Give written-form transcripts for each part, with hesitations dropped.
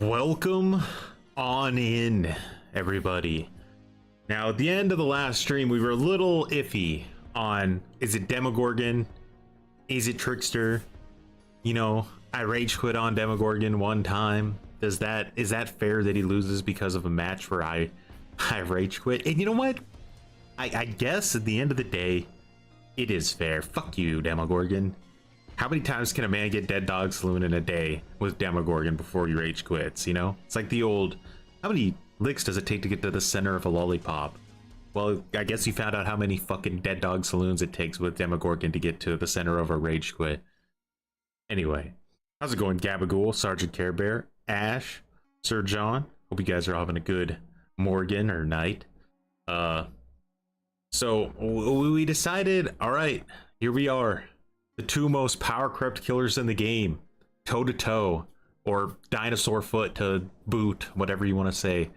Welcome on in, everybody. Now, at the end of the last stream, we were a little iffy on, is it Demogorgon? Is it Trickster? You know, I rage quit on Demogorgon one time. Is that fair that he loses because of a match where I rage quit? And you know what? I guess at the end of the day, it is fair. Fuck you, Demogorgon. How many times can a man get dead dog saloon in a day with Demogorgon before he rage quits, you know? It's like the old, how many licks does it take to get to the center of a lollipop? Well, I guess you found out how many fucking dead dog saloons it takes with Demogorgon to get to the center of a rage quit. Anyway, how's it going, Gabagool, Sergeant Care Bear, Ash, Sir John? Hope you guys are having a good morgan or night. So we decided, all right, here we are. The two most power corrupt killers in the game, toe to toe, or dinosaur foot to boot, whatever you want to say.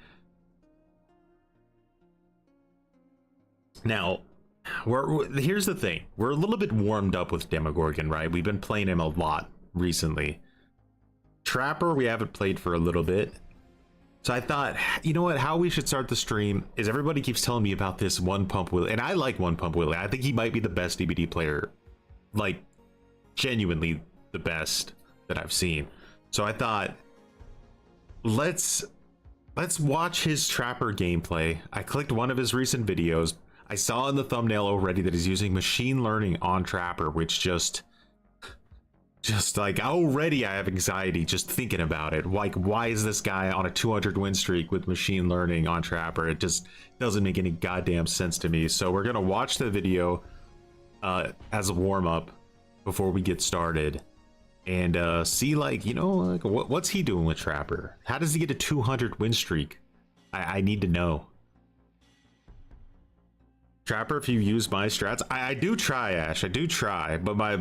Now, here's the thing. We're a little bit warmed up with Demogorgon, right? We've been playing him a lot recently. Trapper, we haven't played for a little bit. So I thought, you know what, how we should start the stream is everybody keeps telling me about this One Pump Willie, and I like One Pump Willie. I think he might be the best DBD player, like genuinely the best that I've seen. So I thought, let's watch his Trapper gameplay. I clicked one of his recent videos. I saw in the thumbnail already that he's using machine learning on Trapper, which just like already I have anxiety just thinking about it. Like, why is this guy on a 200 win streak with machine learning on Trapper? It just doesn't make any goddamn sense to me. So we're gonna watch the video as a warm-up before we get started and see, like, you know, like what's he doing with Trapper? How does he get a 200 win streak? I need to know. Trapper, if you use my strats, I do try, Ash, I do try, but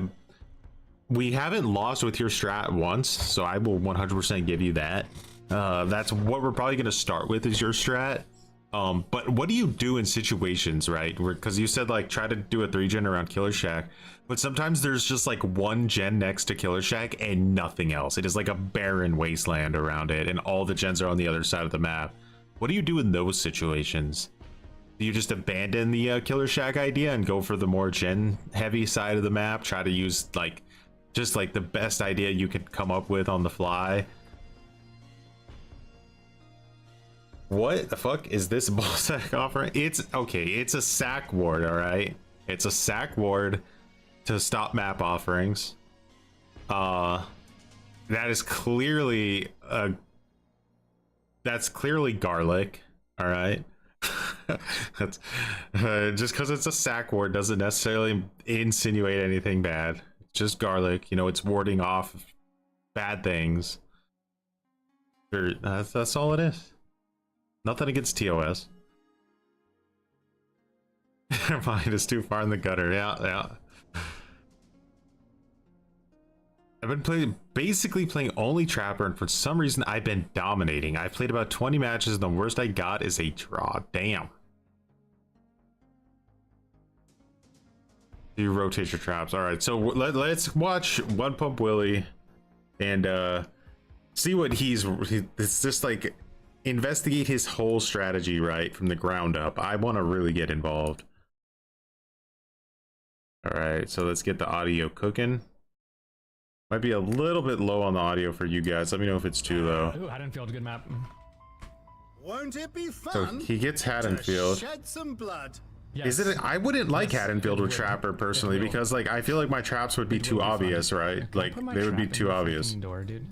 we haven't lost with your strat once, so I will 100% give you that. That's what we're probably going to start with, is your strat. But what do you do in situations, right? Because you said, like, try to do a 3-gen around Killer Shack, but sometimes there's just like one gen next to Killer Shack and nothing else. It is like a barren wasteland around it, and all the gens are on the other side of the map. What do you do in those situations? Do you just abandon the Killer Shack idea and go for the more gen heavy side of the map? Try to use like just like the best idea you could come up with on the fly? What the fuck is this ball sack offering? It's okay, it's a sack ward, all right? It's a sack ward to stop map offerings. That is clearly that's clearly garlic, all right? That's just because it's a sack ward doesn't necessarily insinuate anything bad. It's just garlic, you know, it's warding off bad things. That's all it is. Nothing against TOS. Never mind, it's too far in the gutter. Yeah. I've been basically playing only Trapper, and for some reason I've been dominating. I played about 20 matches, and the worst I got is a draw. Damn. You rotate your traps. All right, so let's watch One Pump Willie and see what it's just like, investigate his whole strategy, right, from the ground up. I want to really get involved. All right, so let's get the audio cooking. Might be a little bit low on the audio for you guys. Let me know if it's too low. Ooh, Haddonfield, good map. Won't it be fun? So he gets Haddonfield. Shed some blood. Yes. Is it? I wouldn't like Haddonfield with Trapper personally, because like I feel like my traps would be too obvious, right? Like they would be too obvious. Door, dude.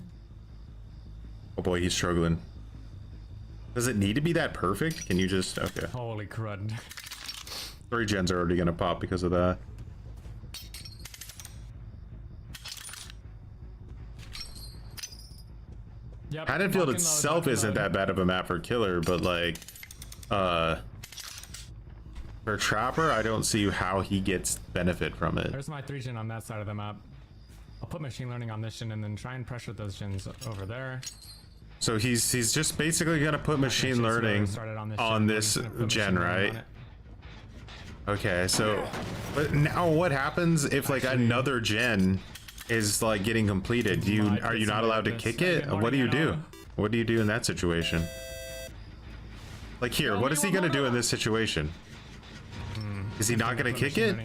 Oh boy, he's struggling. Does it need to be that perfect? Can you just, okay. Holy crud. 3 gens are already gonna pop because of that. Yep, Haddonfield itself isn't that bad of a map for killer, but like for Trapper, I don't see how he gets benefit from it. There's my 3-gen on that side of the map. I'll put machine learning on this gen and then try and pressure those gens over there. So he's just basically gonna put machine learning on this gen, right? Okay, so but now what happens if like another gen is like getting completed? Are you not allowed to kick it? What do you do? What do you do in that situation? Like here, what is he gonna do in this situation? Is he not gonna kick it?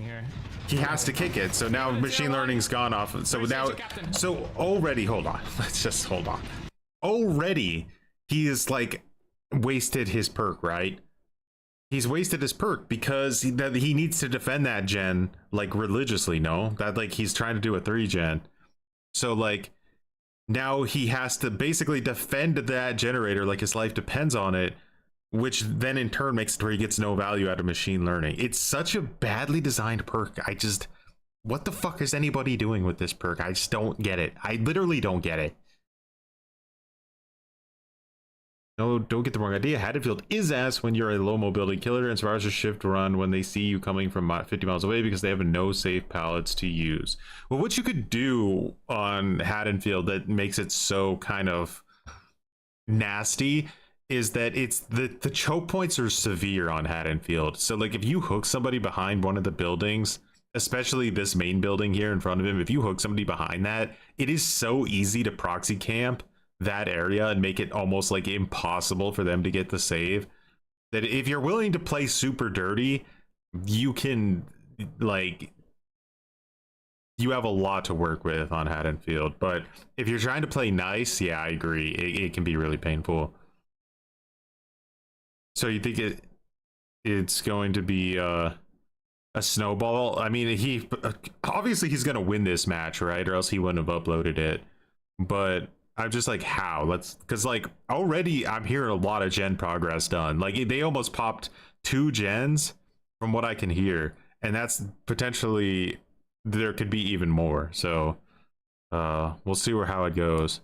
He has to kick it, so now machine learning's gone off. So now, so already, hold on, let's just hold on. Already, he is like wasted his perk, right? He's wasted his perk because he needs to defend that gen like religiously. No, that like he's trying to do a 3 gen. So like now he has to basically defend that generator like his life depends on it, which then in turn makes it where he gets no value out of machine learning. It's such a badly designed perk. What the fuck is anybody doing with this perk? I just don't get it. I literally don't get it. No, don't get the wrong idea. Haddonfield is ass when you're a low mobility killer, and survivors shift run when they see you coming from 50 miles away because they have no safe pallets to use. Well, what you could do on Haddonfield that makes it so kind of nasty is that it's the choke points are severe on Haddonfield. So like if you hook somebody behind one of the buildings, especially this main building here in front of him, if you hook somebody behind that, it is so easy to proxy camp that area and make it almost like impossible for them to get the save, that if you're willing to play super dirty, you can like, you have a lot to work with on Haddonfield. But if you're trying to play nice, yeah, I agree, it can be really painful. So you think it's going to be a snowball? I mean, he obviously he's gonna win this match, right? Or else he wouldn't have uploaded it. But I'm just like, how? Because like already I'm hearing a lot of gen progress done. Like they almost popped 2 gens from what I can hear, and that's potentially, there could be even more. So we'll see how it goes.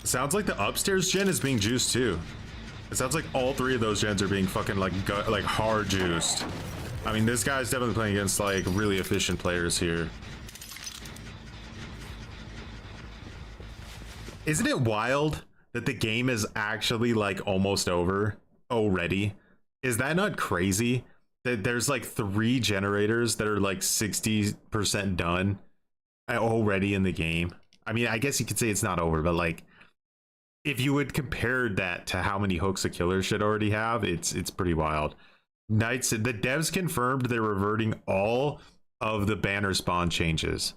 Sounds like the upstairs gen is being juiced too. It sounds like all 3 of those gens are being fucking like hard juiced. I mean, this guy's definitely playing against like really efficient players here. Isn't it wild that the game is actually like almost over already? Is that not crazy? That there's like 3 generators that are like 60% done already in the game. I mean, I guess you could say it's not over, but like if you would compare that to how many hooks a killer should already have, it's pretty wild. Knights, the devs confirmed they're reverting all of the banner spawn changes.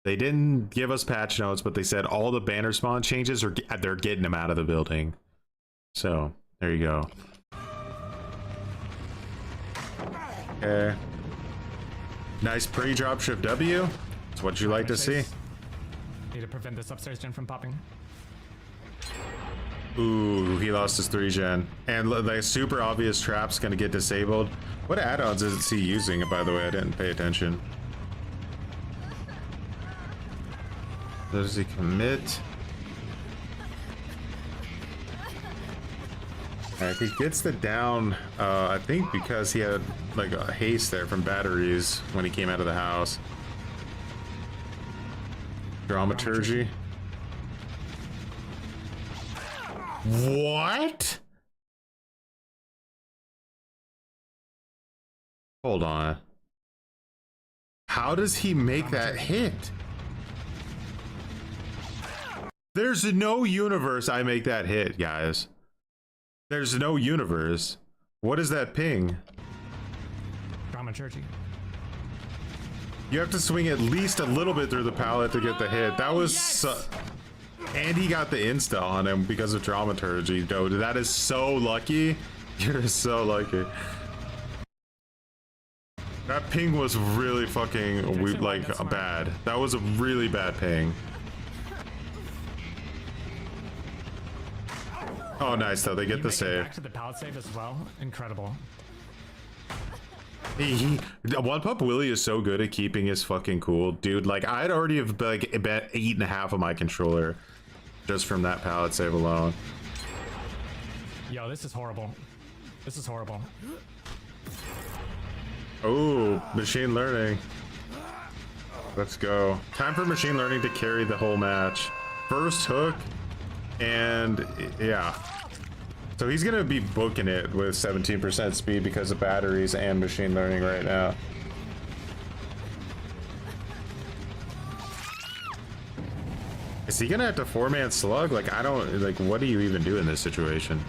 They didn't give us patch notes, but they said all the banner spawn changes are, they're getting them out of the building. So there you go. Okay. Nice pre-drop shift W. It's what you like to see. Need to prevent this upstairs gen from popping. Ooh, he lost his 3 gen. And the super obvious trap's gonna get disabled. What add-ons is he using, by the way? I didn't pay attention. Does he commit? Alright, he gets the down, I think because he had like a haste there from batteries when he came out of the house. Dramaturgy. What? Hold on. How does he make that hit? There's no universe I make that hit, guys. There's no universe. What is that ping? Dramaturgy. You have to swing at least a little bit through the pallet to get the hit. That was so... And he got the insta on him because of dramaturgy, though. That is so lucky. You're so lucky. That ping was really fucking like bad. That was a really bad ping. Oh, nice though. They get the save. Back to the pallet save as well. Incredible. One Pup Willie is so good at keeping his fucking cool, dude. Like I'd already have like bet 8.5 of my controller just from that pallet save alone. Yo, this is horrible. This is horrible. Oh, machine learning. Let's go. Time for machine learning to carry the whole match. First hook, and yeah. So he's gonna be booking it with 17% speed because of batteries and machine learning right now. Is he gonna have to 4-man slug? Like, I don't, like, what do you even do in this situation?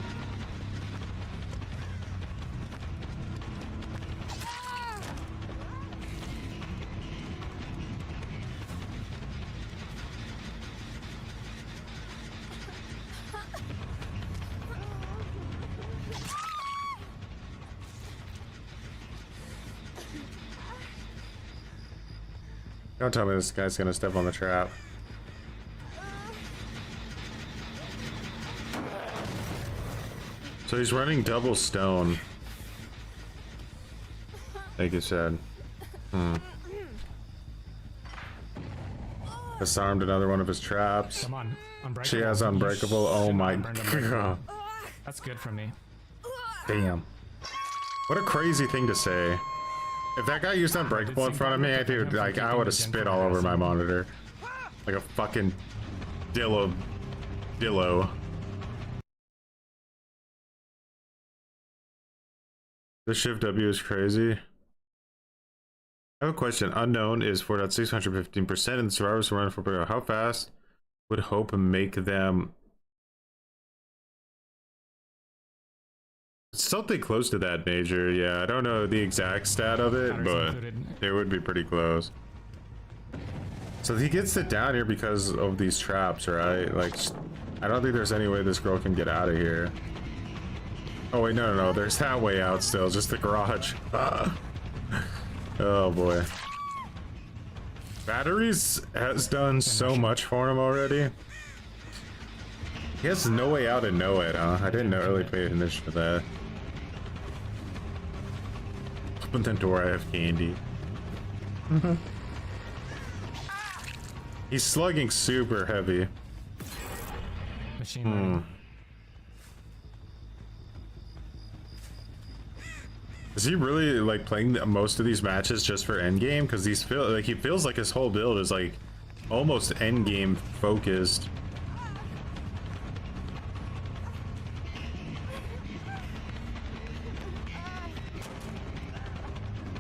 Don't tell me this guy's gonna step on the trap. So he's running double stone. Like you said. Disarmed another one of his traps. Come on, unbreakable. She has unbreakable. Oh my god. That's good for me. Damn. What a crazy thing to say. If that guy used unbreakable in front of me, dude, like, I would have spit all over my monitor. Like a fucking dillo. The shift W is crazy. I have a question. Unknown is 4.615% and the survivors run for how fast would hope make them something close to that major? Yeah, I don't know the exact stat of it, but it would be pretty close. So he gets it down here because of these traps, right? Like, I don't think there's any way this girl can get out of here. Oh wait, no, there's that way out still, just the garage. Oh boy. Batteries has done so much for him already. He has no way out and know it, huh? I didn't really pay attention to that. Open the door, I have candy. He's slugging super heavy. Machine learning. Is he really like playing most of these matches just for endgame? Because he feels like his whole build is like almost endgame focused.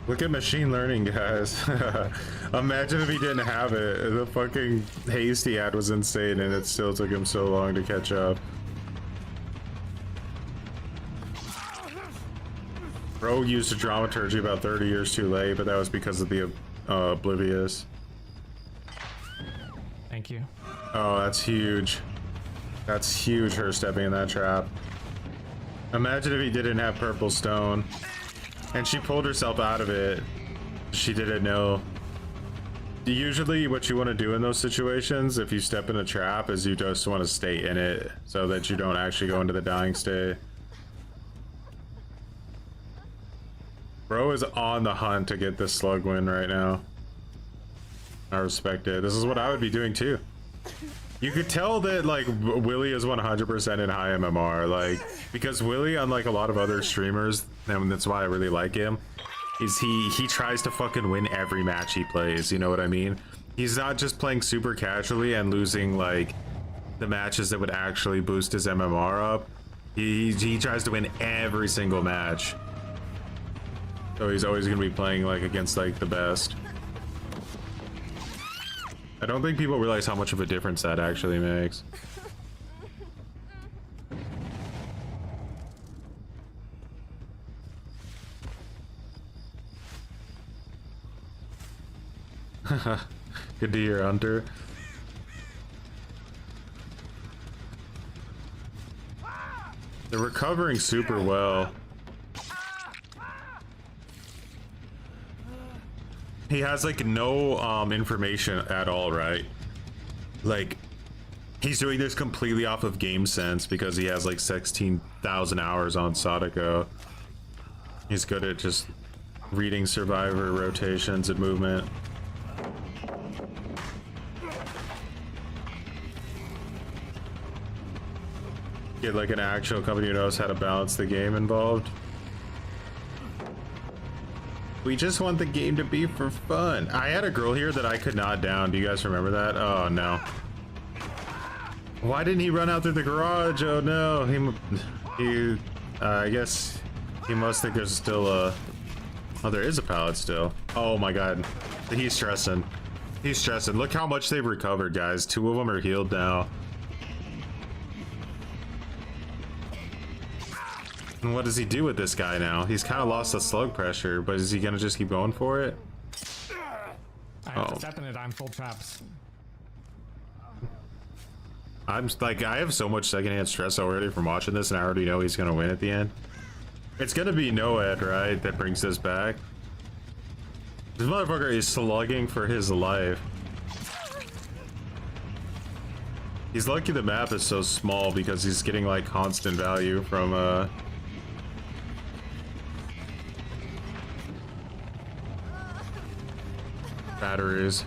Look at machine learning, guys. Imagine if he didn't have it. The fucking haste he had was insane, and it still took him so long to catch up. Bro used a dramaturgy about 30 years too late, but that was because of the oblivious. Thank you. Oh, that's huge. That's huge, her stepping in that trap. Imagine if he didn't have purple stone. And she pulled herself out of it. She didn't know. Usually what you want to do in those situations, if you step in a trap, is you just want to stay in it so that you don't actually go into the dying state. Bro is on the hunt to get this slug win right now. I respect it. This is what I would be doing too. You could tell that like Willie is 100% in high MMR, like, because Willie, unlike a lot of other streamers, and that's why I really like him, is he tries to fucking win every match he plays, you know what I mean? He's not just playing super casually and losing like the matches that would actually boost his MMR up. He tries to win every single match. So he's always gonna be playing like against like the best. I don't think people realize how much of a difference that actually makes. Good to hear, Hunter. They're recovering super well. He has like no information at all, right? Like, he's doing this completely off of game sense because he has like 16,000 hours on Sadako. He's good at just reading survivor rotations and movement. Get like an actual company who knows how to balance the game involved. We just want the game to be for fun. I had a girl here that I could not down. Do you guys remember that? Oh no. Why didn't he run out through the garage? Oh no. I guess he must think there's still a... Oh, there is a pallet still. Oh my god. He's stressing. He's stressing. Look how much they've recovered, guys. 2 of them are healed now. And what does he do with this guy now? He's kind of lost the slug pressure, but is he gonna just keep going for it? I have to step in it. I'm full traps. I'm like, I have so much secondhand stress already from watching this, and I already know he's gonna win at the end. It's gonna be Noed, right, that brings this back. This motherfucker is slugging for his life. He's lucky the map is so small because he's getting like constant value from batteries.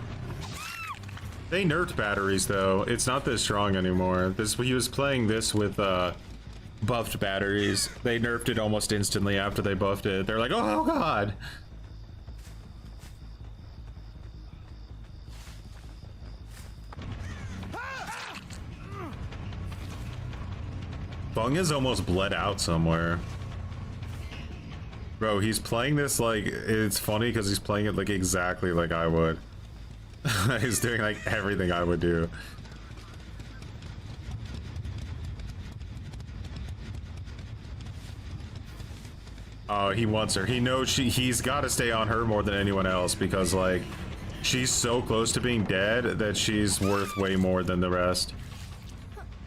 They nerfed batteries though. It's not this strong anymore. He was playing this with buffed batteries. They nerfed it almost instantly after they buffed it. They're like, oh god. Fung is almost bled out somewhere. Bro, he's playing this like, it's funny because he's playing it like exactly like I would. He's doing like everything I would do. Oh, he wants her. He knows he's got to stay on her more than anyone else because like she's so close to being dead that she's worth way more than the rest.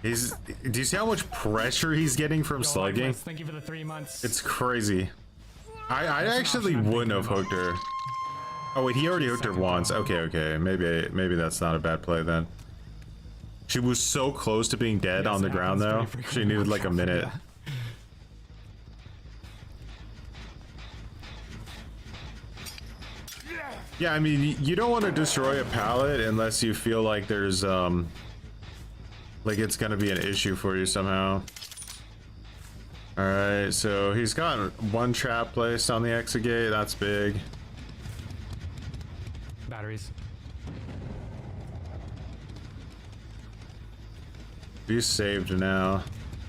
Do you see how much pressure he's getting from slugging? Thank you for the 3 months. It's crazy. I actually wouldn't have hooked her. Oh wait, he already hooked her once. Okay. Maybe that's not a bad play then. She was so close to being dead on the ground though. She needed like a minute. Yeah, I mean, you don't want to destroy a pallet unless you feel like there's like it's gonna be an issue for you somehow. All right, so he's got 1 trap placed on the exegate. That's big. Batteries. He's saved now.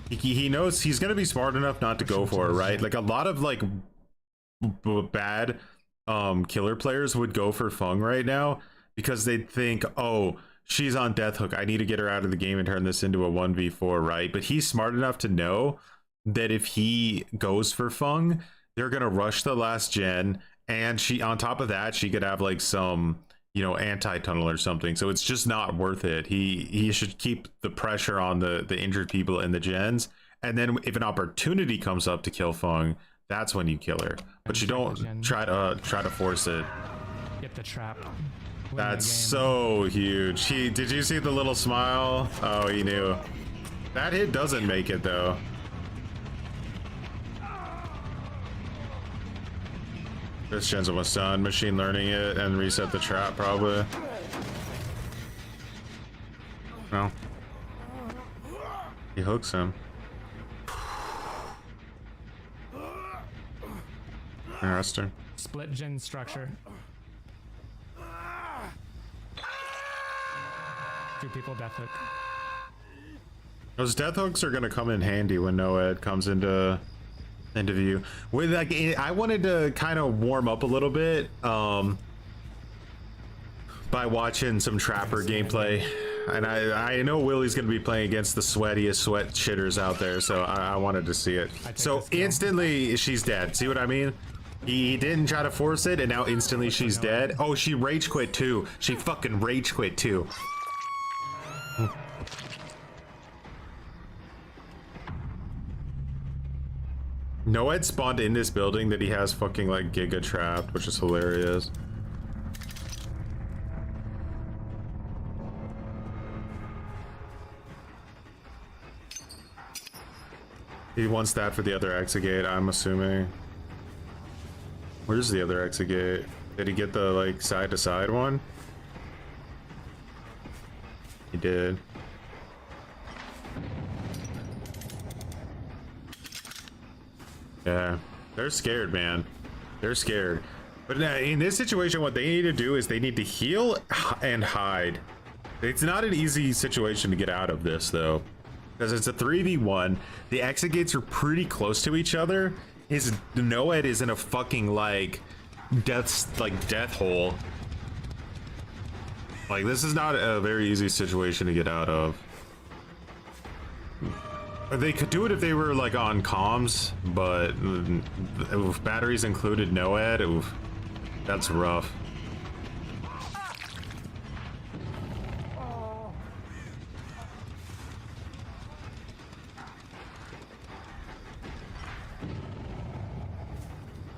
He knows he's gonna be smart enough not to go for it, right? Like a lot of like bad killer players would go for Fung right now because they'd think, oh, she's on death hook, I need to get her out of the game and turn this into a 1v4, right? But he's smart enough to know that if he goes for Fung, they're gonna rush the last gen, and she, on top of that, she could have like some, you know, anti-tunnel or something. So it's just not worth it. He should keep the pressure on the injured people in the gens, and then if an opportunity comes up to kill Fung, that's when you kill her. But you don't try to force it. Get the trap. That's so huge. Did you see the little smile? Oh, he knew. That hit doesn't make it though. This gen's almost done. Machine learning it and reset the trap probably. No. He hooks him. Interesting. Split gen structure. 2 people death hook. Those death hooks are gonna come in handy when Noed comes into view. With like, I wanted to kind of warm up a little bit by watching some Trapper gameplay, and I know Willie's gonna be playing against the sweatiest sweat shitters out there, so I wanted to see it. So instantly she's dead. See what I mean? He didn't try to force it, and now instantly she's dead. Oh, she rage quit too. She fucking rage quit too. Noed spawned in this building that he has fucking like giga trapped, which is hilarious. He wants that for the other exegate, I'm assuming. Where's the other exegate? Did he get the like side to side one? He did. Yeah, they're scared, man. They're scared. But in this situation, what they need to do is they need to heal and hide. It's not an easy situation to get out of this, though, because it's a 3v1. The exegates are pretty close to each other. His Noed is in a fucking like death hole. Like, this is not a very easy situation to get out of. They could do it if they were like on comms, but with batteries included, no ad, oof, that's rough.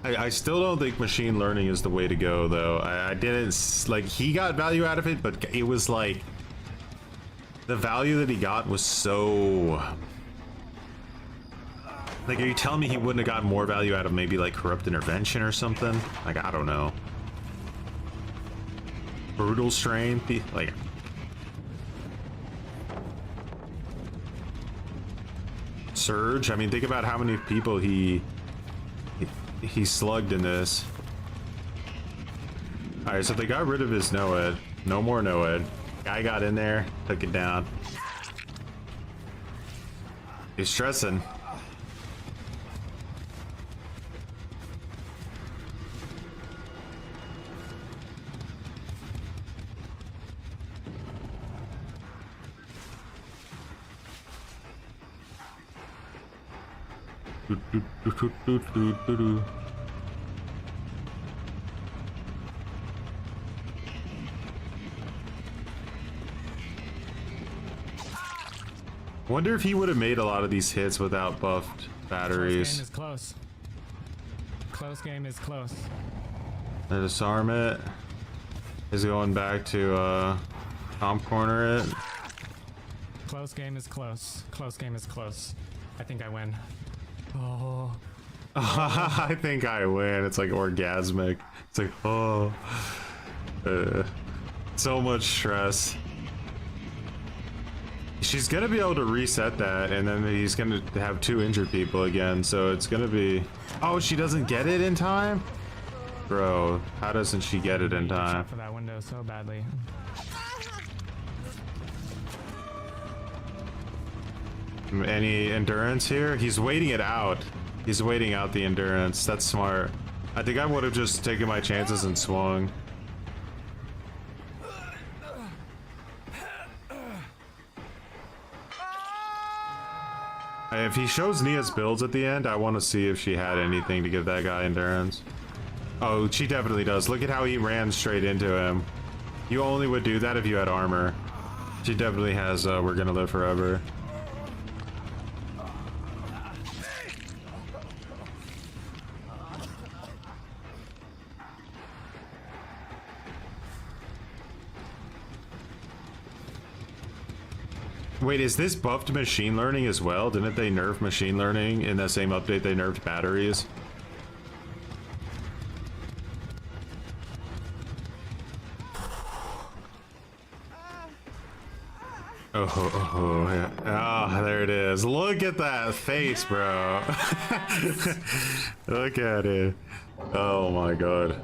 I still don't think machine learning is the way to go, though. I didn't, like, he got value out of it, but it was like, the value that he got was so... Like, are you telling me he wouldn't have gotten more value out of maybe, like, corrupt intervention or something? Like, I don't know. Brutal strain? Like... Surge? I mean, think about how many people he slugged in this. Alright, so they got rid of his no-ed. No more no-ed. Guy got in there, took it down. He's stressing. Wonder if he would have made a lot of these hits without buffed batteries. Close game is close. Close game is close. They disarm it. He's going back to comp corner it. Close game is close. Close game is close. I think I win. Oh. I think I win. It's like orgasmic. It's like, oh. So much stress. She's gonna be able to reset that, and then he's gonna have 2 injured people again, so it's gonna be... Oh, she doesn't get it in time? Bro, how doesn't she get it in time? For that window so badly. Any endurance here? He's waiting it out. He's waiting out the endurance. That's smart. I think I would have just taken my chances and swung. If he shows Nia's builds at the end, I want to see if she had anything to give that guy endurance. Oh, she definitely does. Look at how he ran straight into him. You only would do that if you had armor. She definitely has We're Gonna Live Forever. Wait, is this buffed machine learning as well? Didn't they nerf machine learning in that same update they nerfed batteries? Oh, yeah. Ah, there it is. Look at that face, bro. Look at it. Oh my god.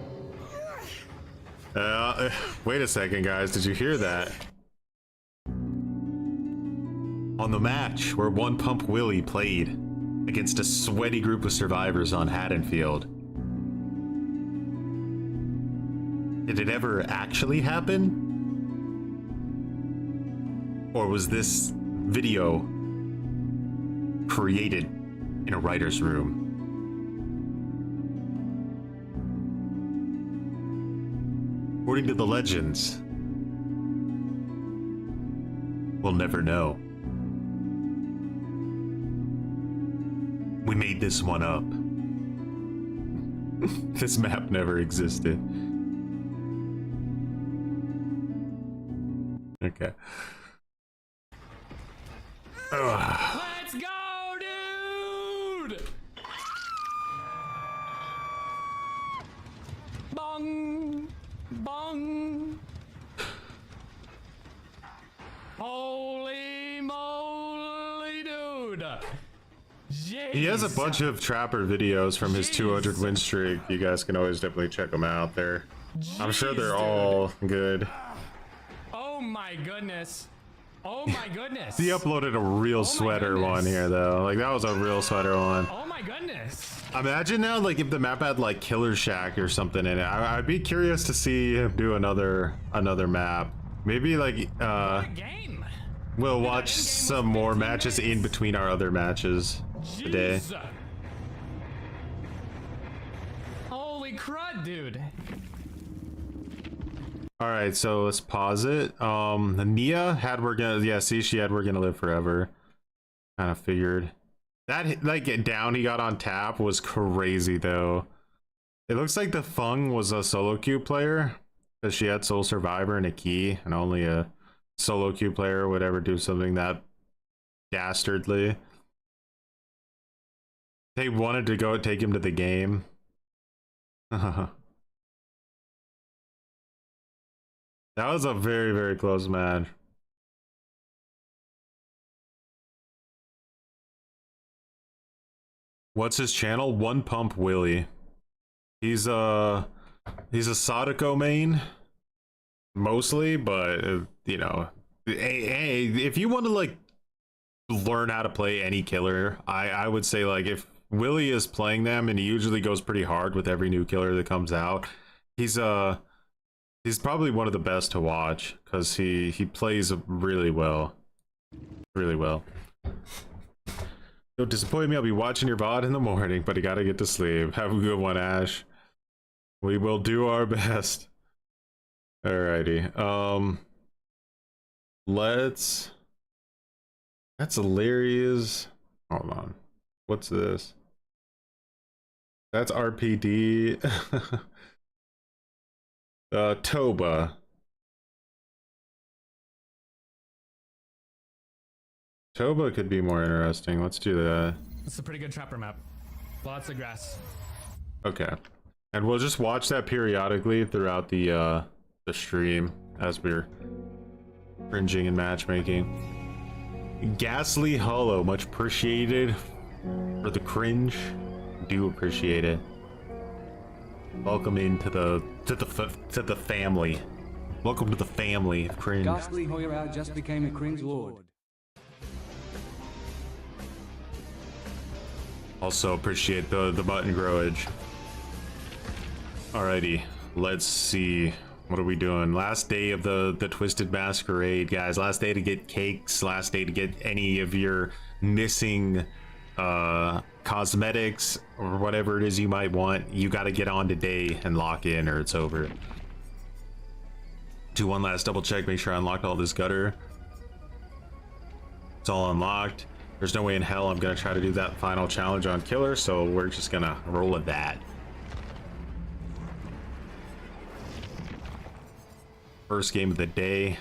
Wait a second, guys. Did you hear that? On the match where One Pump Willie played against a sweaty group of survivors on Haddonfield. Did it ever actually happen? Or was this video created in a writer's room? According to the legends, we'll never know. We made this one up. This map never existed. Okay. Ugh. Let's go, dude! Bong! Bong! Holy moly, dude! He has a bunch of Trapper videos from his 200 win streak. You guys can always definitely check them out there. I'm sure they're all good. Oh my goodness. Oh my goodness. He uploaded a real sweater one here though. Like that was a real sweater one. Oh my goodness. Imagine now like if the map had like Killer Shack or something in it. I'd be curious to see him do another map. Maybe like Game. we'll watch some more matches in between our other matches today. Jeez. Holy crud, dude. All right, so let's pause it. Nia had we're gonna, yeah, see, she had we're gonna live forever. Kind of figured that, like, down he got on tap was crazy though. It looks like the Fung was a solo queue player because she had Soul Survivor and a key, and only a solo queue player would ever do something that dastardly. They wanted to go take him to the game. That was a very, very close match. What's his channel? One Pump Willie. He's a Sadako main mostly, but you know, hey, if you want to like learn how to play any killer, I would say, like, if Willie is playing them, and he usually goes pretty hard with every new killer that comes out, he's probably one of the best to watch because he plays really well. Really well. Don't disappoint me, I'll be watching your VOD in the morning, but you gotta get to sleep. Have a good one, Ash. We will do our best. Alrighty. That's hilarious. Hold on. What's this? That's RPD. Toba. Toba could be more interesting. Let's do that. It's a pretty good trapper map. Lots of grass. Okay. And we'll just watch that periodically throughout the stream as we're cringing and matchmaking. Ghastly Hollow, much appreciated for the cringe. Do appreciate it. Welcome into the family. Welcome to the family of cringe. Ghastly Hoyer just became a cringe lord. Also appreciate the button growage. Alrighty, let's see. What are we doing? Last day of the Twisted Masquerade, guys. Last day to get cakes. Last day to get any of your missing cosmetics or whatever it is you might want. You got to get on today and lock in, or it's over. Do one last double check. Make sure I unlocked all this gutter. It's all unlocked. There's no way in hell I'm gonna try to do that final challenge on killer, so we're just gonna roll with that. First game of the day.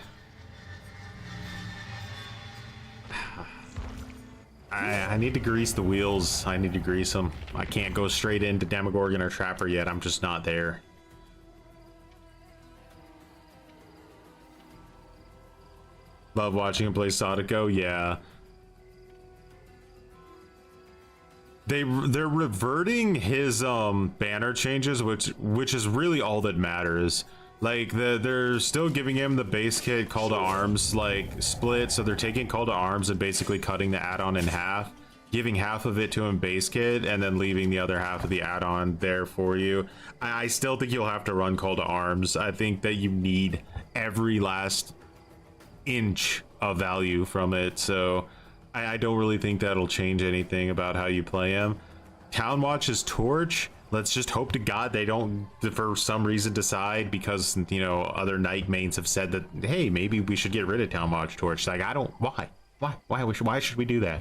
I need to grease the wheels. I need to grease them. I can't go straight into Demogorgon or Trapper yet. I'm just not there. Love watching him play Sadako. Yeah. They're reverting his banner changes, which is really all that matters. Like, they're still giving him the base kit Call to Arms like split, so they're taking Call to Arms and basically cutting the add-on in half, giving half of it to him base kit, and then leaving the other half of the add-on there for you. I still think you'll have to run Call to Arms. I think that you need every last inch of value from it, so I don't really think that'll change anything about how you play him. Town Watch's Torch. Let's just hope to God they don't, for some reason, decide, because, you know, other Knight mains have said that, hey, maybe we should get rid of Town Watch Torch. Like, I don't, why should we do that?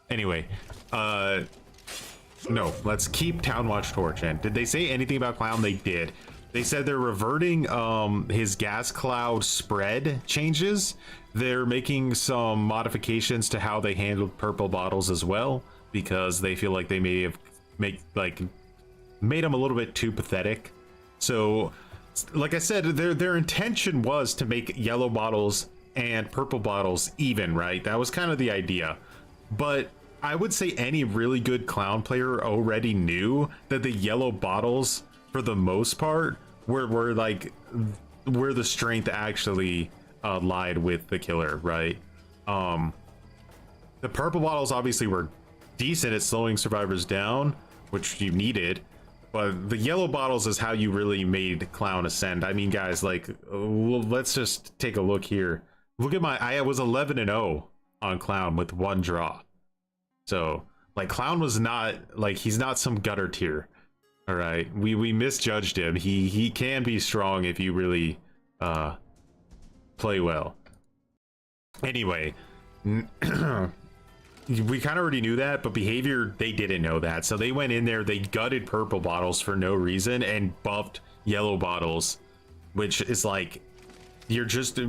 Anyway, no, let's keep Town Watch Torch in. Did they say anything about Clown? They did. They said they're reverting his gas cloud spread changes. They're making some modifications to how they handled purple bottles as well, because they feel like they may have made them a little bit too pathetic. So, like I said, their intention was to make yellow bottles and purple bottles even, right? That was kind of the idea. But I would say any really good Clown player already knew that the yellow bottles, for the most part, were like where the strength actually lied with the killer, right? The purple bottles obviously were decent at slowing survivors down, which you needed, But the yellow bottles is how you really made Clown ascend. I mean, guys, like, let's just take a look here. Look at I was 11-0 on Clown with 1 draw. So, like, Clown was not, like, he's not some gutter tier. All right, we misjudged him. He can be strong if you really play well. Anyway, we kind of already knew that, but behavior, they didn't know that. So they went in there, they gutted purple bottles for no reason and buffed yellow bottles, which is like, you're just,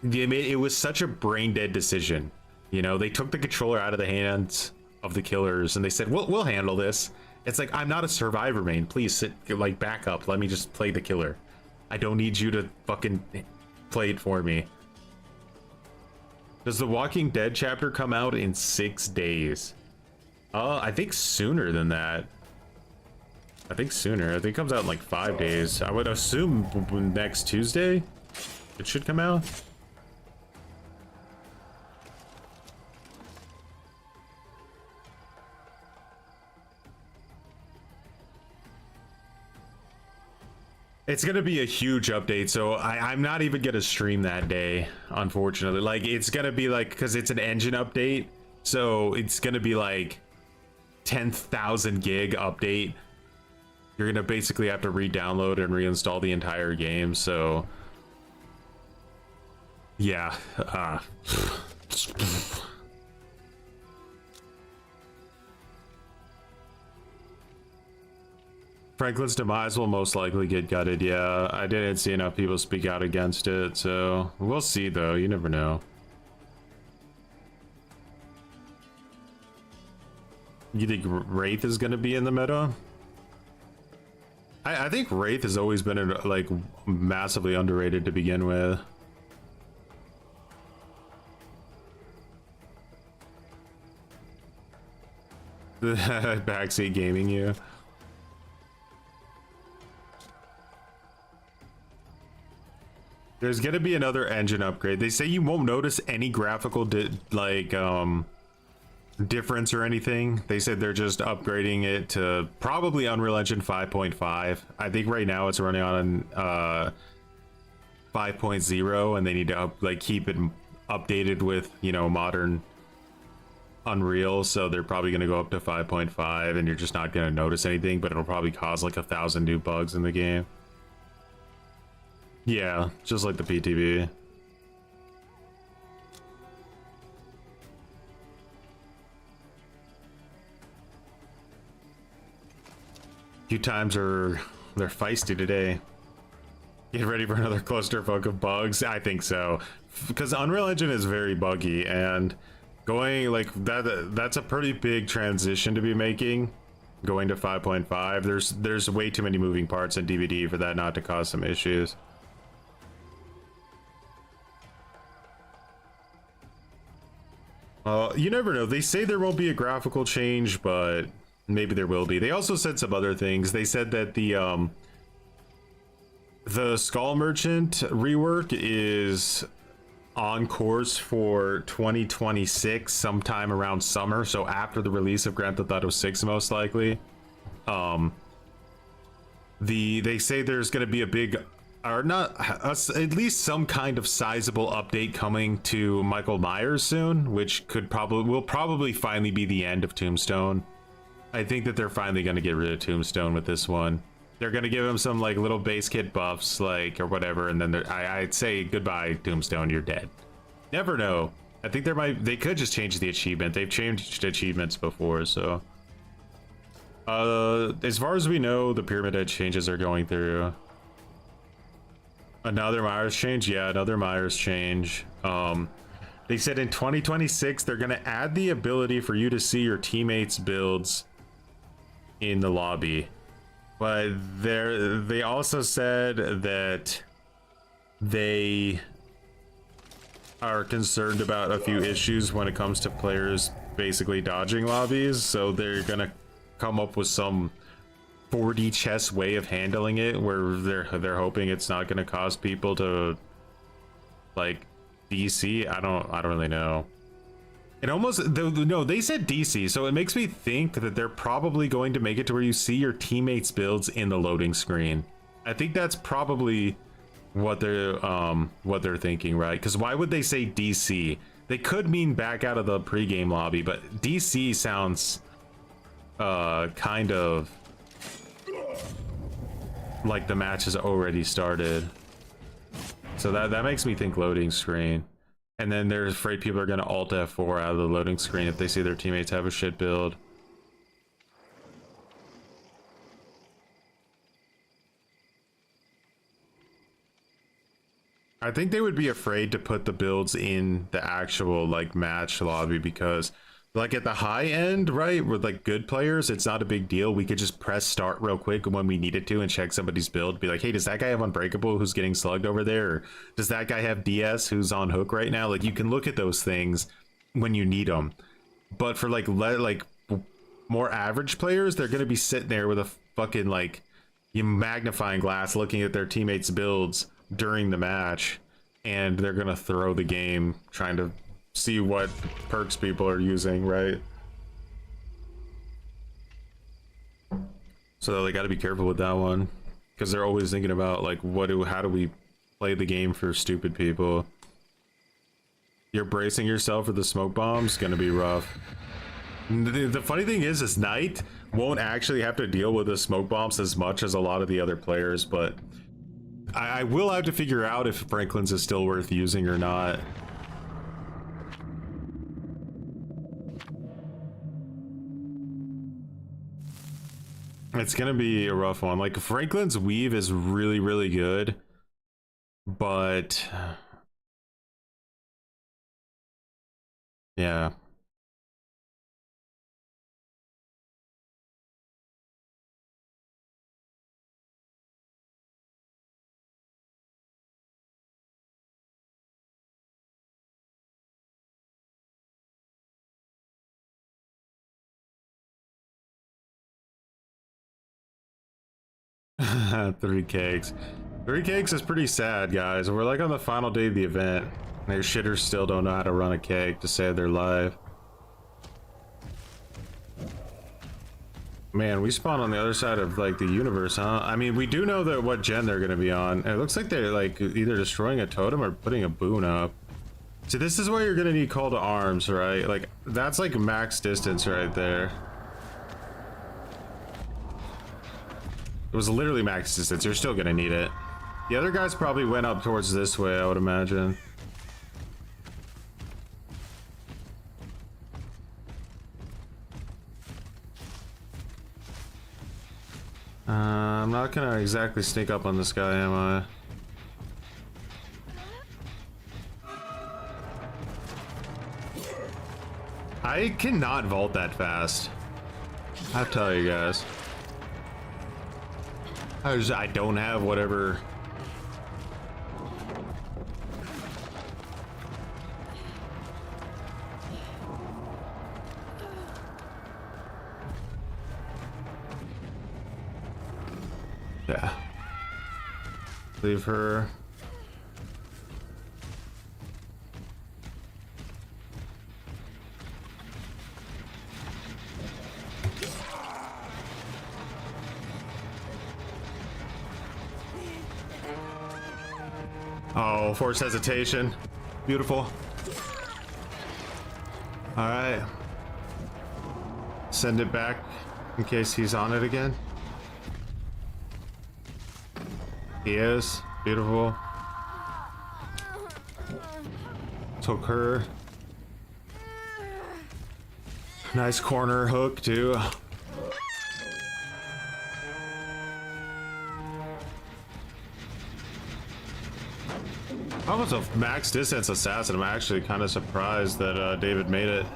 it was such a brain dead decision. You know, they took the controller out of the hands of the killers and they said, we'll handle this. It's like, I'm not a survivor main. Please sit, like, back up. Let me just play the killer. I don't need you to fucking play it for me. Does the Walking Dead chapter come out in 6 days? I think sooner than that. I think sooner. I think it comes out in like 5 days. I would assume next Tuesday it should come out. It's gonna be a huge update, so I'm not even gonna stream that day, unfortunately. Like, it's gonna be like, because it's an engine update, so it's gonna be like 10,000 gig update. You're gonna basically have to re-download and reinstall the entire game, so yeah. Franklin's demise will most likely get gutted. Yeah, I didn't see enough people speak out against it, so we'll see though. You never know. You think Wraith is going to be in the meta? I think Wraith has always been like massively underrated to begin with. Backseat gaming you. There's gonna be another engine upgrade. They say you won't notice any graphical difference or anything. They said they're just upgrading it to probably Unreal Engine 5.5. I think right now it's running on 5.0, and they need to keep it updated with, you know, modern Unreal. So they're probably gonna go up to 5.5, and you're just not gonna notice anything, but it'll probably cause like 1,000 new bugs in the game. Yeah, just like the PTB. Queue times they're feisty today. Get ready for another clusterfuck of bugs. I think so, because Unreal Engine is very buggy, and going like that's a pretty big transition to be making. Going to 5.5, there's way too many moving parts in DVD for that not to cause some issues. You never know. They say there won't be a graphical change, but maybe there will be. They also said some other things. They said that the Skull Merchant rework is on course for 2026, sometime around summer, so after the release of Grand Theft Auto 6 most likely. They say there's going to be a big, or not, at least some kind of sizable update coming to Michael Myers soon, which will probably finally be the end of Tombstone. I think that they're finally going to get rid of Tombstone with this one. They're going to give him some like little base kit buffs, like, or whatever, and then I'd say goodbye Tombstone, you're dead. Never know. I think they could just change the achievement. They've changed achievements before, so as far as we know, the Pyramid Head changes are going through. Another Myers change? Yeah, another Myers change. They said in 2026 they're gonna add the ability for you to see your teammates' builds in the lobby, but they also said that they are concerned about a few issues when it comes to players basically dodging lobbies, so they're gonna come up with some 4D chess way of handling it, where they're hoping it's not going to cause people to like DC. I don't really know. It almost, no, they said DC, so it makes me think that they're probably going to make it to where you see your teammates' builds in the loading screen. I think that's probably what they're thinking, right? Because why would they say DC? They could mean back out of the pregame lobby, but DC sounds kind of like the match has already started. So that makes me think loading screen. And then they're afraid people are going to alt F4 out of the loading screen if they see their teammates have a shit build. I think they would be afraid to put the builds in the actual like match lobby because like at the high end, right, with like good players, it's not a big deal. We could just press start real quick when we needed to and check somebody's build. Be like, hey, does that guy have Unbreakable who's getting slugged over there? Or does that guy have DS who's on hook right now? Like you can look at those things when you need them. But for like more average players, they're going to be sitting there with a fucking like magnifying glass looking at their teammates' builds during the match. And they're going to throw the game trying to see what perks people are using, right? So they got to be careful with that one because they're always thinking about like how do we play the game for stupid people. You're bracing yourself for the smoke bombs, gonna be rough. The funny thing is Knight won't actually have to deal with the smoke bombs as much as a lot of the other players, but I will have to figure out if Franklin's is still worth using or not. It's gonna be a rough one. Like Franklin's weave is really, really good, but yeah. Three cakes is pretty sad, guys. We're like on the final day of the event and your shitters still don't know how to run a cake to save their life. Man, we spawn on the other side of like the universe, huh? I mean, we do know that what gen they're gonna be on. It looks like they're like either destroying a totem or putting a boon up. So this is where you're gonna need call to arms, right? Like that's like max distance right there. It was literally max distance. You're still gonna need it. The other guys probably went up towards this way, I would imagine. I'm not gonna exactly sneak up on this guy, am I? I cannot vault that fast. I tell you guys. I don't have whatever. Yeah. Leave her. Oh, forced hesitation. Beautiful. All right. Send it back in case he's on it again. He is. Beautiful. Took her. Nice corner hook, too. I was a max distance assassin. I'm actually kind of surprised that David made it.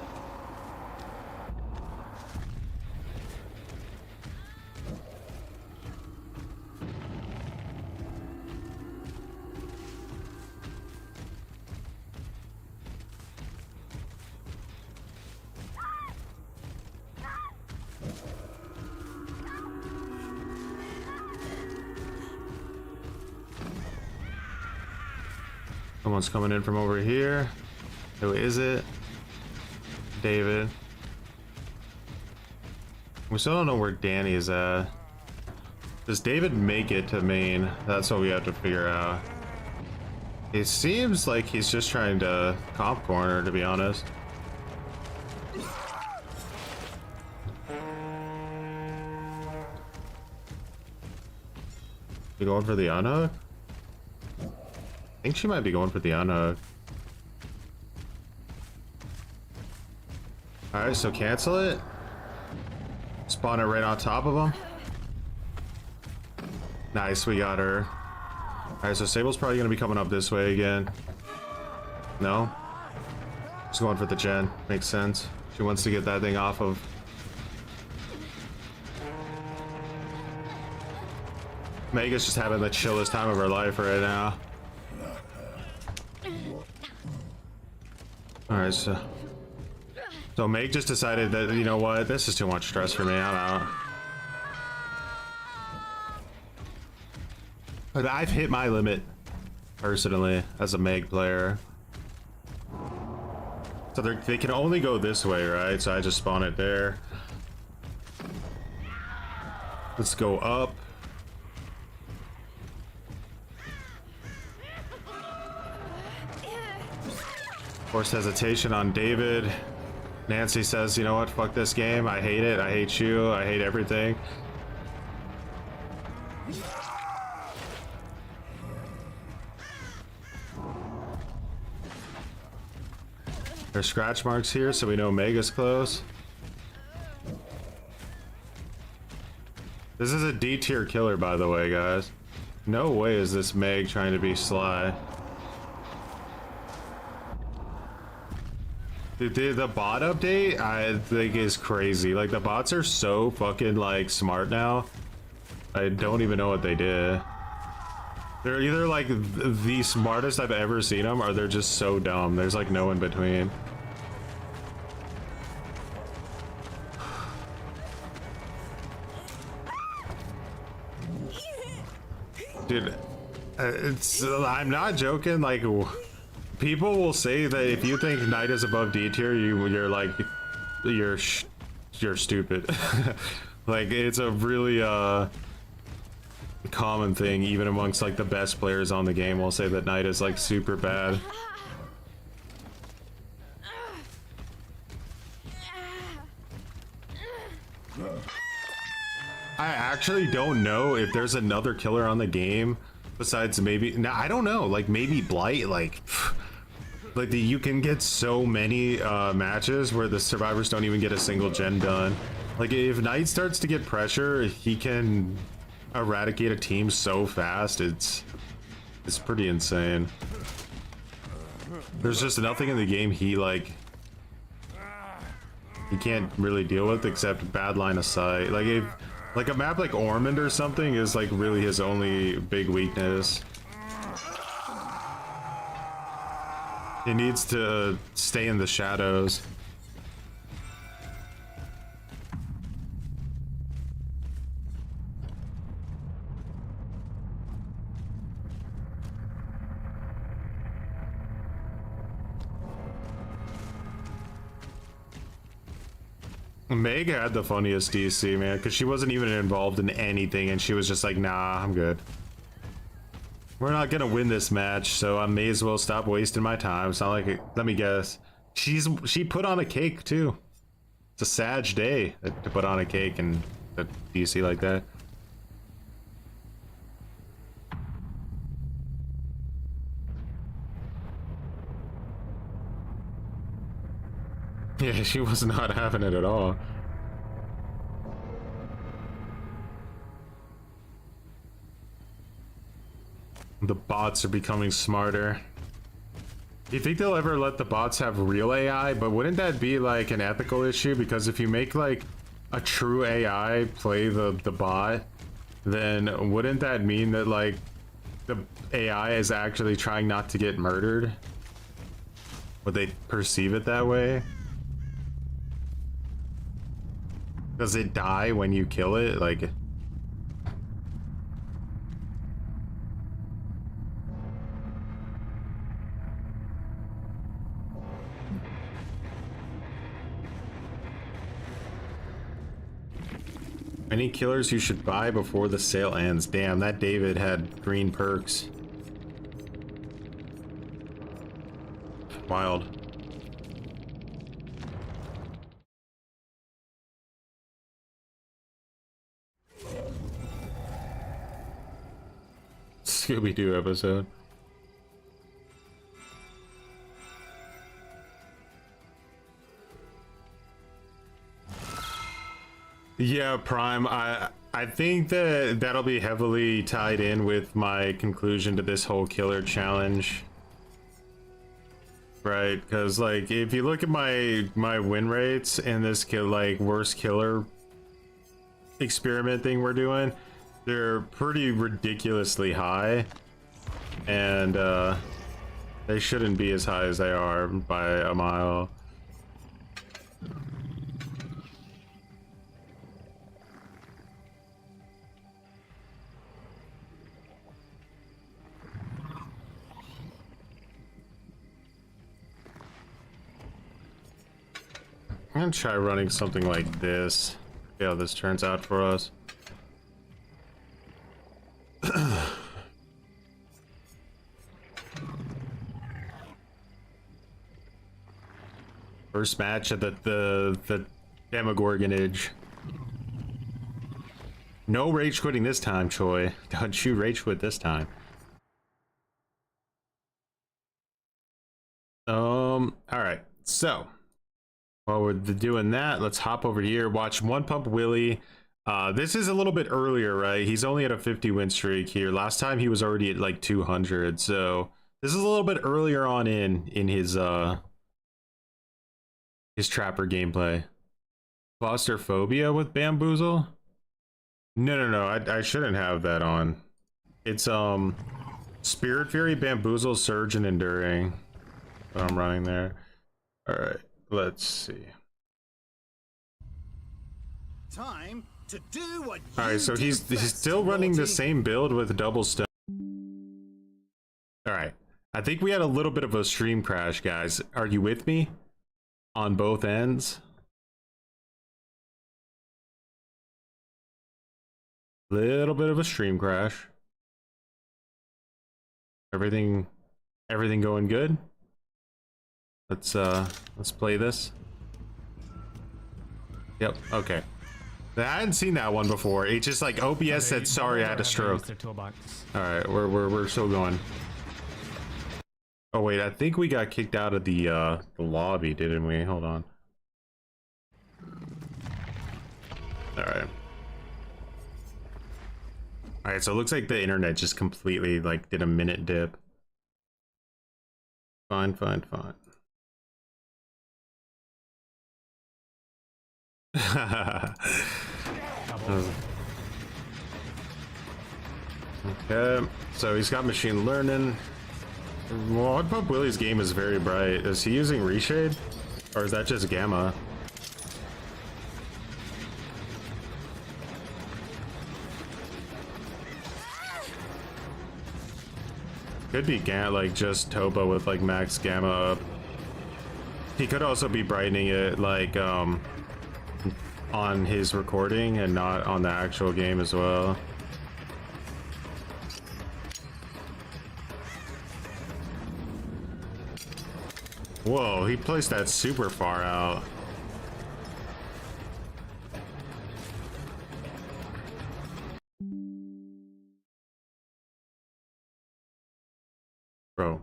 Someone's coming in from over here. Who is it? David. We still don't know where Danny is at. Does David make it to main? That's what we have to figure out. It seems like he's just trying to comp corner, to be honest. You going for the unhook? I think she might be going for the unhook. Alright, so cancel it. Spawn it right on top of him. Nice, we got her. Alright, so Sable's probably gonna be coming up this way again. No? She's going for the gen. Makes sense. She wants to get that thing off of. Mega's just having the chillest time of her life right now. Alright, so Meg just decided that, you know what, this is too much stress for me, I'm out. But I've hit my limit, personally, as a Meg player. So they can only go this way, right? So I just spawn it there. Let's go up. Forced hesitation on David. Nancy says, you know what, fuck this game. I hate it. I hate you. I hate everything. There's scratch marks here, so we know Mega's close. This is a D tier killer, by the way, guys. No way is this Meg trying to be sly. The bot update, I think, is crazy. Like, the bots are so fucking, like, smart now. I don't even know what they did. They're either, like, the smartest I've ever seen them, or they're just so dumb. There's, like, no in between. Dude, I'm not joking, like... People will say that if you think Knight is above D tier, you're like, you're stupid. Like, it's a really common thing, even amongst like the best players on the game will say that Knight is like super bad. I actually don't know if there's another killer on the game besides maybe, now I don't know, like maybe Blight, like you can get so many matches where the survivors don't even get a single gen done. Like, if Knight starts to get pressure, he can eradicate a team so fast. It's pretty insane. There's just nothing in the game he can't really deal with except bad line of sight. Like, if like a map like Ormond or something is like really his only big weakness. He needs to stay in the shadows. Meg had the funniest DC, man, because she wasn't even involved in anything and she was just like, nah, I'm good. We're not gonna win this match, so I may as well stop wasting my time. It's not like let me guess. She put on a cake too. It's a Sag day to put on a cake and a DC like that. Yeah, she was not having it at all. The bots are becoming smarter. Do you think they'll ever let the bots have real AI? But wouldn't that be like an ethical issue? Because if you make like a true AI play the bot, then wouldn't that mean that like the AI is actually trying not to get murdered? Would they perceive it that way? Does it die when you kill it? Like... Any killers you should buy before the sale ends. Damn, that David had green perks. Wild. Scooby-Doo episode. Yeah, Prime, I think that that'll be heavily tied in with my conclusion to this whole killer challenge. Right, because like if you look at my win rates in this worst killer experiment thing we're doing, they're pretty ridiculously high, and they shouldn't be as high as they are by a mile. I'm gonna try running something like this. See how this turns out for us. First match at the Demogorgon age. No rage quitting this time, Choi. Don't you rage quit this time. All right. So while we're doing that, let's hop over here. Watch One Pump Willie. This is a little bit earlier, right? He's only at a 50 win streak here. Last time he was already at like 200. So this is a little bit earlier on in his Trapper gameplay. Claustrophobia with Bamboozle? No. I shouldn't have that on. It's Spirit Fury, Bamboozle, Surge, and Enduring. What I'm running there. All right, let's see. Time to do what you All right, so do he's best, still running the Morty. same build with double stone. All right, I think we had a little bit of a stream crash, guys. Are you with me on both ends? Little bit of a stream crash. Everything going good? Let's play this. Yep, okay. I hadn't seen that one before. It just like OBS said sorry I had a stroke. Alright, we're still going. Oh wait, I think we got kicked out of the lobby, didn't we? Hold on. Alright. Alright, so it looks like the internet just completely like did a minute dip. Fine. Okay, so he's got machine learning. Well, I'd pump Willie's game is very bright. Is he using reshade? Or is that just gamma? Could be like just Toba with like max gamma up. He could also be brightening it like on his recording and not on the actual game as well. Whoa, he placed that super far out. Bro.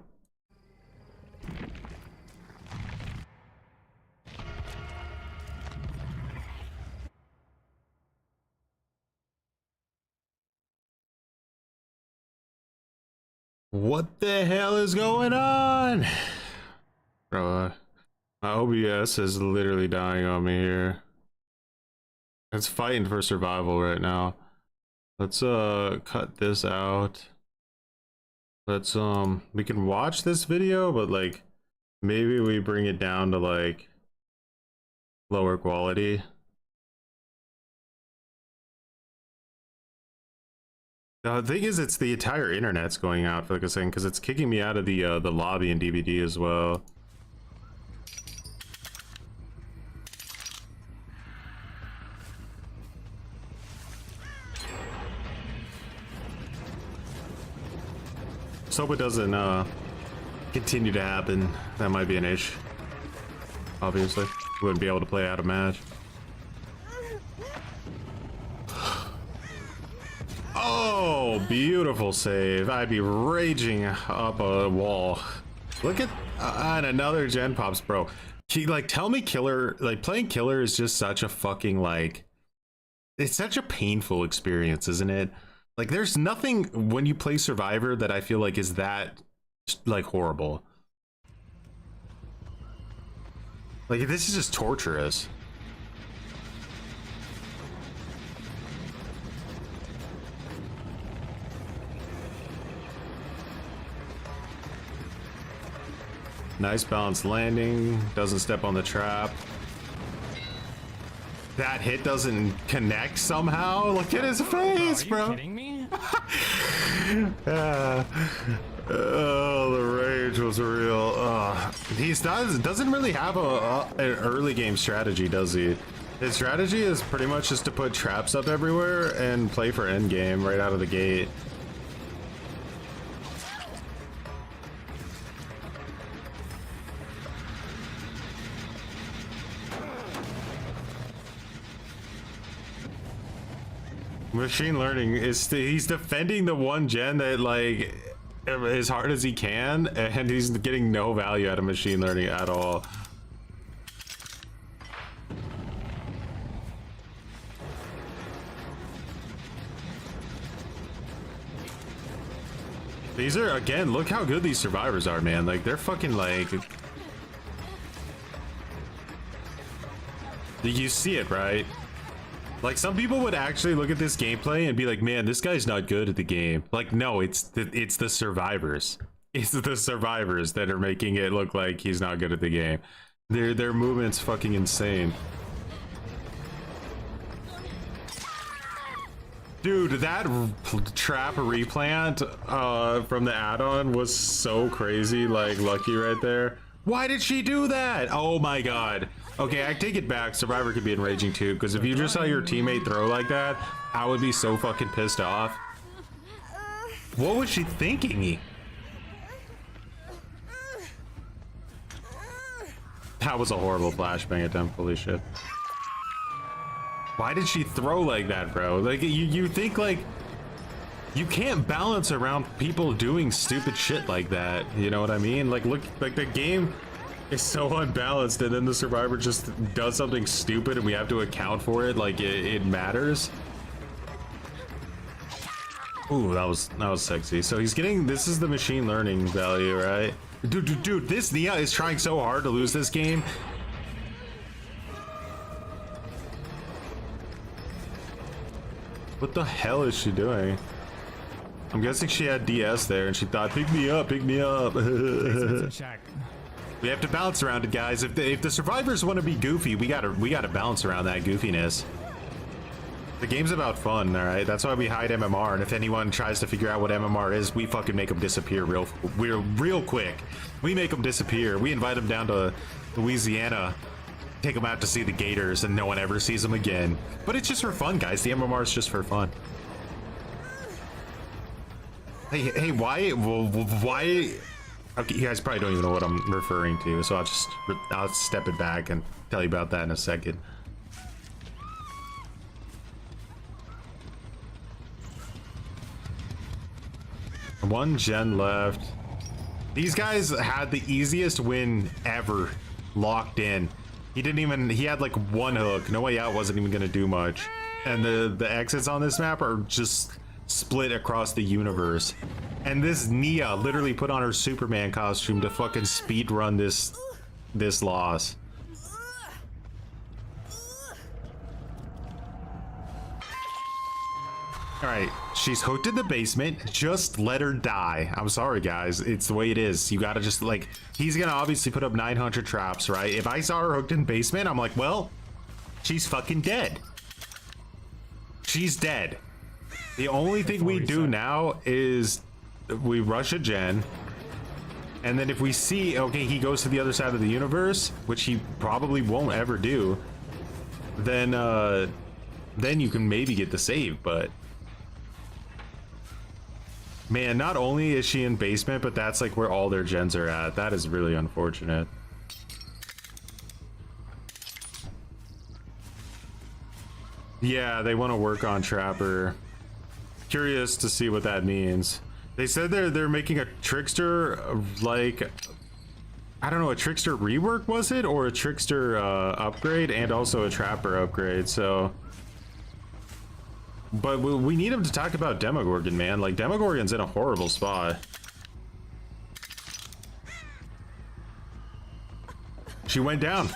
What the hell is going on? Bro, my OBS is literally dying on me here. It's fighting for survival right now. Let's cut this out. Let's we can watch this video, but like maybe we bring it down to like lower quality. The thing is, it's the entire internet's going out for like a second because it's kicking me out of the lobby and DVD as well. hope it doesn't continue to happen. That might be an issue. Obviously, we wouldn't be able to play out a match. Oh, beautiful save. I'd be raging up a wall. Look at and another gen pops, bro. Like, tell me killer, like playing killer is just such a fucking like, it's such a painful experience, isn't it? Like, there's nothing when you play survivor that I feel like is that like horrible. Like, this is just torturous. Nice balanced landing, doesn't step on the trap. That hit doesn't connect somehow. Look at his face, bro. Are you kidding me? Oh, the rage was real. He doesn't really have an early game strategy, does he? His strategy is pretty much just to put traps up everywhere and play for end game right out of the gate. Machine learning is he's defending the one gen that like as hard as he can, and he's getting no value out of machine learning at all. These are, again, look how good these survivors are, man. Like, they're fucking like, you see it, right? Like, some people would actually look at this gameplay and be like, man, this guy's not good at the game. Like, no, it's the survivors. It's the survivors that are making it look like he's not good at the game. Their movement's fucking insane. Dude, that trap replant from the add-on was so crazy, like, lucky right there. Why did she do that? Oh my god. Okay, I take it back. Survivor could be enraging too, because if you just saw your teammate throw like that, I would be so fucking pissed off. What was she thinking? That was a horrible flashbang attempt, holy shit. Why did she throw like that, bro? Like, you think, like, you can't balance around people doing stupid shit like that, you know what I mean? Like, look, like, the game is so unbalanced, and then the survivor just does something stupid and we have to account for it like it matters. Ooh, that was sexy. So he's getting, this is the machine learning value, right? Dude, this Nia is trying so hard to lose this game. What the hell is she doing? I'm guessing she had DS there and she thought, pick me up, pick me up. Check. We have to balance around it, guys. If the survivors want to be goofy, we gotta balance around that goofiness. The game's about fun, all right? That's why we hide MMR, and if anyone tries to figure out what MMR is, we fucking make them disappear real quick. We make them disappear. We invite them down to Louisiana, take them out to see the Gators, and no one ever sees them again. But it's just for fun, guys. The MMR is just for fun. Hey, why? Okay, you guys probably don't even know what I'm referring to, so I'll step it back and tell you about that in a second. One gen left. These guys had the easiest win ever locked in. He had like one hook. No Way Out wasn't even gonna do much. And the exits on this map are just split across the universe. And this Nia literally put on her Superman costume to fucking speed run this loss. All right, she's hooked in the basement. Just let her die. I'm sorry, guys. It's the way it is. You gotta just, like, he's gonna obviously put up 900 traps, right? If I saw her hooked in basement, I'm like, well, she's fucking dead. She's dead. The only thing we do now is we rush a gen, and then if we see, okay, he goes to the other side of the universe, which he probably won't ever do, then you can maybe get the save. But Man, not only is she in basement, but that's like where all their gens are at. That is really unfortunate. Yeah, they want to work on Trapper. Curious to see what that means. They said they're making a Trickster, like, I don't know, a Trickster rework was it, or a Trickster upgrade, and also a Trapper upgrade. So, but we need him to talk about Demogorgon, man. Like, Demogorgon's in a horrible spot. She went down.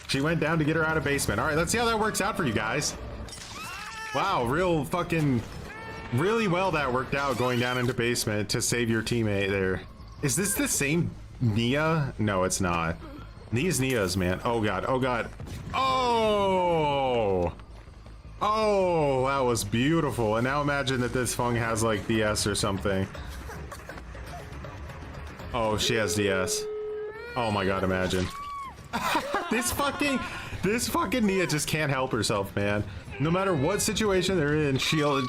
She went down to get her out of basement. All right, let's see how that works out for you guys. Wow, really well that worked out, going down into basement to save your teammate there. Is this the same Nia? No, it's not. These Nias, man. Oh god, oh god. Oh! Oh, that was beautiful. And now imagine that this Fung has like DS or something. Oh, she has DS. Oh my god, imagine. This fucking Nia just can't help herself, man. No matter what situation they're in, she'll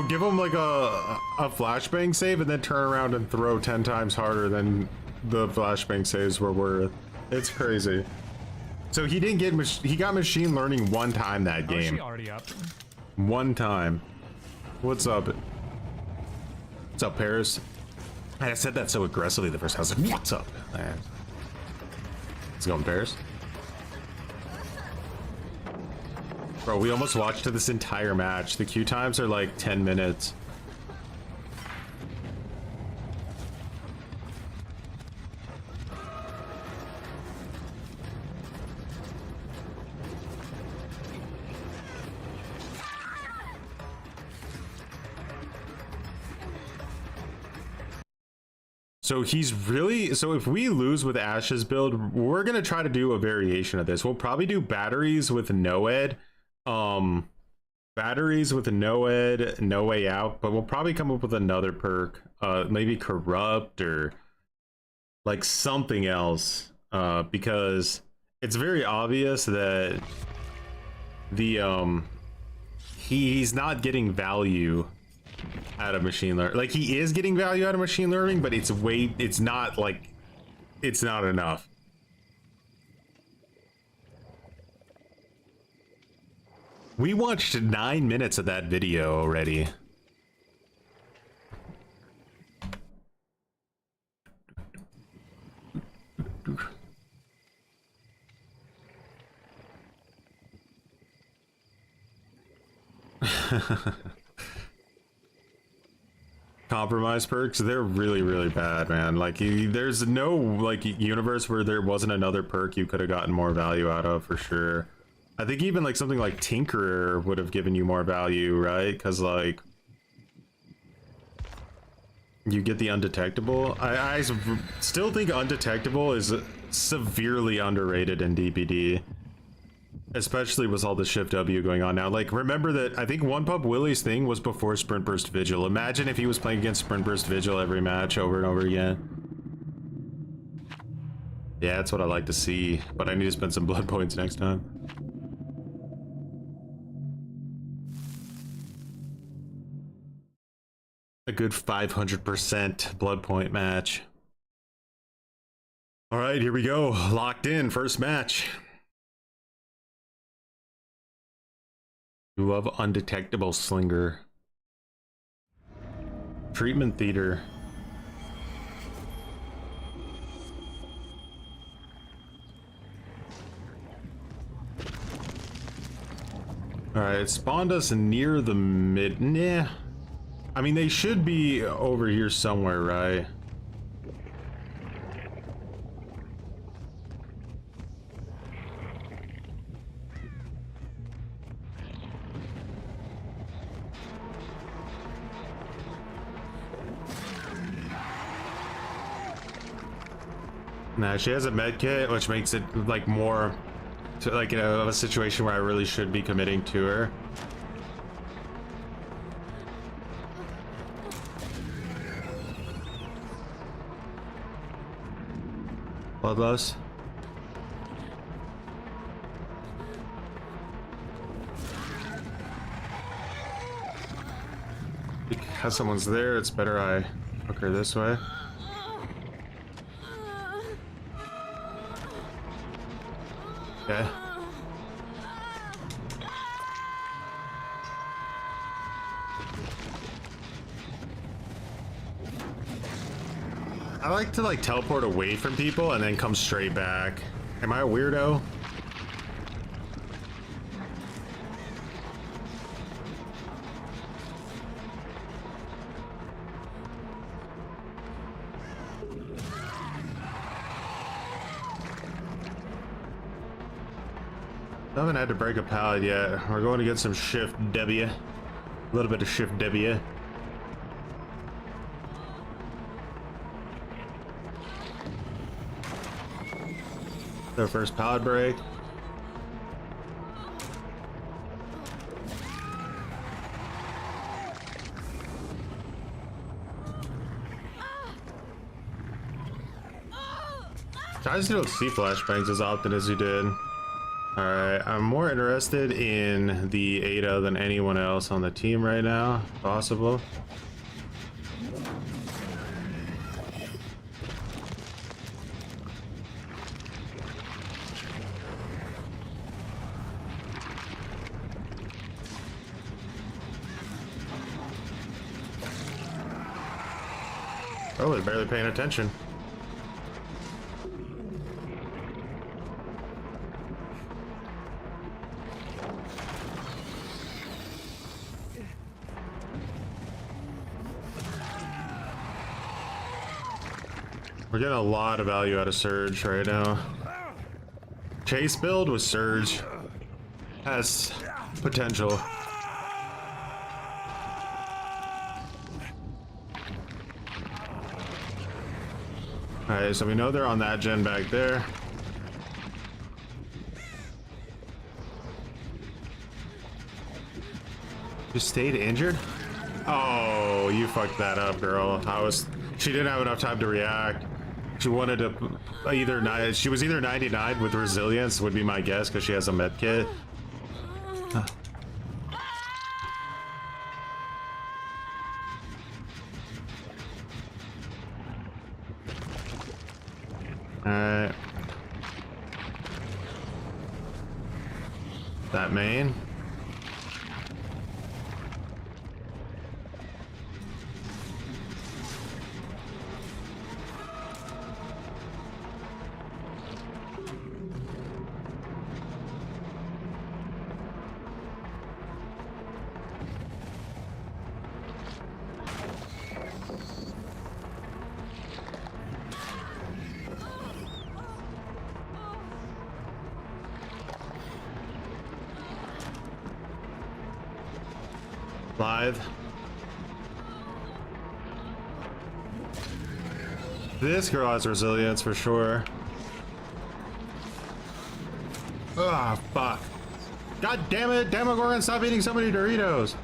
give them like a flashbang save and then turn around and throw 10 times harder than the flashbang saves were worth. It's crazy. So he didn't get he got machine learning one time that game. Oh, is she already up? One time. What's up? What's up, Paris? I said that so aggressively the first time. I was like, what's up? Let's go in Paris. Bro, we almost watched this entire match. The queue times are like 10 minutes. So he's really, so if we lose with Ash's build, we're gonna try to do a variation of this. We'll probably do batteries with Noed. Batteries with Noed, no way out, but we'll probably come up with another perk, maybe corrupt or like something else, because it's very obvious that the he's not getting value out of machine learning. Like, he is getting value out of machine learning, but it's not enough. We watched 9 minutes of that video already. Compromise perks, they're really bad, man. Like, there's no like universe where there wasn't another perk you could have gotten more value out of, for sure. I think even like something like Tinkerer would have given you more value, right? Because like you get the undetectable. I still think undetectable is severely underrated in DPD, especially with all the Shift W going on now. Like, remember that I think One Pup Willie's thing was before Sprint Burst Vigil. Imagine if he was playing against Sprint Burst Vigil every match over and over again. Yeah, that's what I like to see, but I need to spend some blood points next time. A good 500% blood point match. All right, here we go. Locked in, first match. You love undetectable slinger. Treatment theater. All right, it spawned us near the mid. Nah. I mean, they should be over here somewhere, right? Nah, she has a med kit, which makes it like more to like a situation where I really should be committing to her. Bloodlust. As someone's there, it's better I hook her this way. Okay. I like to like teleport away from people and then come straight back. Am I a weirdo? I haven't had to break a pallet yet. We're going to get some shift W. A little bit of shift W. Their first pallet break. I just don't see flashbangs as often as you did. Alright, I'm more interested in the Ada than anyone else on the team right now, if possible. Oh, they're barely paying attention. We're getting a lot of value out of Surge right now. Chase build with Surge has potential. Alright, so we know they're on that gen back there. You stayed injured? Oh, you fucked that up, girl. She didn't have enough time to react. She wanted to she was either 99 with resilience, would be my guess, because she has a med kit. Alright. That main. Live. This girl has resilience for sure. Ah, fuck. God damn it, Demogorgon, stop eating so many Doritos.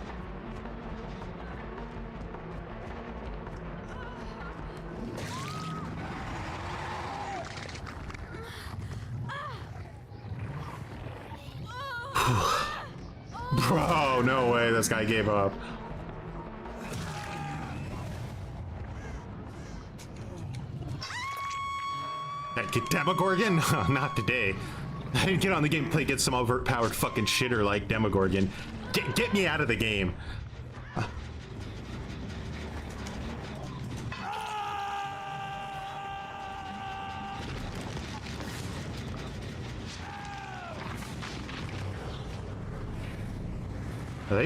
Bro, no way this guy gave up. Get Demogorgon? Not today. I didn't get on the game, get some overpowered fucking shitter like Demogorgon. Get me out of the game. Are they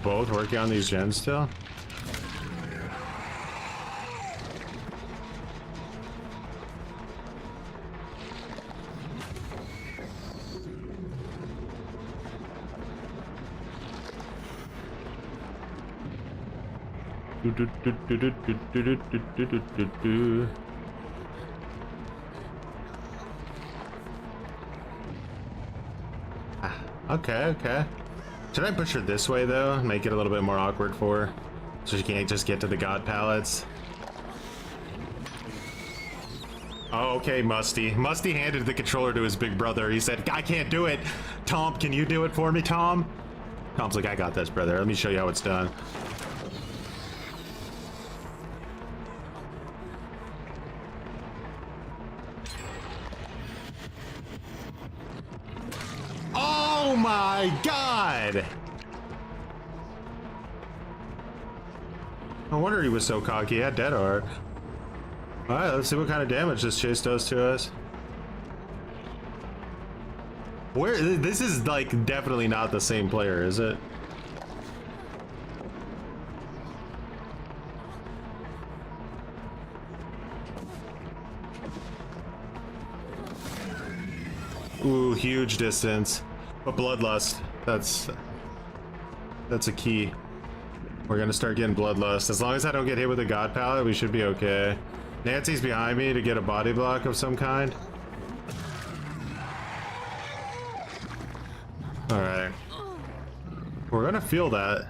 both working on these gens still? Okay. Should I push her this way though? Make it a little bit more awkward for her, so she can't just get to the god pallets. Oh, okay, Musty. Musty handed the controller to his big brother. He said, I can't do it. Tom, can you do it for me, Tom? Tom's like, I got this, brother. Let me show you how it's done. my god! No wonder he was so cocky. He had dead art. Alright, let's see what kind of damage this chase does to us. Where this is like definitely not the same player, is it? Ooh, huge distance. But bloodlust. That's a key. We're gonna start getting bloodlust. As long as I don't get hit with a god pallet, we should be okay. Nancy's behind me to get a body block of some kind. Alright. We're gonna feel that.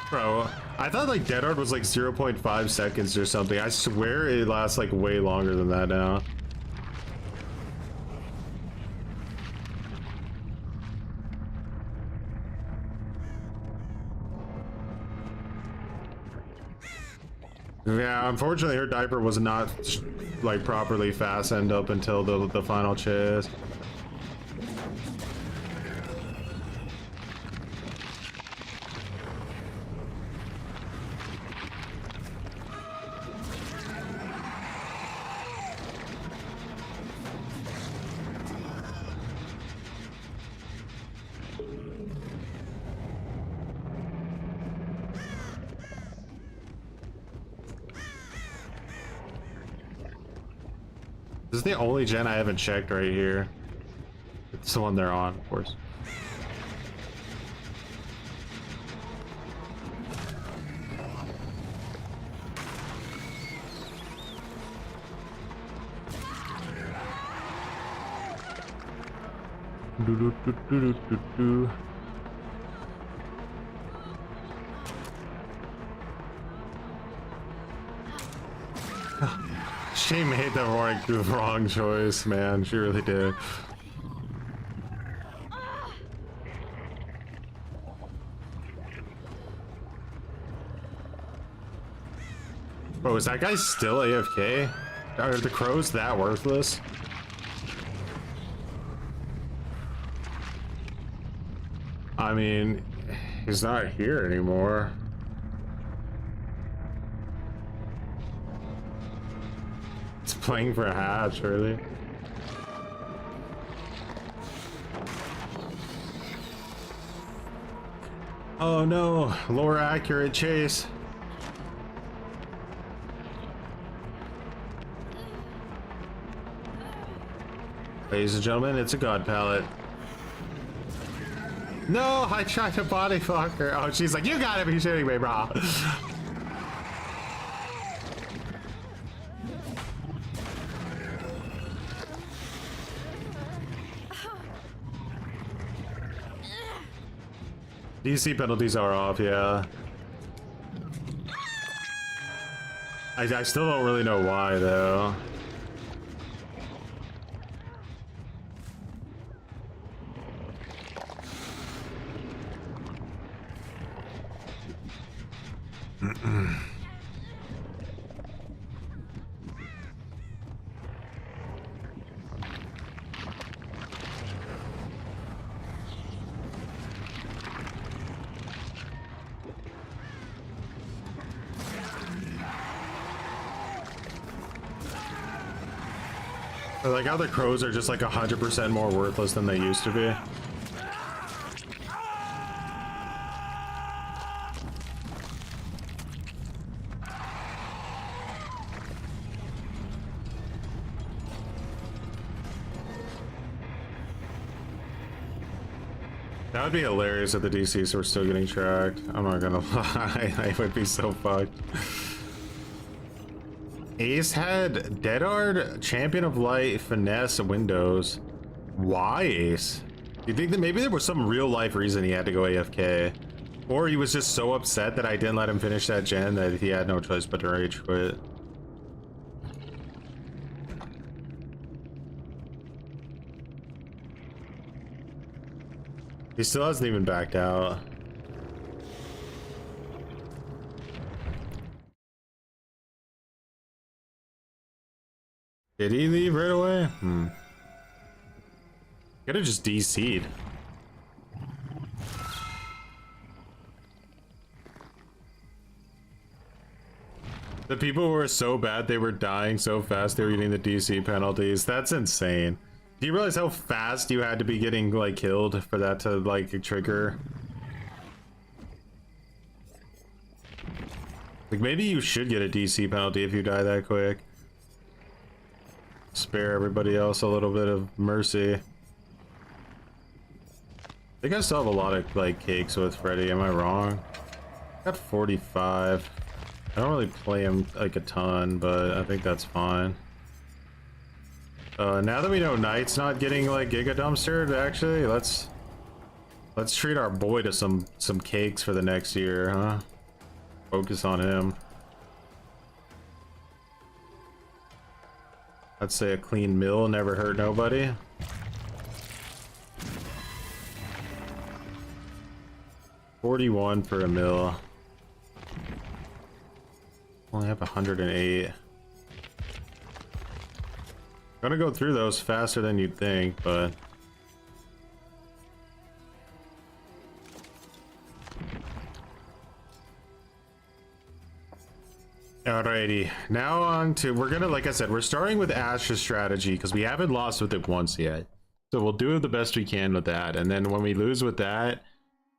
Bro, I thought like dead hard was like 0.5 seconds or something. I swear it lasts like way longer than that now. Yeah, unfortunately her diaper was not like properly fastened up until the final chase. This is the only gen I haven't checked right here. It's the one they're on, of course. She made the wrong choice, man. She really did. Bro, is that guy still AFK? Are the crows that worthless? I mean, he's not here anymore. He's playing for a hatch, really. Oh no, lower accurate chase. Ladies and gentlemen, it's a god pallet. No, I tried to body fuck her. Oh, she's like, you gotta be shitting me, bro. DC penalties are off, yeah. I still don't really know why, though. I like how the crows are just like 100% more worthless than they used to be. That would be hilarious if the DCs were still getting tracked. I'm not gonna lie, I would be so fucked. Ace had Deadard, Champion of Light, Finesse, Windows. Why Ace? You think that maybe there was some real life reason he had to go AFK? Or he was just so upset that I didn't let him finish that gen that he had no choice but to rage quit? He still hasn't even backed out. Did he leave right away? Could have just DC'd. The people were so bad they were dying so fast they were getting the DC penalties. That's insane. Do you realize how fast you had to be getting like killed for that to like trigger? Like maybe you should get a DC penalty if you die that quick. Spare everybody else a little bit of mercy. I think I still have a lot of like cakes with Freddy, am I wrong? Got 45. I don't really play him like a ton, but I think that's fine. Now that we know Knight's not getting like Giga Dumpstered, actually, let's treat our boy to some cakes for the next year, huh? Focus on him. I'd say a clean mill never hurt nobody. $41 for a mill. Only have 108. Gonna go through those faster than you'd think, but alrighty, now on to, we're gonna, like I said, we're starting with Ash's strategy because we haven't lost with it once yet, so we'll do the best we can with that, and then when we lose with that,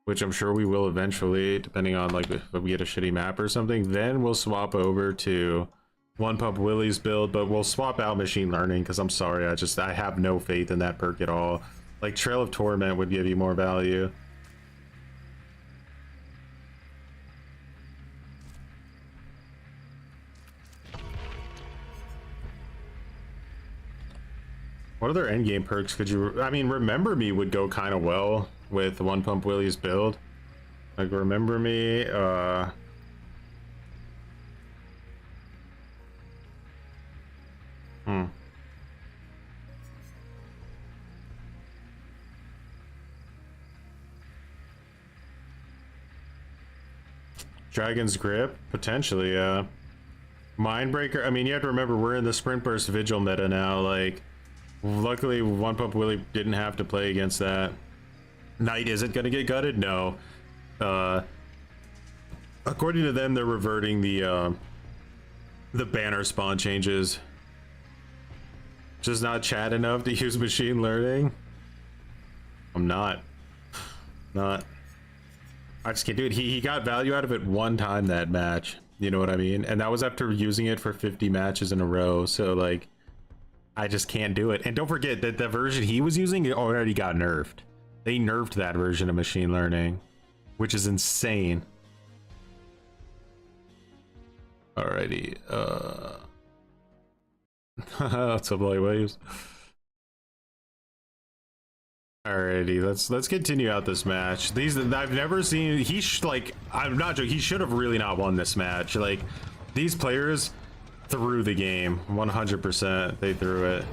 which I'm sure we will eventually, depending on like if we get a shitty map or something, then we'll swap over to One Pump Willie's build, but we'll swap out Machine Learning because I'm sorry, I have no faith in that perk at all. Like Trail of Torment would give you more value. What other endgame perks could you... I mean, Remember Me would go kind of well with One Pump Willie's build. Like, Remember Me, Dragon's Grip? Potentially, yeah. Mindbreaker? I mean, you have to remember, we're in the Sprint Burst Vigil meta now, like... Luckily, One Pump Willie didn't have to play against that. Knight isn't gonna get gutted? No. According to them, they're reverting the banner spawn changes. Just not chat enough to use machine learning? I'm not. I just can't do it. He got value out of it one time that match. You know what I mean? And that was after using it for 50 matches in a row. So, like... I just can't do it. And don't forget that the version he was using already got nerfed. They nerfed that version of machine learning, which is insane. Alrighty, some light waves. Alrighty, let's continue out this match. These I've never seen. I'm not joking. He should have really not won this match. Like, these players threw the game 100%. They threw it.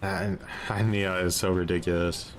And Nia is so ridiculous.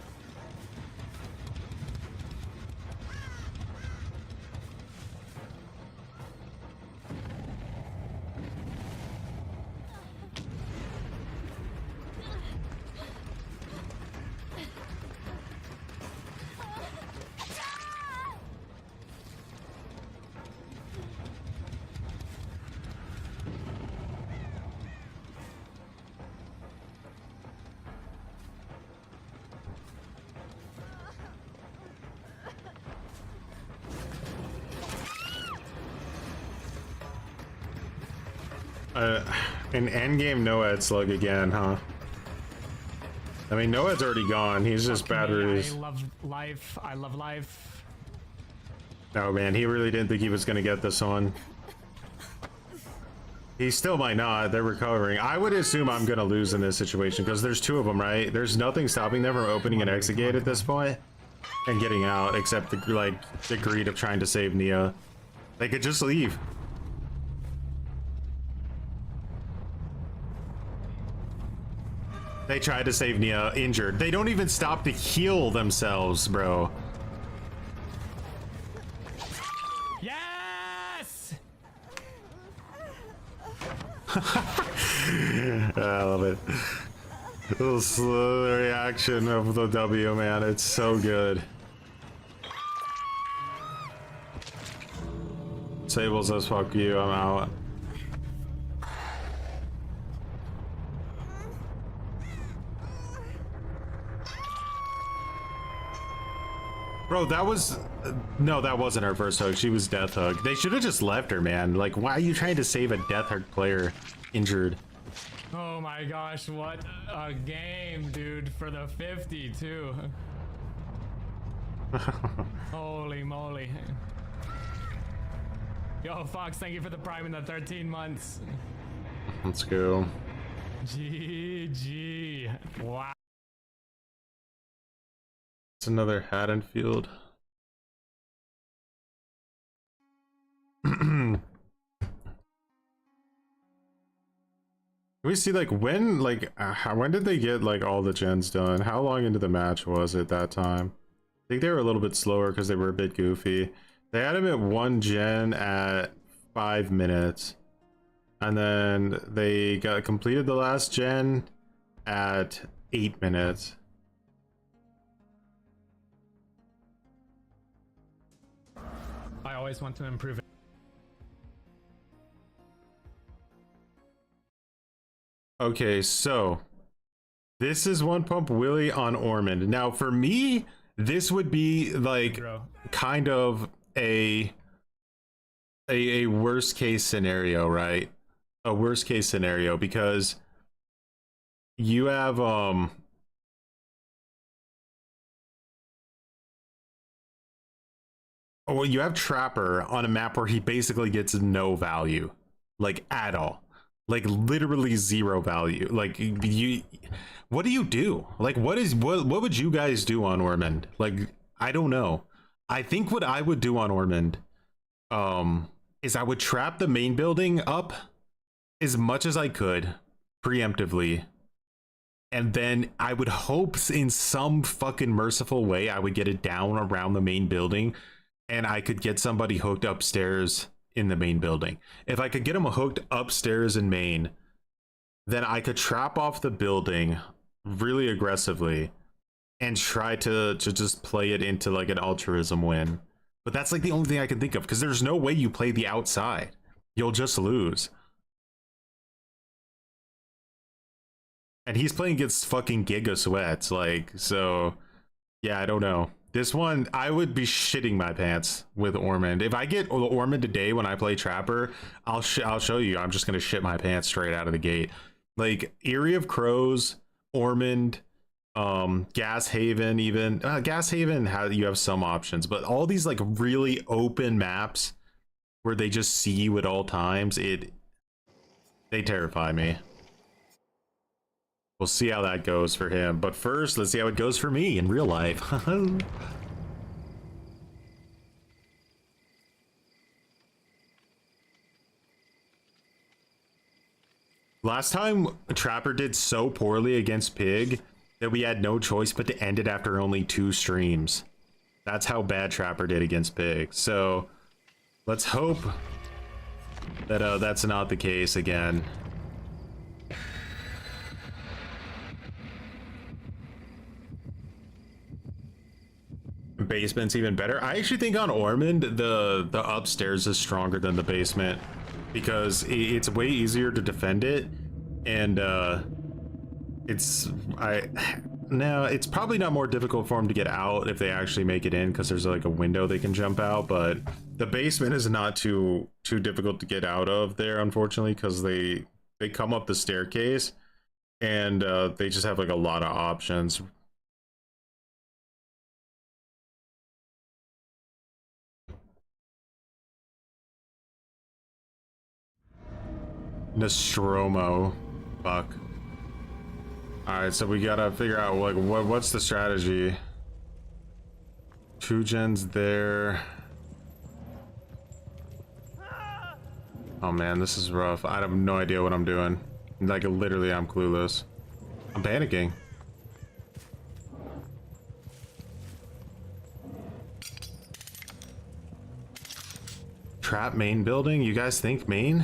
An endgame Noad slug again, huh? I mean, Noad's already gone. He's just batteries. I love life. I love life. No, man, he really didn't think he was gonna get this one. He still might not. They're recovering. I would assume I'm gonna lose in this situation because there's two of them, right? There's nothing stopping them from opening an exit gate at this point and getting out, except the greed of trying to save Nia. They could just leave. They tried to save Nia injured. They don't even stop to heal themselves, bro. Yeah! I love it. The slow reaction of the W, man. It's so good. Sable says, fuck you, I'm out. Bro, that was... No, that wasn't her first hug. She was death hug. They should have just left her, man. Like, why are you trying to save a death hug player injured? Oh my gosh, what a game, dude, for the 50 too. Holy moly. Yo, Fox, thank you for the prime in the 13 months. Let's go. GG. Wow. It's another Haddonfield. We see like when did they get like all the gens done? How long into the match was it that time? I think they were a little bit slower because they were a bit goofy. They had him at 1 gen at 5 minutes, and then they got completed the last gen at 8 minutes. I always want to improve it. Okay, so this is One Pump Willie on Ormond. Now, for me, this would be like kind of a worst case scenario, right? A worst case scenario, because you have well, you have Trapper on a map where he basically gets no value, like at all. Like literally zero value. Like you, what do you do? Like what would you guys do on Ormond? Like I don't know. I think what I would do on Ormond is I would trap the main building up as much as I could preemptively, and then I would hope in some fucking merciful way I would get it down around the main building and I could get somebody hooked upstairs in the main building. If I could get them hooked upstairs in main, then I could trap off the building really aggressively and try to just play it into like an altruism win. But that's like the only thing I can think of, because there's no way you play the outside. You'll just lose. And he's playing against fucking Giga Sweats, like, so yeah, I don't know. This one, I would be shitting my pants with Ormond. If I get Ormond today when I play Trapper, I'll show you. I'm just gonna shit my pants straight out of the gate. Like Eyrie of Crows, Ormond, Gas Haven, even Gas Haven. You have some options, but all these like really open maps where they just see you at all times, they terrify me. We'll see how that goes for him, but first let's see how it goes for me in real life. Last time Trapper did so poorly against Pig that we had no choice but to end it after only 2 streams. That's how bad Trapper did against Pig. So let's hope that that's not the case again. Basement's even better. I actually think on Ormond the upstairs is stronger than the basement, because it's way easier to defend it, and it's probably not more difficult for them to get out if they actually make it in, because there's like a window they can jump out. But the basement is not too difficult to get out of there, unfortunately, because they come up the staircase and they just have like a lot of options. Nostromo, fuck. All right, so we gotta figure out like what's the strategy. 2 gens there. Oh man, this is rough. I have no idea what I'm doing. Like literally, I'm clueless. I'm panicking. Trap main building? You guys think main?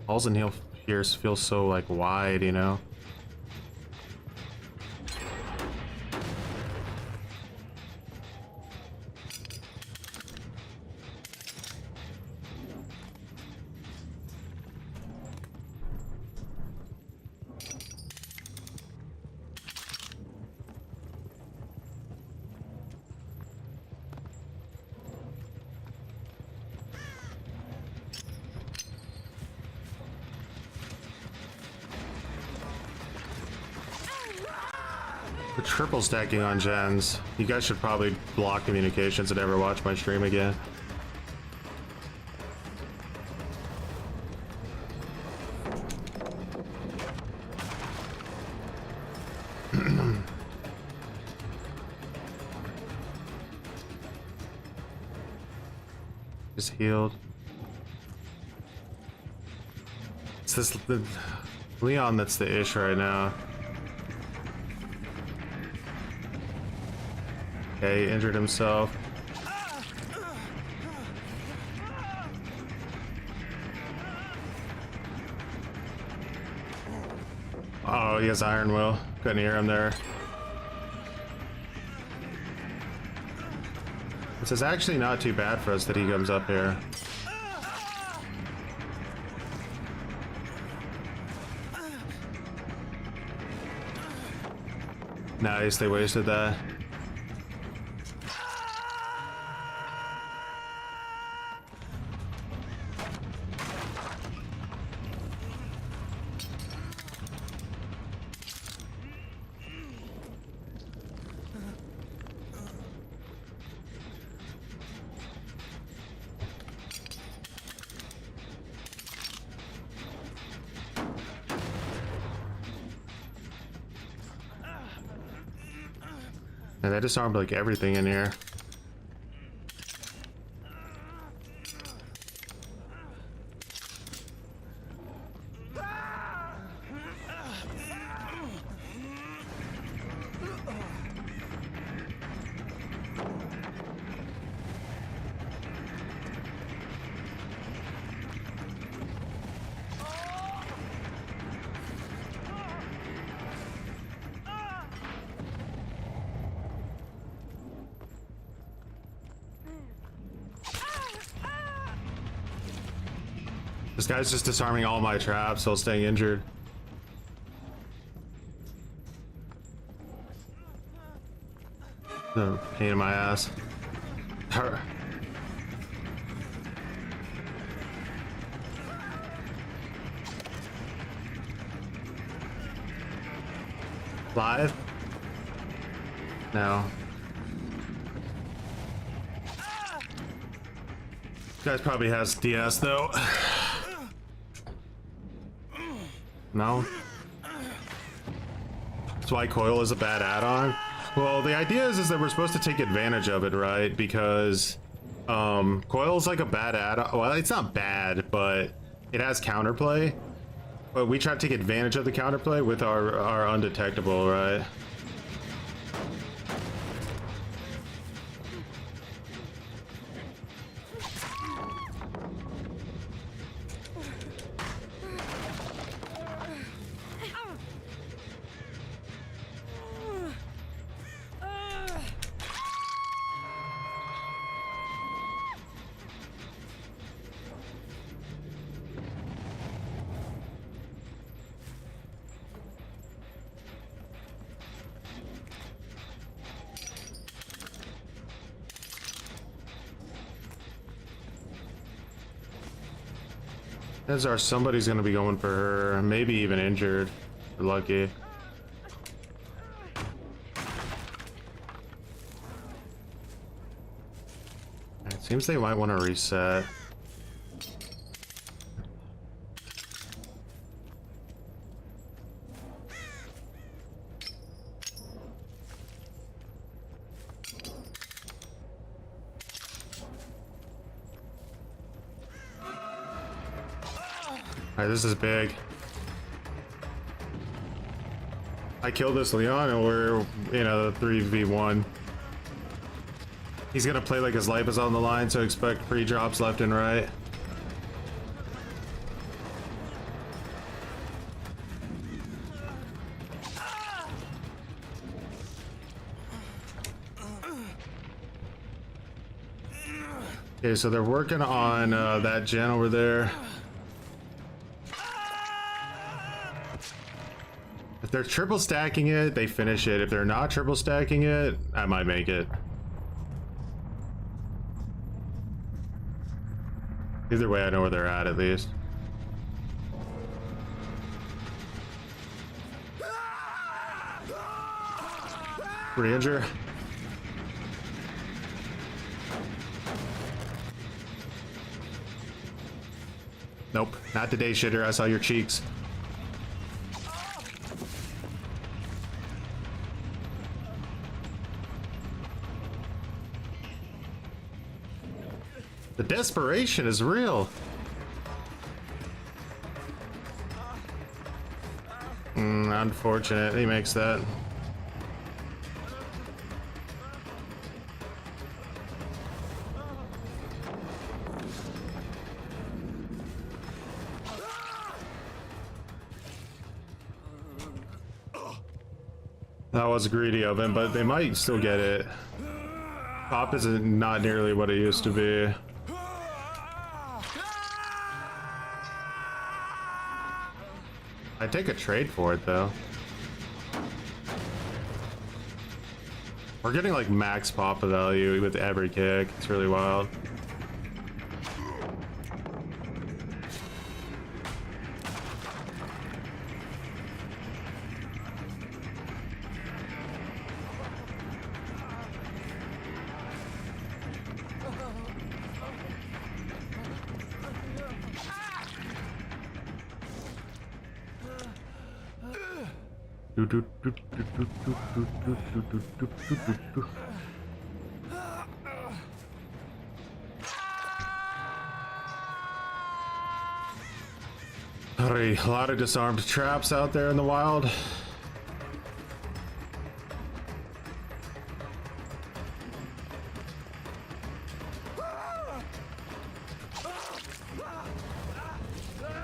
Halls and here feels so like wide, you know. We're triple stacking on gens. You guys should probably block communications and never watch my stream again. Just healed. It's this the Leon that's the ish right now. Okay, he injured himself. Oh, he has Iron Will. Couldn't hear him there. This is actually not too bad for us that he comes up here. Nice, they wasted that. And they disarmed like everything in here. This guy's just disarming all my traps while staying injured. No pain in my ass. Live? No. This guy probably has DS though. No? That's why Coil is a bad add-on? Well, the idea is that we're supposed to take advantage of it, right? Because Coil is like a bad add-on. Well, it's not bad, but it has counterplay. But we try to take advantage of the counterplay with our undetectable, right? As are somebody's gonna be going for her, maybe even injured. We're lucky. It seems they might want to reset. Alright, this is big. I killed this Leon and we're, you know, 3v1. He's gonna play like his life is on the line, so expect free drops left and right. Okay, so they're working on that gen over there. If they're triple stacking it, they finish it. If they're not triple stacking it, I might make it. Either way, I know where they're at least. Re-injure. Nope, not today, shitter. I saw your cheeks. The desperation is real. Unfortunate. He makes that. That was greedy of him, but they might still get it. Pop is not nearly what it used to be. I'd take a trade for it though. We're getting like max pop value with every kick. It's really wild. A lot of disarmed traps out there in the wild.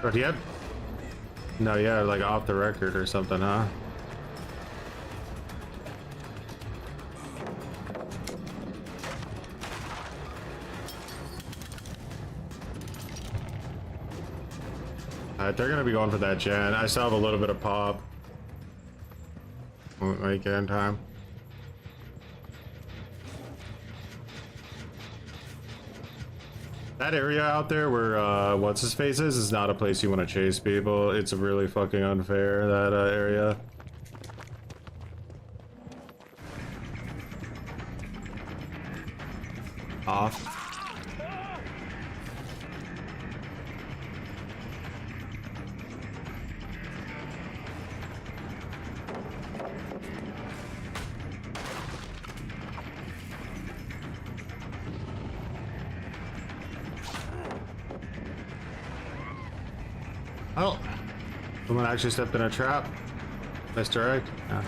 But he had... No, yeah, like off the record or something, huh? They're gonna be going for that gen. I still have a little bit of pop. Won't make it in time. That area out there where what's his face is not a place you want to chase people. It's really fucking unfair, that area. Off. Oh, someone actually stepped in a trap. Misdirect. Yeah.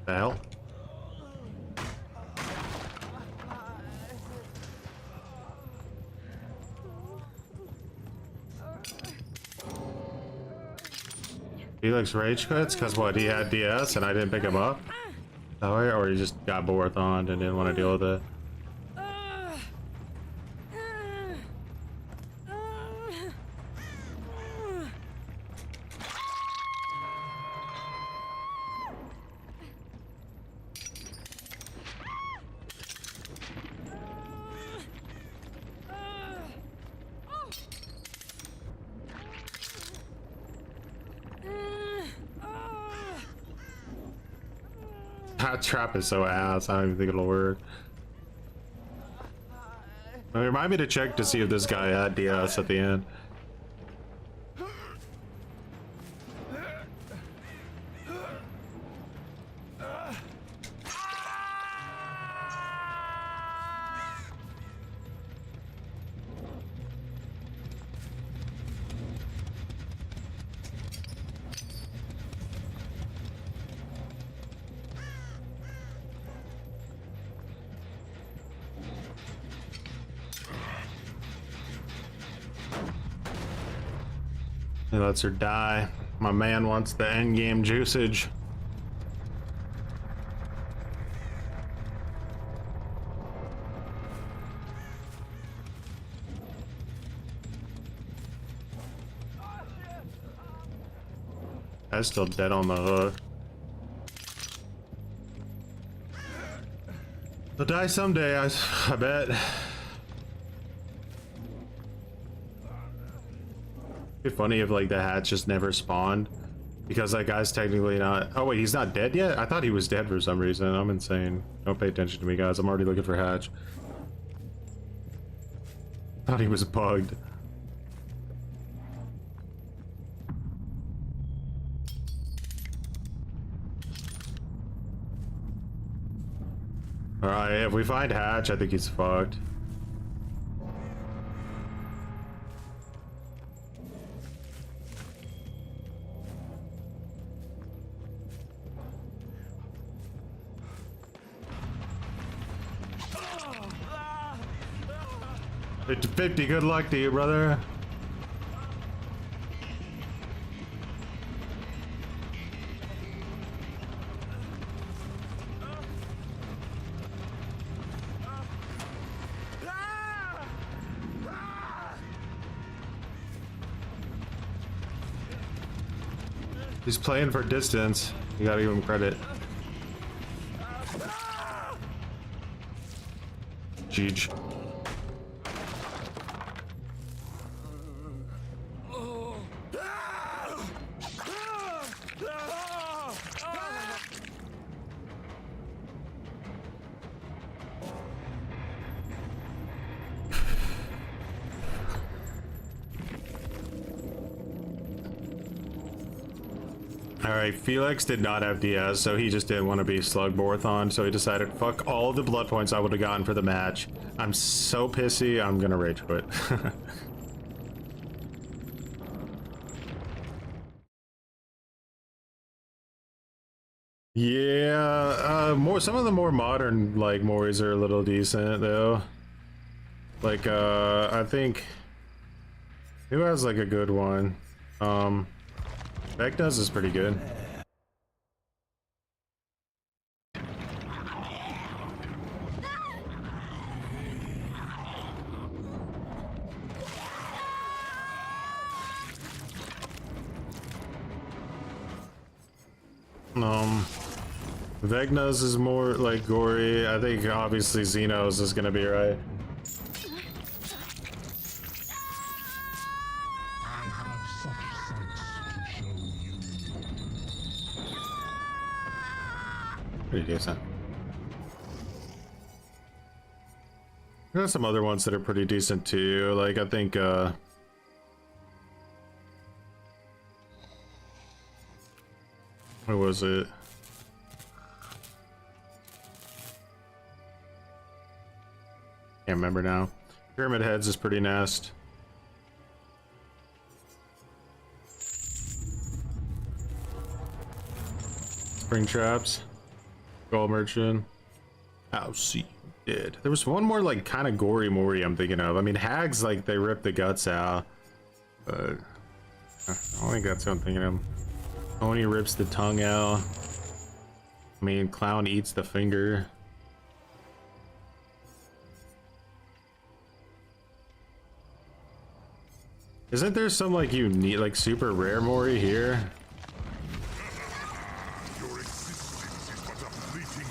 The hell? Felix rage quits because what, he had DS and I didn't pick him up? That way, or he just got bored on and didn't want to deal with it. That trap is so ass, I don't even think it'll work. Remind me to check to see if this guy had DS at the end. He lets her die. My man wants the endgame juicage. I'm still dead on the hook. He'll die someday, I bet. It'd be funny if like the hatch just never spawned, because that guy's technically not. Oh wait, he's not dead yet? I thought he was dead for some reason. I'm insane. Don't pay attention to me, guys. I'm already looking for hatch. Thought he was bugged. Alright, if we find hatch, I think he's fucked. It's 50, good luck to you, brother. He's playing for distance. You gotta give him credit. Jeej. Alright, Felix did not have DS, so he just didn't want to be Slugborthon, so he decided, fuck all the blood points I would have gotten for the match. I'm so pissy, I'm gonna rage quit. Yeah, some of the more modern, like, Moris are a little decent, though. Like, I think... Who has, like, a good one? Vecna's is pretty good. Vecna's is more like gory. I think obviously Xeno's is gonna be right. Pretty decent. There's some other ones that are pretty decent too. Like I think what was it? Can't remember now. Pyramid Heads is pretty nasty. Spring Traps. Gold Merchant. I'll see you dead. There was one more like kind of gory Mori I'm thinking of. I mean Hags, like they rip the guts out. But I don't think that's what I'm thinking of. Oni rips the tongue out. I mean Clown eats the finger. Isn't there some like unique, like super rare Mori here? Your existence is but a fleeting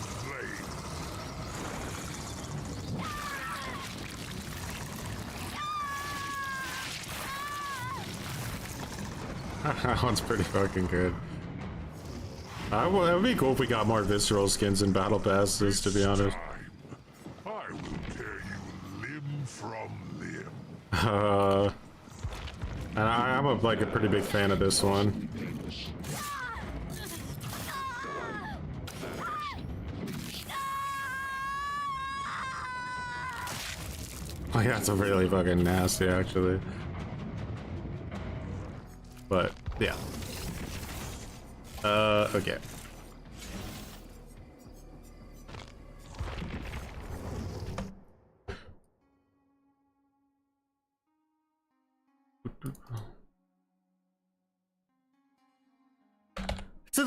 flame. That one's pretty fucking good. It would be cool if we got more visceral skins and battle passes, to be honest. I will tear you limb from limb. And I'm like a pretty big fan of this one. Oh yeah, it's a really fucking nasty actually. But yeah. Okay.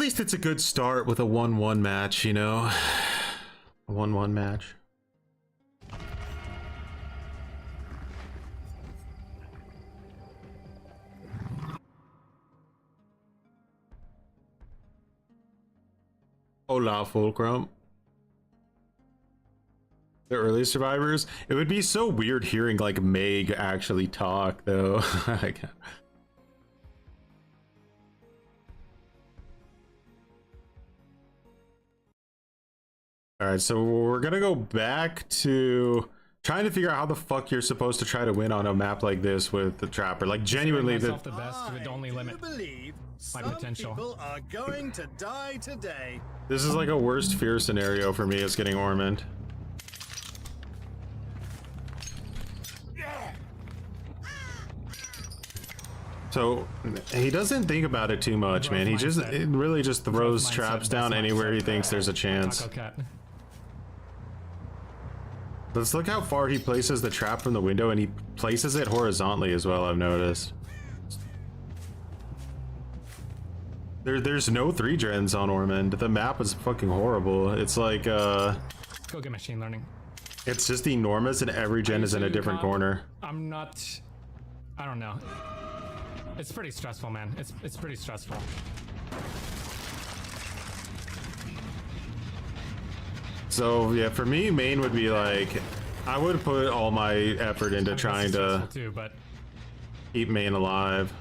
least it's a good start with a 1-1 match, you know? A 1-1 match. Hola, Fulcrum. The early survivors. It would be so weird hearing like Meg actually talk, though. All right, so we're gonna go back to trying to figure out how the fuck you're supposed to try to win on a map like this with the Trapper. Like genuinely, the best would only limit believe my some potential. people are going to die today. this is like a worst fear scenario for me is getting Ormond. So he doesn't think about it too much, man. He just it really just throws traps down anywhere he thinks there's a chance. Let's look how far he places the trap from the window, and he places it horizontally as well, I've noticed. There's no 3 gens on Ormond. The map is fucking horrible. It's like Go get machine learning. it's just enormous, and every gen is in a different corner. I don't know. It's pretty stressful, man. It's pretty stressful. So yeah, for me, main would be like, I would put all my effort into trying to too, but keep main alive.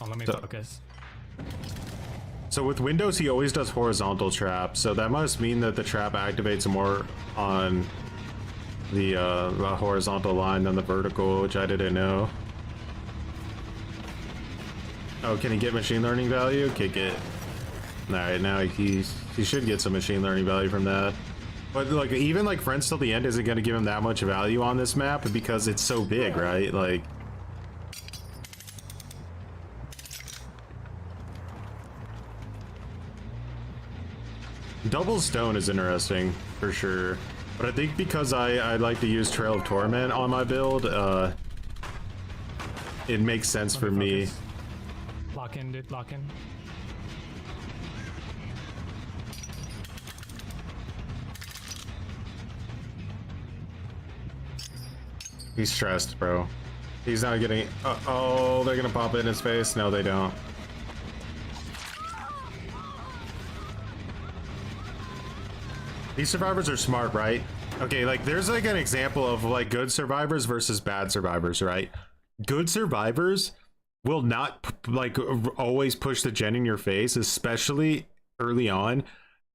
oh, let me focus. So with Windows, he always does horizontal traps, so that must mean that the trap activates more on the horizontal line than the vertical, which I didn't know. Oh, can he get machine learning value? Kick it. Alright, now he should get some machine learning value from that. But like even like Friends Till the End isn't gonna give him that much value on this map because it's so big, right? Like Double Stone is interesting for sure. But I think because I like to use Trail of Torment on my build, it makes sense for me. Lock in, dude. Lock in. He's stressed, bro. He's not getting. Oh, they're gonna pop it in his face. No, they don't. These survivors are smart, right? Okay, like there's like an example of like good survivors versus bad survivors, right? Good survivors will not like always push the gen in your face, especially early on,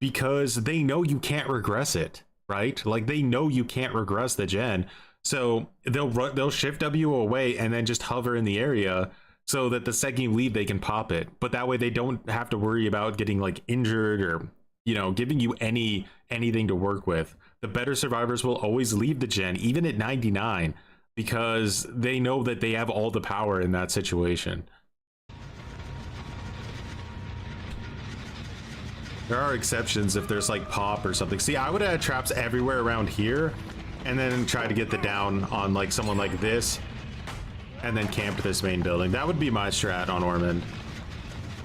because they know you can't regress it, right? Like they know you can't regress the gen, so they'll shift W away and then just hover in the area so that the second you leave they can pop it. But that way they don't have to worry about getting like injured or, you know, giving you anything to work with. The better survivors will always leave the gen even at 99 because they know that they have all the power in that situation. There are exceptions if there's like pop or something. See, I would add traps everywhere around here and then try to get the down on like someone like this and then camp this main building. That would be my strat on Ormond.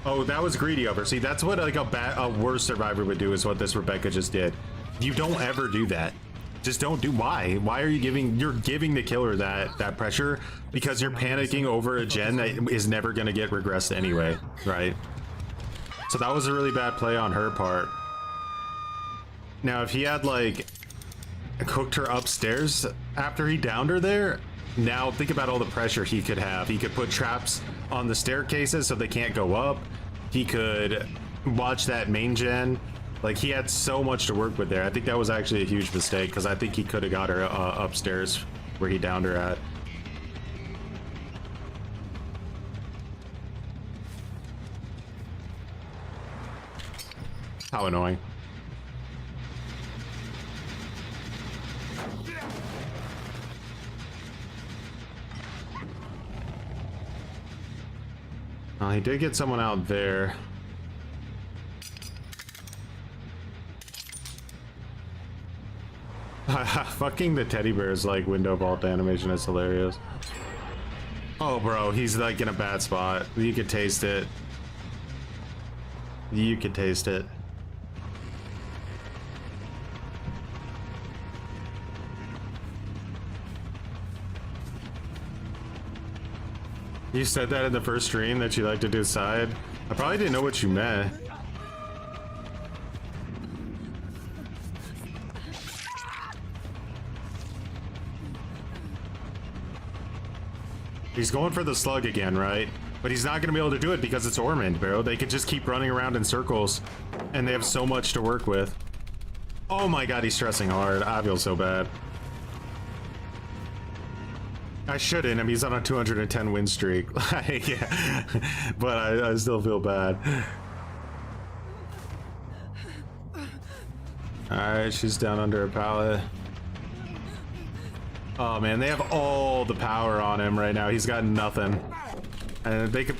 Oh, that was greedy over. See, that's what like a worse survivor would do, is what this Rebecca just did. You don't ever do that. Just don't do. Why are you giving, you're giving the killer that pressure because you're panicking over a gen that is never going to get regressed anyway, right? So that was a really bad play on her part. Now if he had like cooked her upstairs after he downed her there, now think about all the pressure he could have. He could put traps on the staircases so they can't go up. He could watch that main gen. Like he had so much to work with there. I think that was actually a huge mistake because I think he could have got her upstairs where he downed her at. How annoying. He did get someone out there. Fucking the teddy bear's like window vault animation is hilarious. Oh bro, he's like in a bad spot. You could taste it. You can taste it. You said that in the first stream that you like to do side. I probably didn't know what you meant. He's going for the slug again, right? But he's not going to be able to do it because it's Ormond, bro. They could just keep running around in circles, and they have so much to work with. Oh my god, he's stressing hard. I feel so bad. I shouldn't. I mean, he's on a 210 win streak. Like, yeah. But I still feel bad. Alright, she's down under a pallet. Oh man, they have all the power on him right now. He's got nothing. And they could...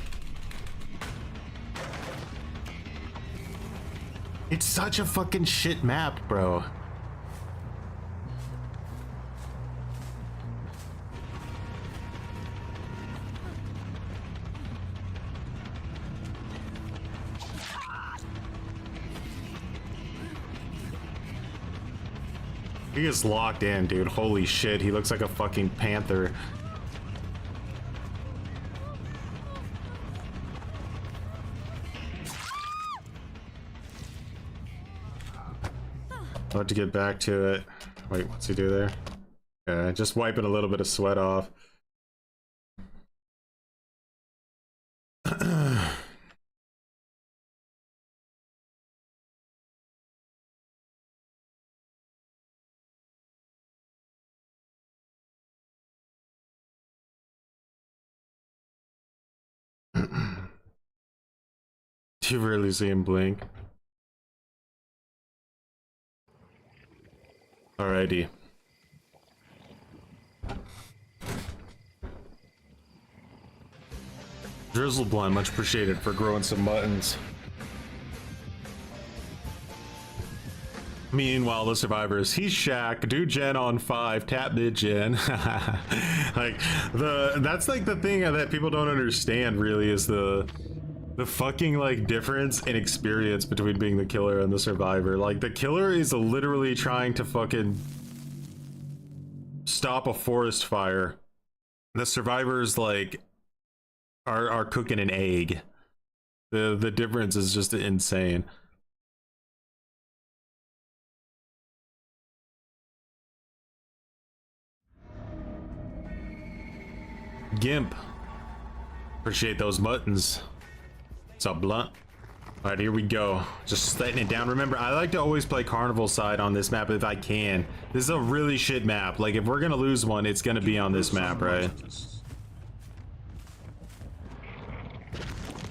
It's such a fucking shit map, bro. He is locked in, dude. Holy shit, he looks like a fucking panther. About to get back to it. Wait, what's he do there? Yeah, just wiping a little bit of sweat off. You really see him blink. Alrighty. Drizzle Blunt, much appreciated for growing some muttons. Meanwhile, the survivors, he's Shaq, do Gen on 5, tap mid Gen. Like, that's like the thing that people don't understand really is the fucking like difference in experience between being the killer and the survivor. Like the killer is literally trying to fucking stop a forest fire. The survivors like are cooking an egg. The difference is just insane. Gimp, appreciate those muttons. What's up, Blunt? All right, here we go. Just setting it down. Remember, I like to always play carnival side on this map if I can. This is a really shit map. Like, if we're gonna lose one, it's gonna be on this map, right?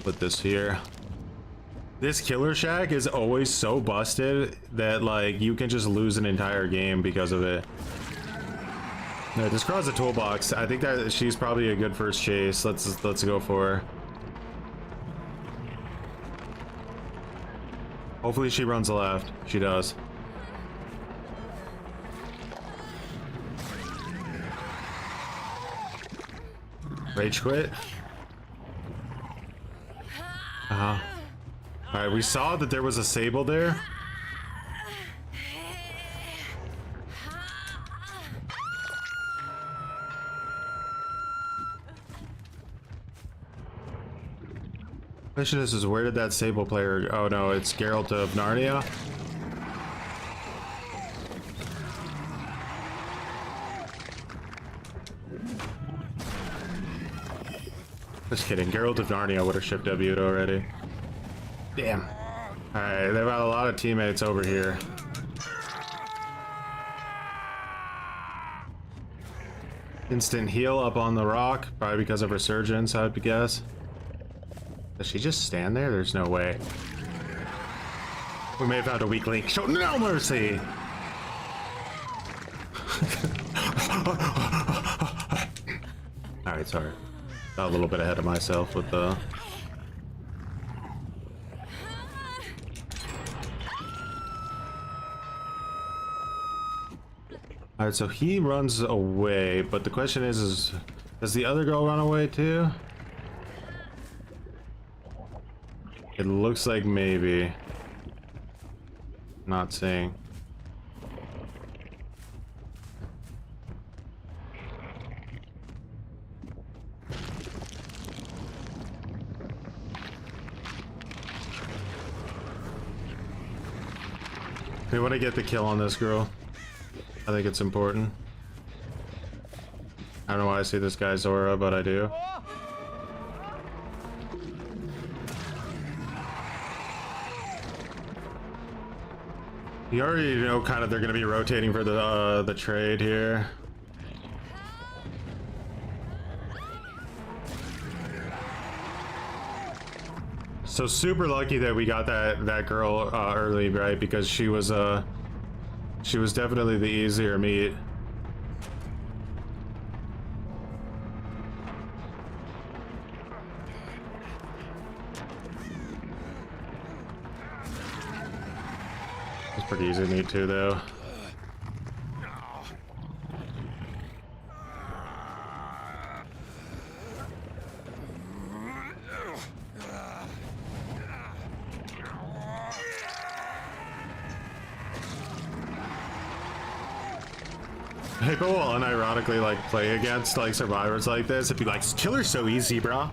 Put this here. This killer shack is always so busted that, like, you can just lose an entire game because of it. No, this girl has a toolbox. I think that she's probably a good first chase. Let's go for her. Hopefully she runs left. She does. Rage quit. Alright, we saw that there was a Sable there. Question is where did that Sable player? Oh no, it's Geralt of Narnia. Just kidding. Geralt of Narnia would have shipped W'd already. Damn. Alright, they've got a lot of teammates over here. Instant heal up on the rock, probably because of resurgence, I would guess. Does she just stand there? There's no way. We may have found a weak link. Show no mercy! Alright, sorry. Got a little bit ahead of myself with the... Alright, so he runs away, but the question is does the other girl run away too? It looks like maybe. Not saying. We want to get the kill on this girl. I think it's important. I don't know why I see this guy's aura, but I do. You already know kind of they're going to be rotating for the trade here. So super lucky that we got that girl early, right? Because she was definitely the easier meat. It's pretty easy meat too, though. People will unironically like play against like survivors like this and be like, killer's so easy, bro.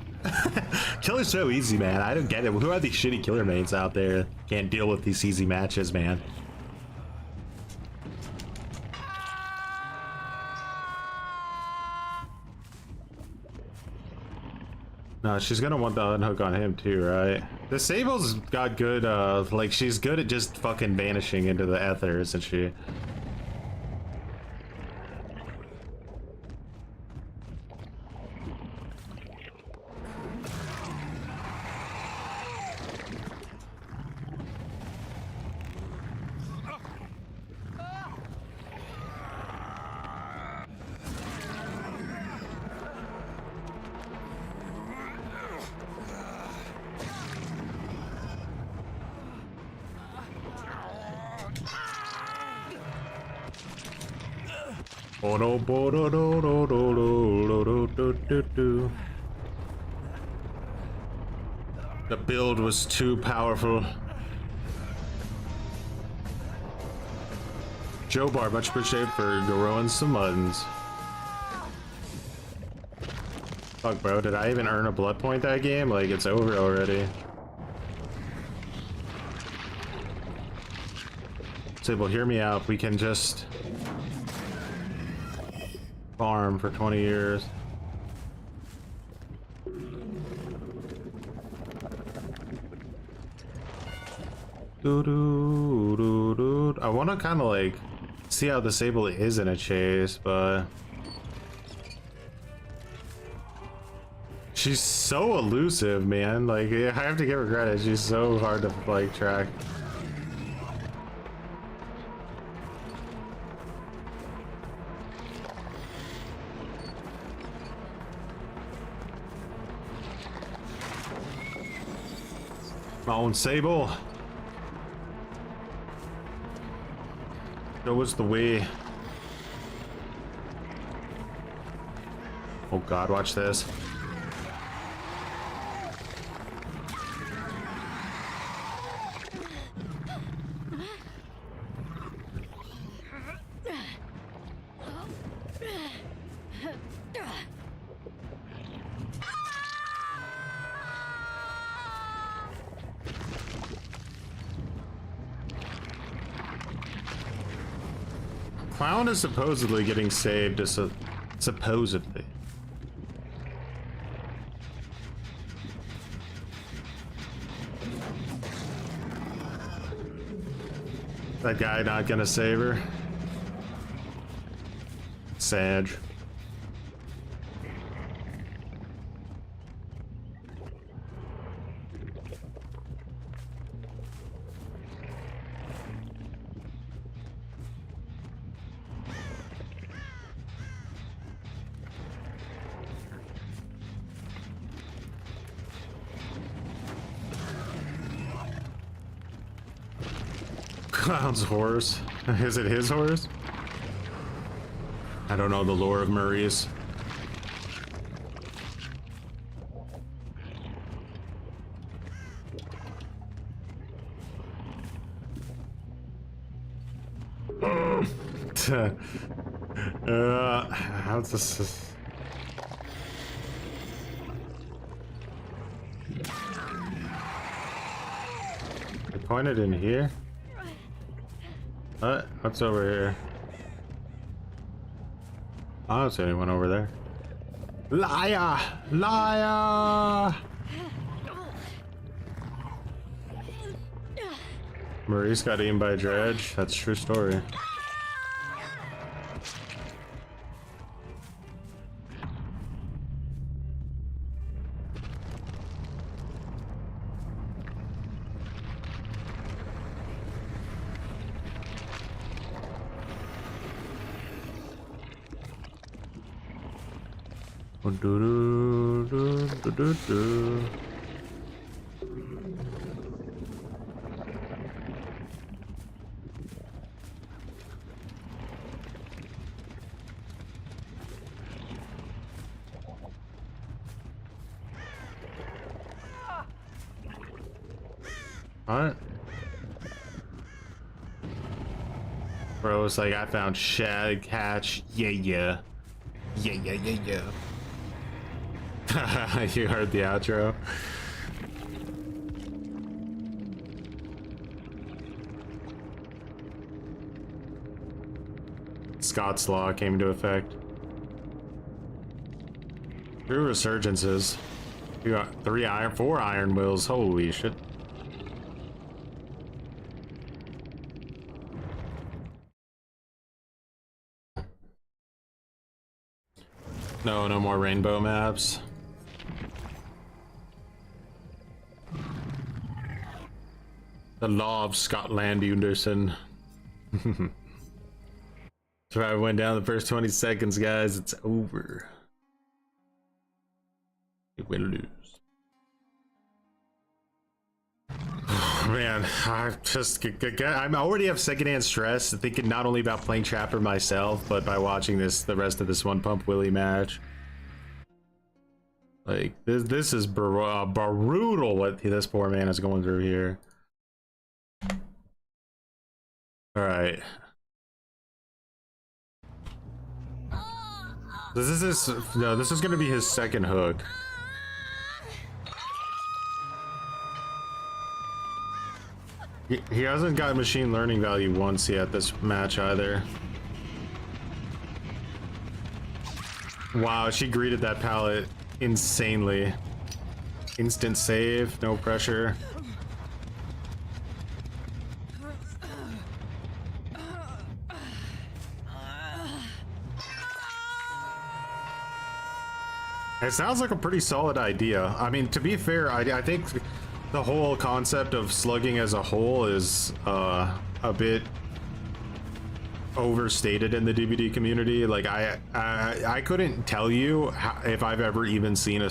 Killer's so easy, man. I don't get it. Who are these shitty killer mates out there? Can't deal with these easy matches, man. No, she's gonna want the unhook on him too, right? The Sable's got good, like she's good at just fucking vanishing into the ether, isn't she? The build was too powerful. Joe Bar, much appreciated for growing some muttons. Fuck, bro, did I even earn a blood point that game? Like, it's over already. Sable, hear me out. We can just farm for 20 years. I want to kind of like see how the Sable is in a chase, but she's so elusive, man. Like, I have to give her credit. She's so hard to like track. My own Sable. Show us the way. Oh god, watch this. Clown is supposedly getting saved, supposedly. That guy not gonna save her. Sad. Clown's horse. Is it his horse? I don't know the lore of Maurice. How's this? They pointed in here. What? What's over here? I don't see anyone over there. Liar! Liar! Maurice got eaten by a dredge. That's a true story. What? Bro was like, I found shag hatch. Yeah, yeah. Yeah, yeah, yeah, yeah. You heard the outro. Scott's Law came into effect. 3 resurgences. You got 4 iron wills. Holy shit. No more rainbow maps. The law of Scotland, Underson. So I went down the first 20 seconds, guys. It's over. You will lose. Man, I already have secondhand stress thinking not only about playing Trapper myself, but by watching the rest of this One Pump Willie match. Like this is brutal what this poor man is going through here. All right. This is going to be his second hook. He hasn't got machine learning value once yet this match either. Wow, she greeted that pallet insanely. Instant save, no pressure. It sounds like a pretty solid idea. I mean, to be fair, I think the whole concept of slugging as a whole is a bit overstated in the DVD community. Like I couldn't tell you if I've ever even seen a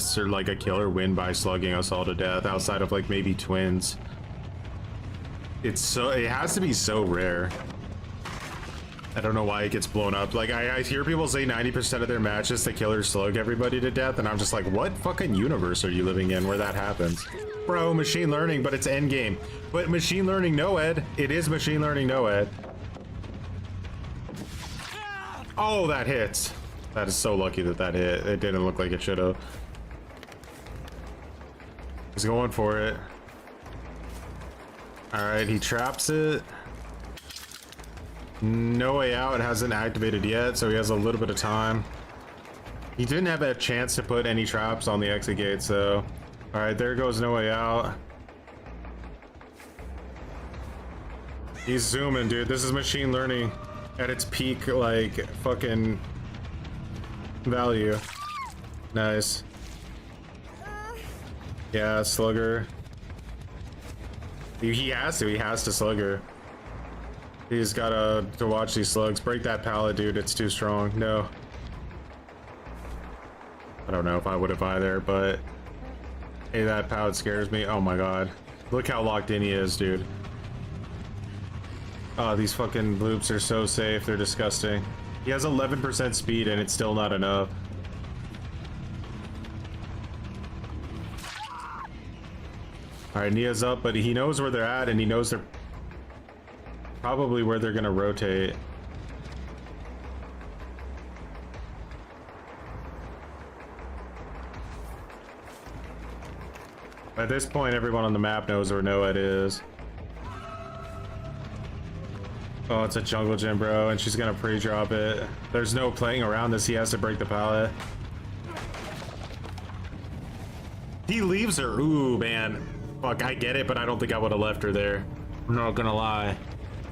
killer win by slugging us all to death outside of like maybe twins. It has to be so rare. I don't know why it gets blown up. Like I hear people say 90% of their matches the killers slug everybody to death, and I'm just like, what fucking universe are you living in where that happens? Bro, machine learning, but it's endgame. But machine learning no ed. It is machine learning no ed. Oh, that hits. That is so lucky that hit. It didn't look like it should have. He's going for it. All right, he traps it. No way out. It hasn't activated yet, so he has a little bit of time. He didn't have a chance to put any traps on the exit gate, so all right, there goes no way out. He's zooming, dude. This is machine learning at its peak, like fucking value. Nice. Yeah, slugger. He has to slugger. He's gotta watch these slugs. Break that pallet, dude. It's too strong. No. I don't know if I would have either, but hey, that pallet scares me. Oh my god. Look how locked in he is, dude. Oh, these fucking loops are so safe. They're disgusting. He has 11% speed and it's still not enough. Alright, Nia's up, but he knows where they're at and he knows they're probably where they're gonna rotate. At this point, everyone on the map knows where Noed is. Oh, it's a jungle gym, bro, and she's gonna pre-drop it. There's no playing around this. He has to break the pallet. He leaves her. Ooh, man. Fuck, I get it, but I don't think I would have left her there. I'm not gonna lie.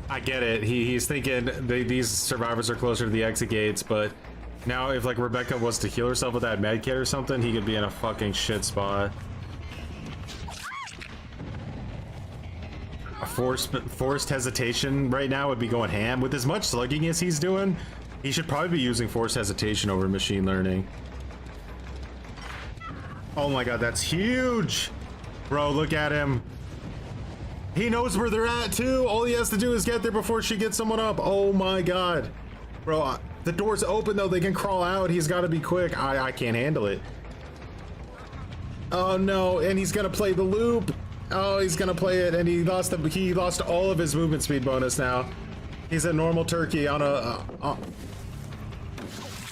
I get it. He's thinking these survivors are closer to the exit gates, but now if like Rebecca was to heal herself with that med kit or something, he could be in a fucking shit spot. A forced hesitation right now would be going ham. With as much slugging as he's doing, he should probably be using forced hesitation over machine learning. Oh my god, that's huge! Bro, look at him. He knows where they're at too. All he has to do is get there before she gets someone up. Oh my god. Bro, the door's open though. They can crawl out. He's got to be quick. I can't handle it. Oh no, and he's gonna play the loop. Oh, he's gonna play it, and he lost all of his movement speed bonus now. He's a normal turkey on a...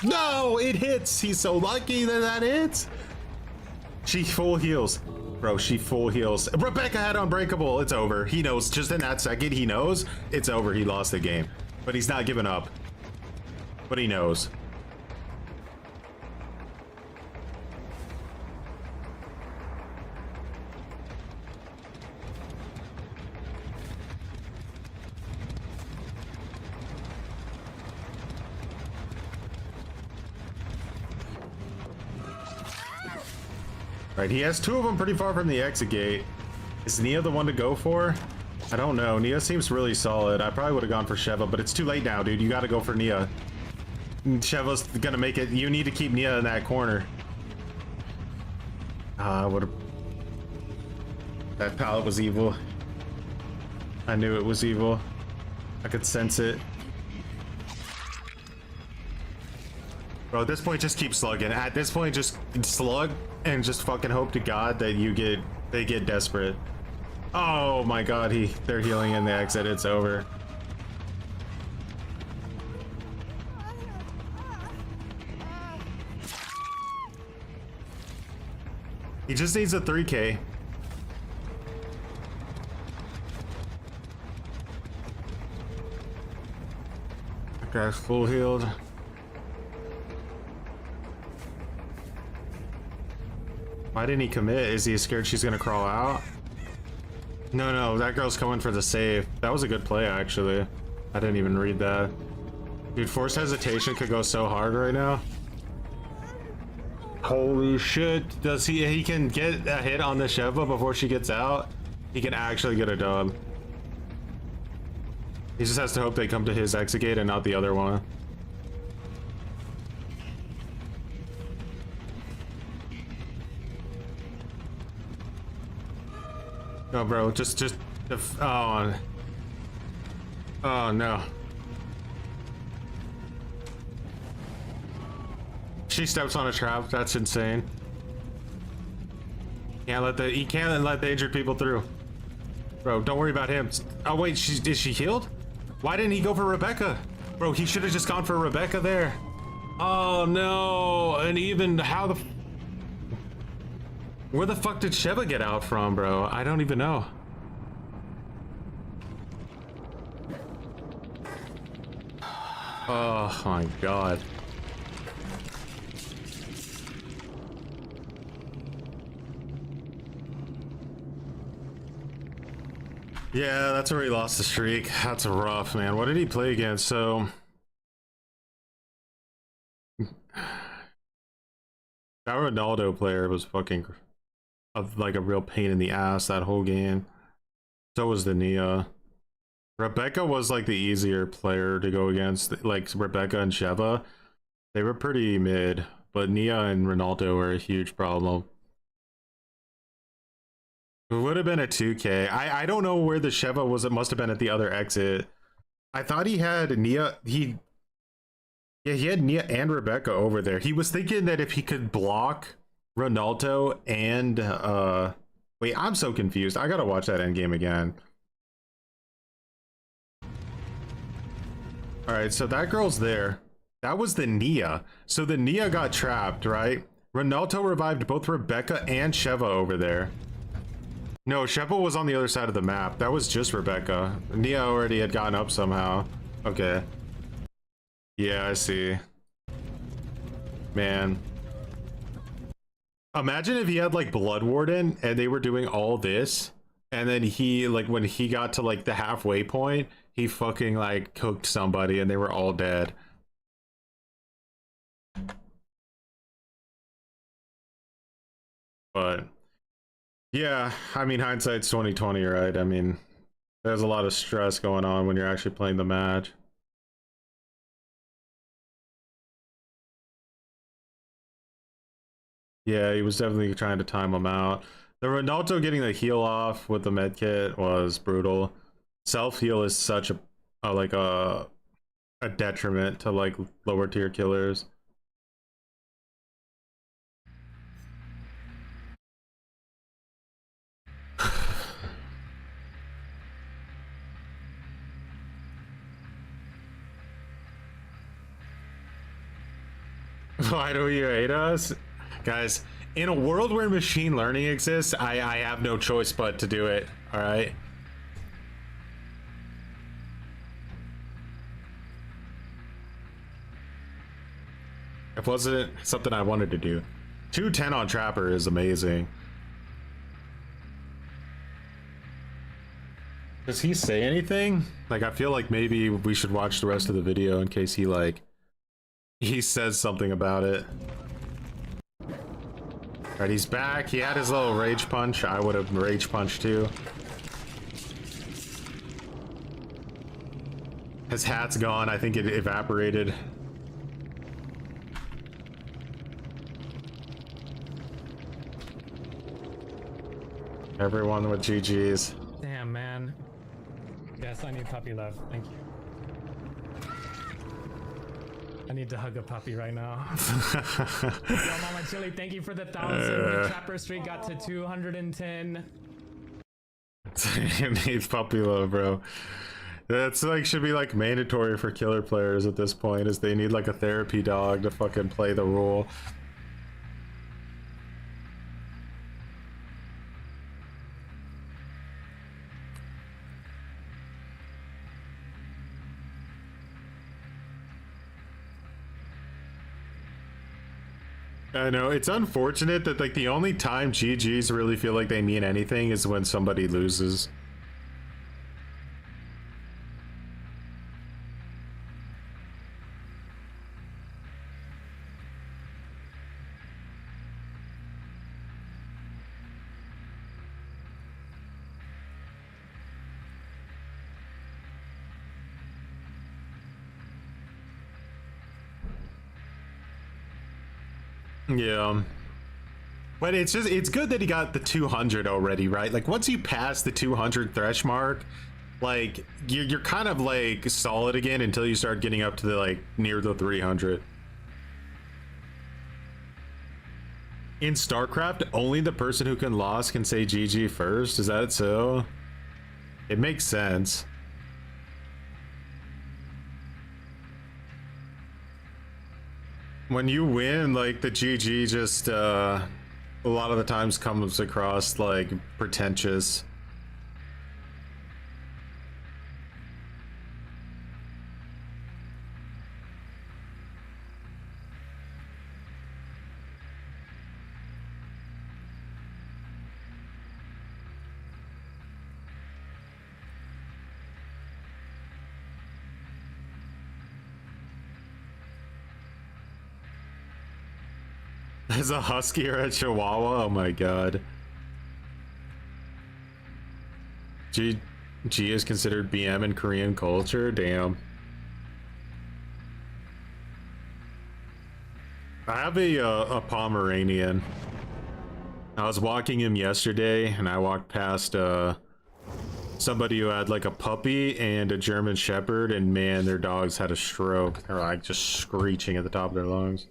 No, it hits. He's so lucky that hits. She full heals. Bro, she full heals. Rebecca had unbreakable. It's over. He knows. Just in that second, he knows it's over. He lost the game. But he's not giving up. But he knows. Right, he has two of them pretty far from the exit gate. Is Nia the one to go for? I don't know. Nia seems really solid. I probably would have gone for Sheva, but it's too late now, dude. You got to go for Nia. Sheva's gonna make it. You need to keep Nia in that corner. I would have. That pallet was evil. I knew it was evil. I could sense it. Bro, at this point, just keep slugging. At this point, just slug and just fucking hope to God that they get desperate. Oh my God, they're healing in the exit. It's over. He just needs a 3K. That guy's full healed. Why didn't he commit? Is he scared she's gonna crawl out? No, that girl's coming for the save. That was a good play, actually. I didn't even read that. Dude, forced hesitation could go so hard right now. Holy shit. Does he can get a hit on the Sheva before she gets out? He can actually get a dub. He just has to hope they come to his exit gate and not the other one. No, bro, just oh no. She steps on a trap. That's insane. He can't let the injured people through. Bro, don't worry about him. Oh wait, is she healed? Why didn't he go for Rebecca? Bro, he should have just gone for Rebecca there. Oh no, and even how the where the fuck did Sheva get out from, bro? I don't even know. Oh my God. Yeah, that's where he lost the streak. That's rough, man. What did he play against? So that Ronaldo player was fucking like a real pain in the ass that whole game. So was the Nia. Rebecca was like the easier player to go against. Like Rebecca and Sheva, they were pretty mid, but Nia and Ronaldo were a huge problem. It would have been a 2K. I don't know where the Sheva was. It must have been at the other exit. I thought he had Nia. He had Nia and Rebecca over there. He was thinking that if he could block Ronaldo and wait, I'm so confused. I gotta watch that endgame again. All right, so that girl's there. That was the Nia. So the Nia got trapped, right? Ronaldo revived both Rebecca and Sheva over there. No, Sheva was on the other side of the map. That was just Rebecca. Nia already had gotten up somehow. Okay. Yeah, I see. Man. Imagine if he had like Blood Warden and they were doing all this, and then he, like, when he got to like the halfway point, he fucking like cooked somebody and they were all dead. But yeah, I mean, hindsight's 2020, right? I mean, there's a lot of stress going on when you're actually playing the match. Yeah, he was definitely trying to time him out. The Ronaldo getting the heal off with the med kit was brutal. Self heal is such a detriment to like lower tier killers. Why do you hate us? Guys, in a world where machine learning exists, I have no choice but to do it, alright? It wasn't something I wanted to do. 210 on Trapper is amazing. Does he say anything? Like, I feel like maybe we should watch the rest of the video in case he, like, he says something about it. Alright, he's back. He had his little rage punch. I would have rage punched too. His hat's gone. I think it evaporated. Everyone with GG's. Damn, man. Yes, I need puppy love. Thank you. I need to hug a puppy right now. Yo, Mama Chili, thank you for the 1,000. The Trapper Street got to 210. You need puppy love, bro. That's like, should be like mandatory for killer players at this point, is they need like a therapy dog to fucking play the role. I know, it's unfortunate that like the only time GGs really feel like they mean anything is when somebody loses. Yeah, but it's just, it's good that he got the 200 already, right? Like once you pass the 200 thresh mark, like you're kind of like solid again until you start getting up to the like near the 300. In StarCraft, only the person who can lose can say GG first. Is that so? It makes sense. When you win, like the GG just a lot of the times comes across like pretentious. As a husky or a chihuahua? Oh my god. G is considered BM in Korean culture? Damn. I have a Pomeranian. I was walking him yesterday and I walked past somebody who had like a puppy and a German Shepherd, and man, their dogs had a stroke. They're like just screeching at the top of their lungs.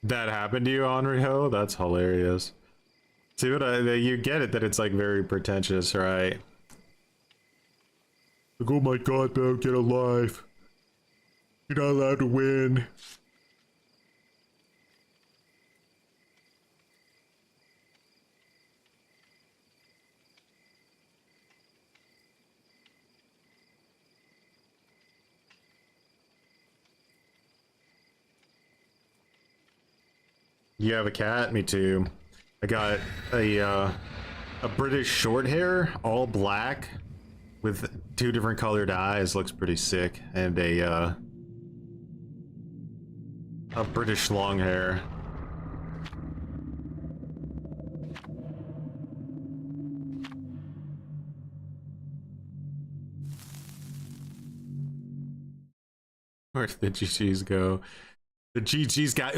That happened to you, Henriho? That's hilarious. See what you get it that it's like very pretentious, right? Like, oh my god, bro, get a life. You're not allowed to win. You have a cat? Me too. I got a British short hair, all black, with 2 different colored eyes. Looks pretty sick. And a British long hair. Where did the GGs go? The GGs got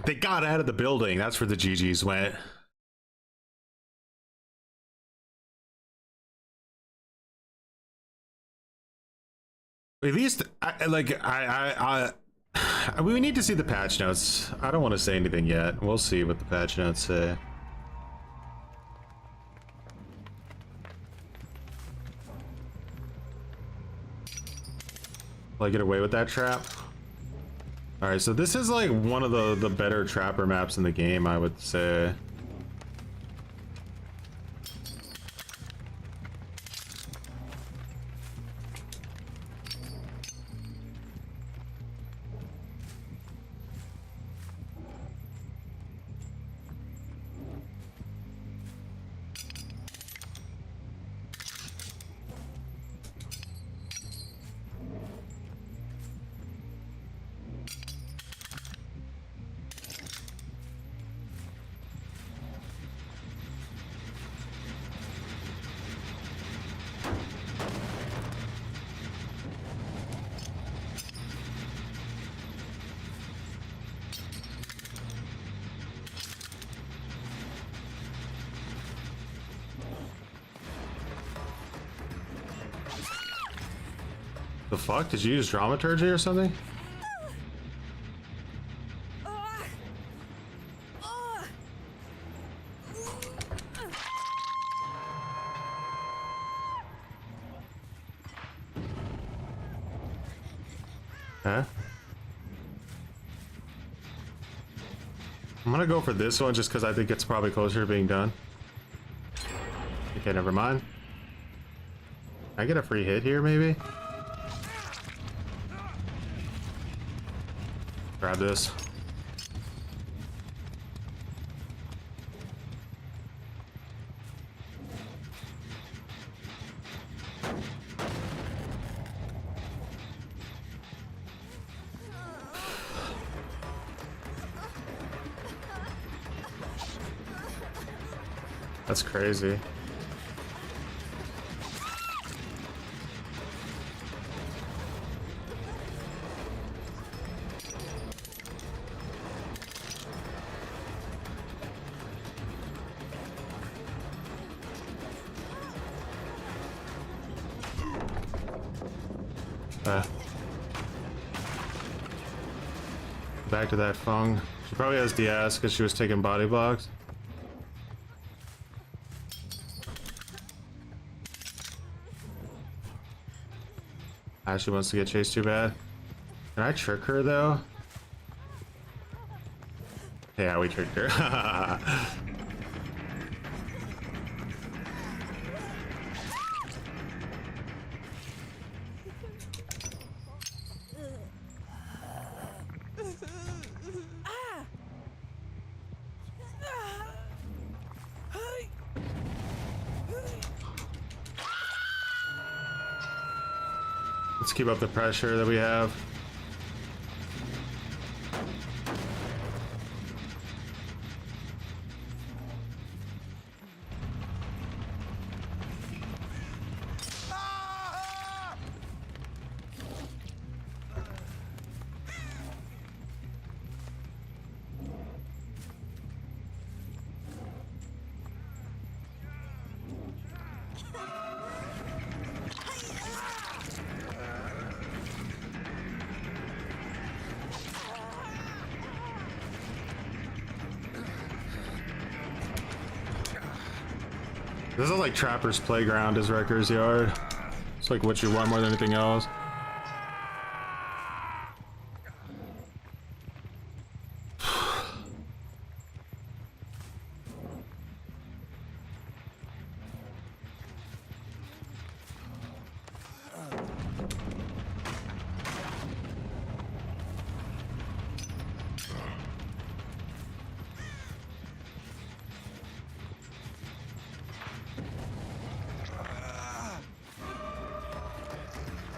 they got out of the building. That's where the GGs went. At least we need to see the patch notes. I don't want to say anything yet. We'll see what the patch notes say. Will I get away with that trap? All right, so this is like one of the better trapper maps in the game, I would say. The fuck? Did you use dramaturgy or something? Huh? I'm gonna go for this one just because I think it's probably closer to being done. Okay, never mind. Can I get a free hit here, maybe? Grab this. That's crazy. Back to that Fung. She probably has DS because she was taking body blocks. Ashley wants to get chased too bad. Can I trick her though? Yeah, we tricked her. Let's keep up the pressure that we have. This is like Trapper's Playground is Wrecker's Yard. It's like what you want more than anything else.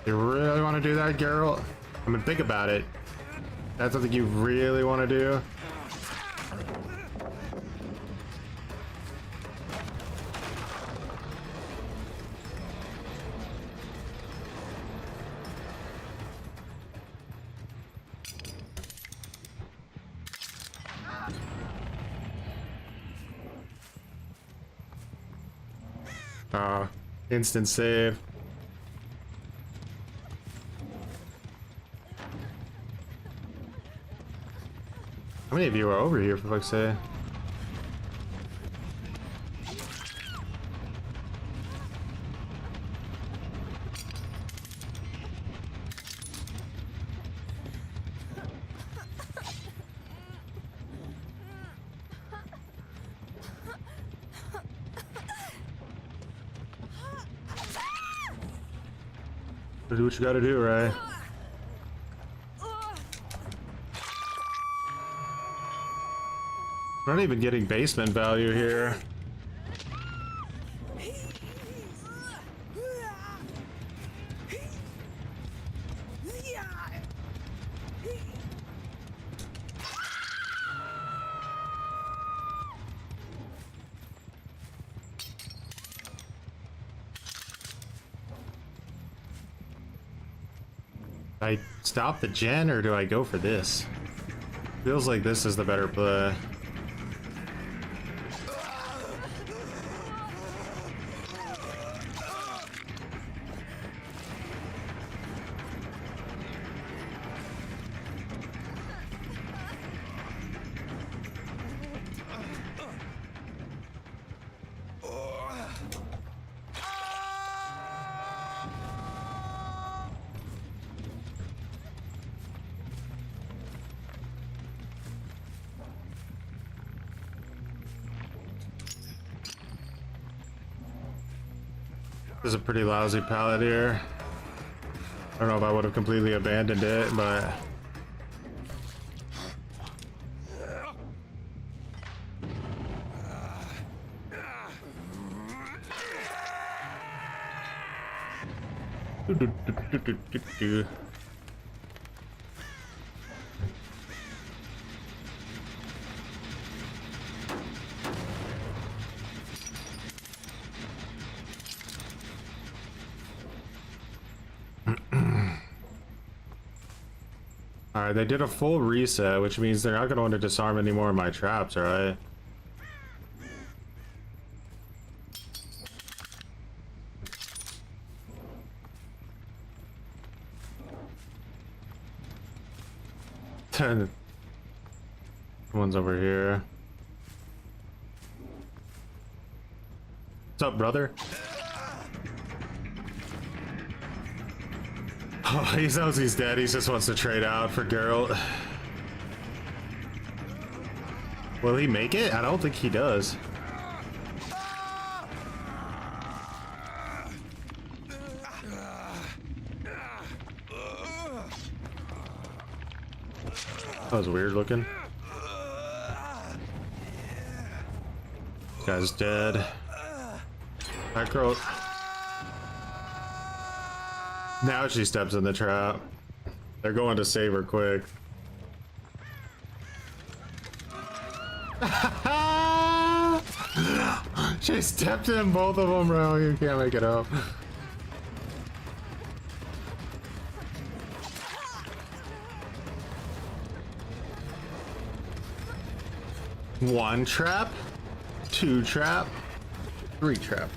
You really want to do that, Geralt? I mean, think about it. That's something you really want to do? Instant save. How many of you are over here, for fuck's sake? Do what you gotta do, right? We're not even getting basement value here. I stop the gen or do I go for this? Feels like this is the better play. This is a pretty lousy pallet here. I don't know if I would have completely abandoned it, but alright, they did a full reset, which means they're not going to want to disarm any more of my traps, right? One's over here. What's up, brother? Oh, he knows he's dead. He just wants to trade out for Geralt. Will he make it? I don't think he does. That was weird looking. This guy's dead. That girl. Now she steps in the trap. They're going to save her quick. She stepped in both of them, bro. You can't make it up. One trap, two trap, three trap.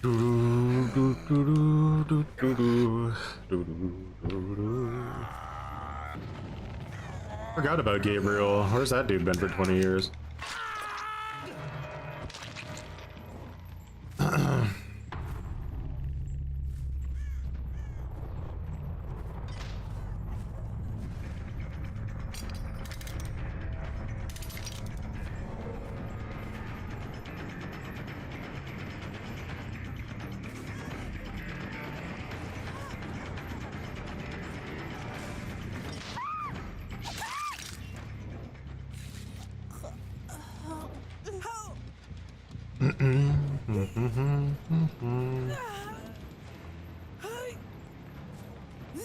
Forgot about Gabriel. Where's that dude been for 20 years?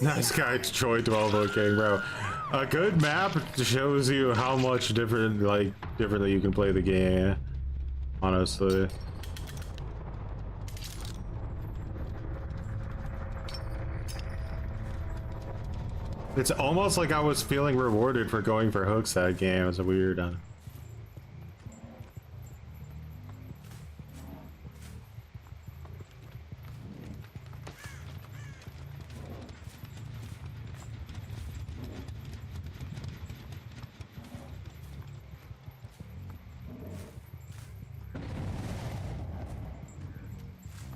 Nice guy, Troy 12. Okay, bro. A good map shows you how much differently you can play the game. Honestly. It's almost like I was feeling rewarded for going for hooks that game. It was a weird.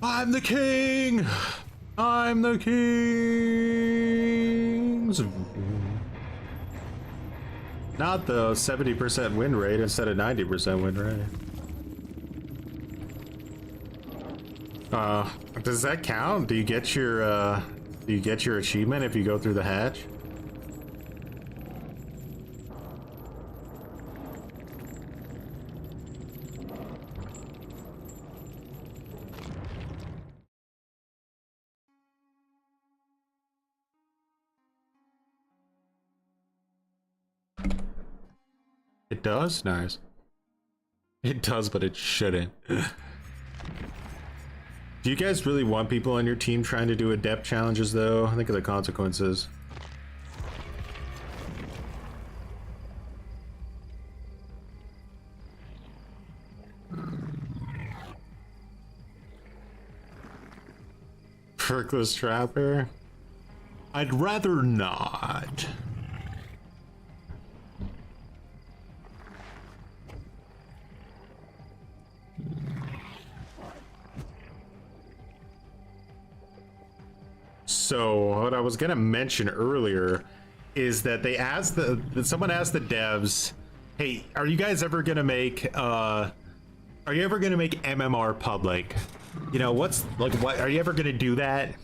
I'm the king! I'm the king! Not the 70% win rate instead of 90% win rate. Does that count? Do you get your achievement if you go through the hatch? It does? Nice. It does, but it shouldn't. Do you guys really want people on your team trying to do adept challenges, though? Think of the consequences. Perkless Trapper? I'd rather not. So what I was gonna mention earlier is that they asked someone asked the devs, hey, are you guys ever gonna make MMR public? You know, what are you ever gonna do that?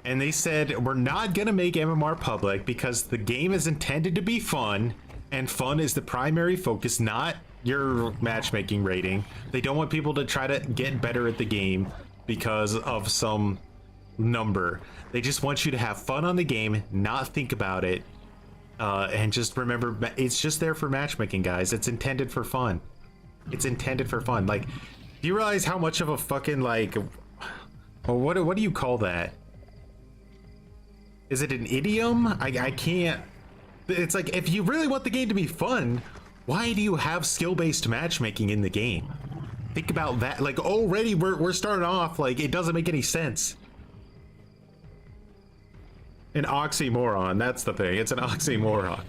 And they said, we're not gonna make MMR public because the game is intended to be fun, and fun is the primary focus, not your matchmaking rating. They don't want people to try to get better at the game because of some number. They just want you to have fun on the game, not think about it, and just remember, it's just there for matchmaking, guys. It's intended for fun. It's intended for fun. Like, do you realize how much of a fucking, like, what do you call that? Is it an idiom? I can't. It's like, if you really want the game to be fun, why do you have skill-based matchmaking in the game? Think about that. Like, already we're starting off like it doesn't make any sense. An oxymoron, that's the thing. It's an oxymoron.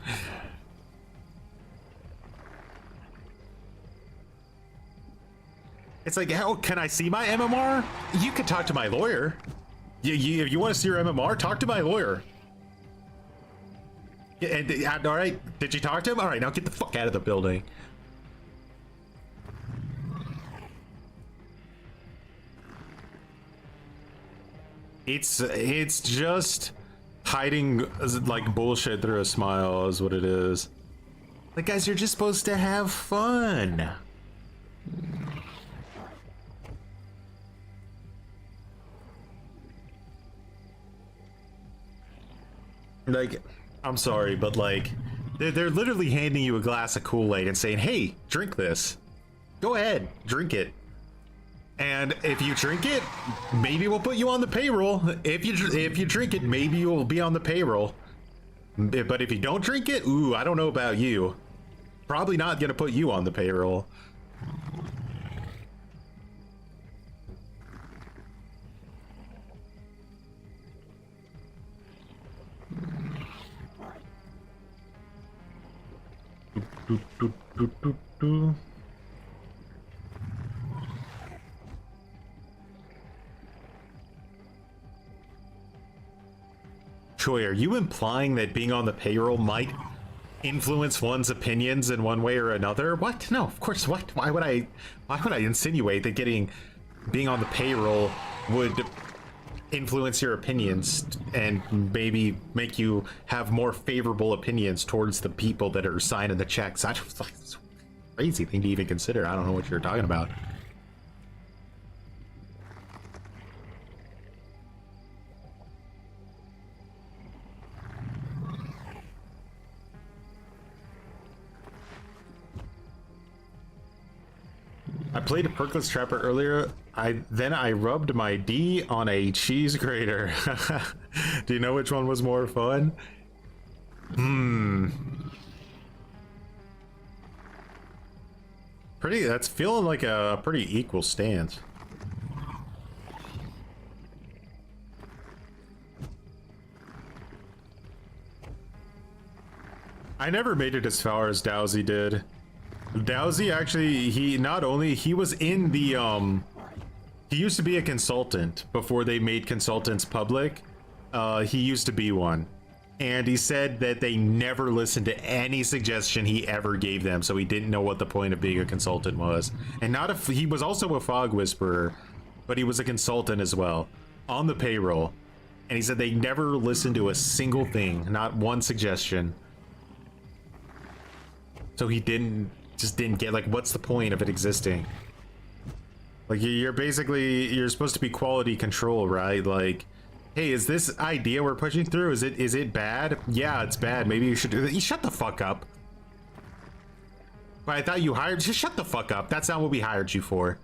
It's like, how can I see my MMR? You could talk to my lawyer. If you want to see your MMR, talk to my lawyer. Yeah, and, all right, did you talk to him? All right, now get the fuck out of the building. It's just hiding like bullshit through a smile is what it is. Like, guys, you're just supposed to have fun. Like, I'm sorry, but like, they're literally handing you a glass of Kool-Aid and saying, hey, drink this. Go ahead, drink it. And if you drink it, maybe we'll put you on the payroll. If you drink it, maybe you'll be on the payroll. But if you don't drink it, ooh, I don't know about you. Probably not gonna put you on the payroll. Troy, are you implying that being on the payroll might influence one's opinions in one way or another? What? No, of course. What? Why would I insinuate that being on the payroll would influence your opinions and maybe make you have more favorable opinions towards the people that are signing the checks? I just like, it's a crazy thing to even consider. I don't know what you're talking about. I played a Perkless Trapper earlier. Then I rubbed my D on a cheese grater. Do you know which one was more fun? That's feeling like a pretty equal stance. I never made it as far as Dowsy did. Dowsy actually, he was in the he used to be a consultant before they made consultants public. He used to be one, and he said that they never listened to any suggestion he ever gave them, so he didn't know what the point of being a consultant was. And he was also a fog whisperer, but he was a consultant as well on the payroll, and he said they never listened to a single thing, not one suggestion. So he just didn't get, like, what's the point of it existing? Like, you're supposed to be quality control, right? Like, hey, is this idea we're pushing through, is it bad? Yeah, it's bad. Maybe you should do that. You shut the fuck up. But I thought you hired, just shut the fuck up. That's not what we hired you for.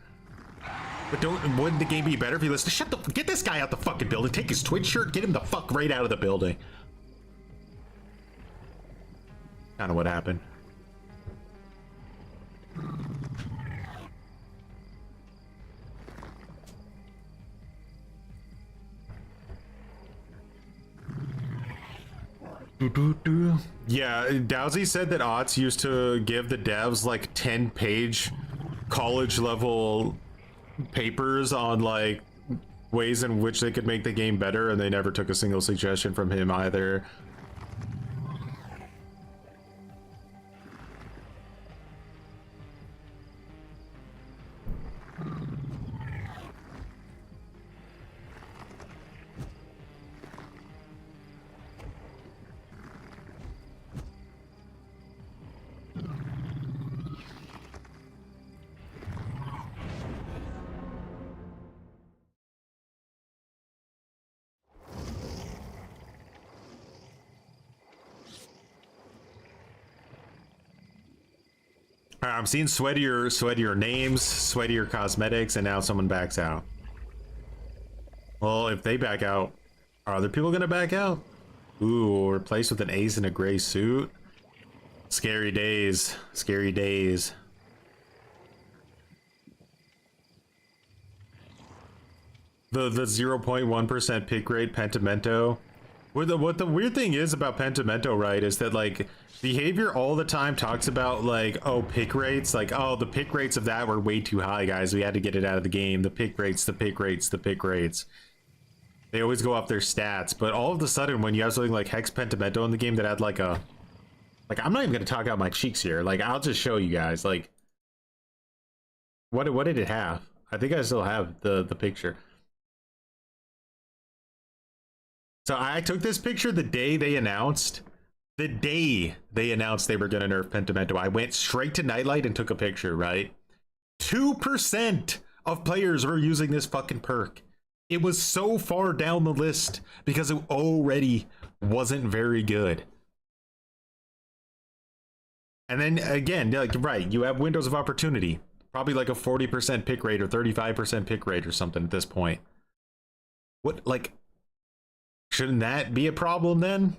But wouldn't the game be better if you listened? Get this guy out the fucking building. Take his Twitch shirt, get him the fuck right out of the building. Kind of what happened. Yeah, Dowsy said that Otts used to give the devs like 10-page college level papers on like ways in which they could make the game better, and they never took a single suggestion from him either. I'm seeing sweatier names, sweatier cosmetics, and now someone backs out. Well, if they back out, are other people gonna back out? Ooh, replaced with an ace in a gray suit. Scary days. Scary days. The 0.1% pick rate Pentimento. What the weird thing is about Pentimento, right, is that like behavior all the time talks about like, oh, pick rates, like, oh, the pick rates of that were way too high, guys, we had to get it out of the game. The pick rates, the pick rates, the pick rates. They always go off their stats, but all of a sudden when you have something like Hex Pentimento in the game that had like a, like, I'm not even gonna talk out my cheeks here, like, I'll just show you guys, like, what did it have? I think I still have the picture. So I took this picture the day they announced they were gonna nerf Pentimento. I went straight to Nightlight and took a picture, right? 2% of players were using this fucking perk. It was so far down the list because it already wasn't very good. And then again, like, right, you have windows of opportunity. Probably like a 40% pick rate or 35% pick rate or something at this point. What, like, shouldn't that be a problem then?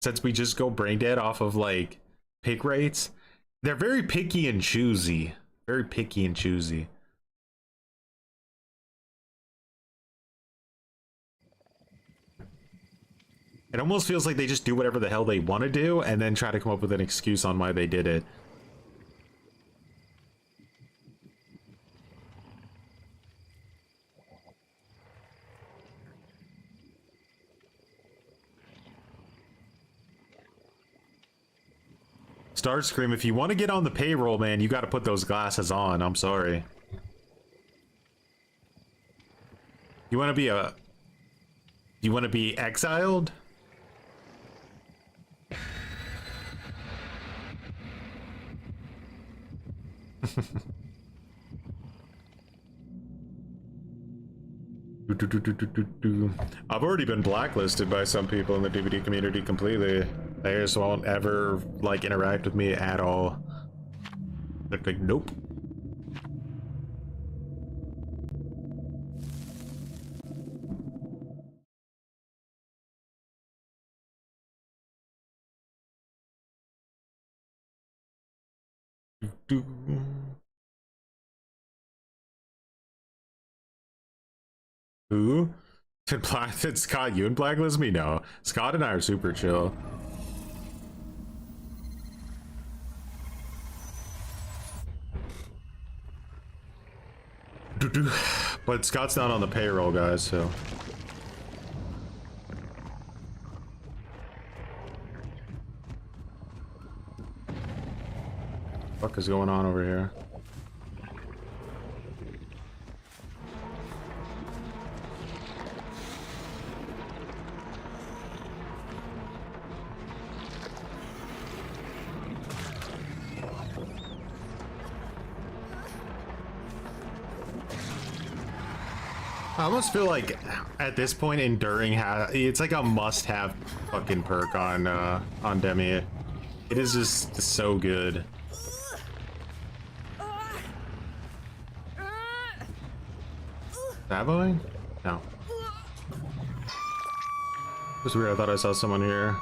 Since we just go brain dead off of like pick rates. They're very picky and choosy. Very picky and choosy. It almost feels like they just do whatever the hell they want to do and then try to come up with an excuse on why they did it. Starscream, if you want to get on the payroll, man, you got to put those glasses on. I'm sorry. You want to be a... You want to be exiled? I've already been blacklisted by some people in the DVD community completely. They just won't ever, like, interact with me at all. They're like, nope. Who? Did Scott you and blacklist me? No. Scott and I are super chill. But Scott's not on the payroll, guys, so. What is going on over here? I almost feel like at this point enduring it's like a must-have fucking perk on Demi. It is just so good. Saboing? No. It was weird, I thought I saw someone here.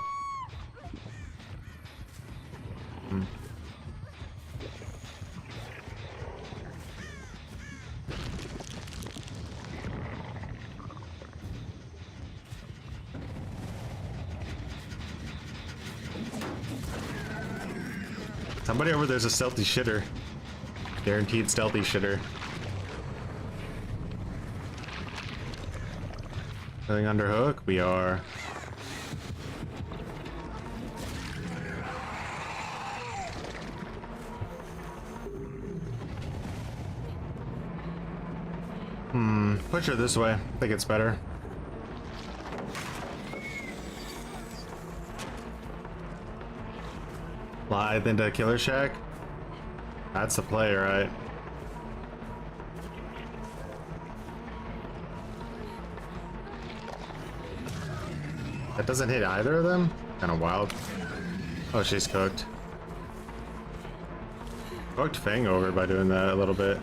Somebody over there's a stealthy shitter. Guaranteed stealthy shitter. Going under hook? We are. Push her this way. I think it's better. Slide into Killer Shack? That's the play, right? That doesn't hit either of them? Kind of wild. Oh, she's cooked. Fucked Fang over by doing that a little bit.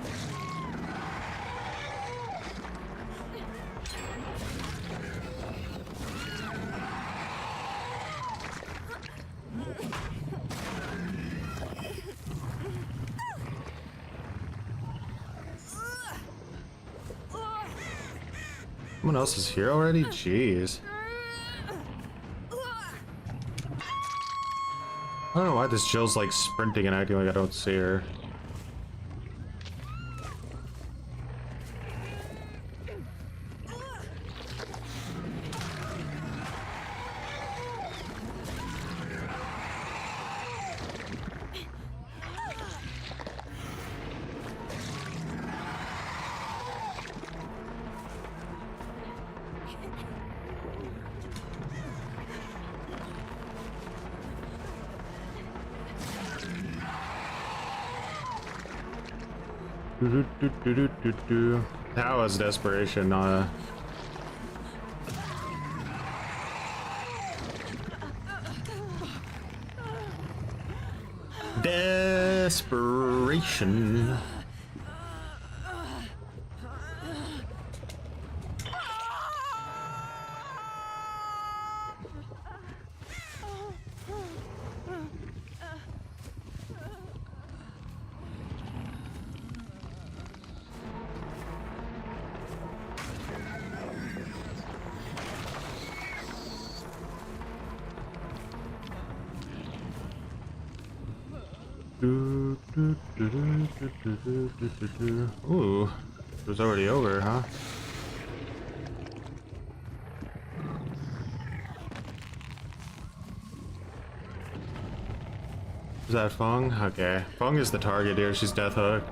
Someone else is here already? Jeez. I don't know why this Jill's like sprinting and acting like I don't see her. That was desperation, desperation. Ooh, it was already over, huh? Is that Fung? Okay. Fung is the target here. She's death hook.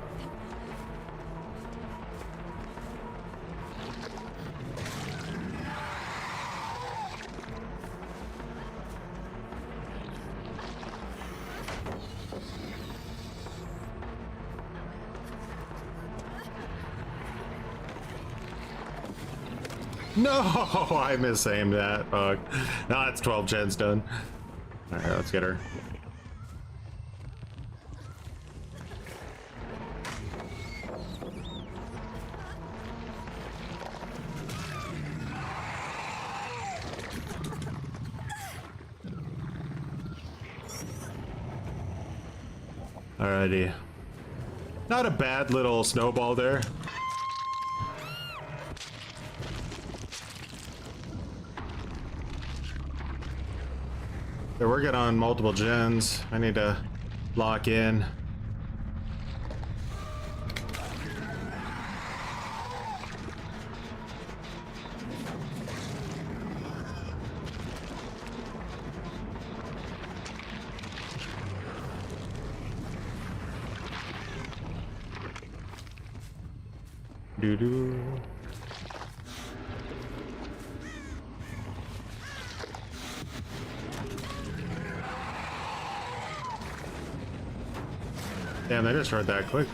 No, I misaimed that. Fuck. No, it's 12 gens done. All right, let's get her. Alrighty. Not a bad little snowball there. They're working on multiple gens. I need to lock in. Doo-doo. Damn, they just heard that quick.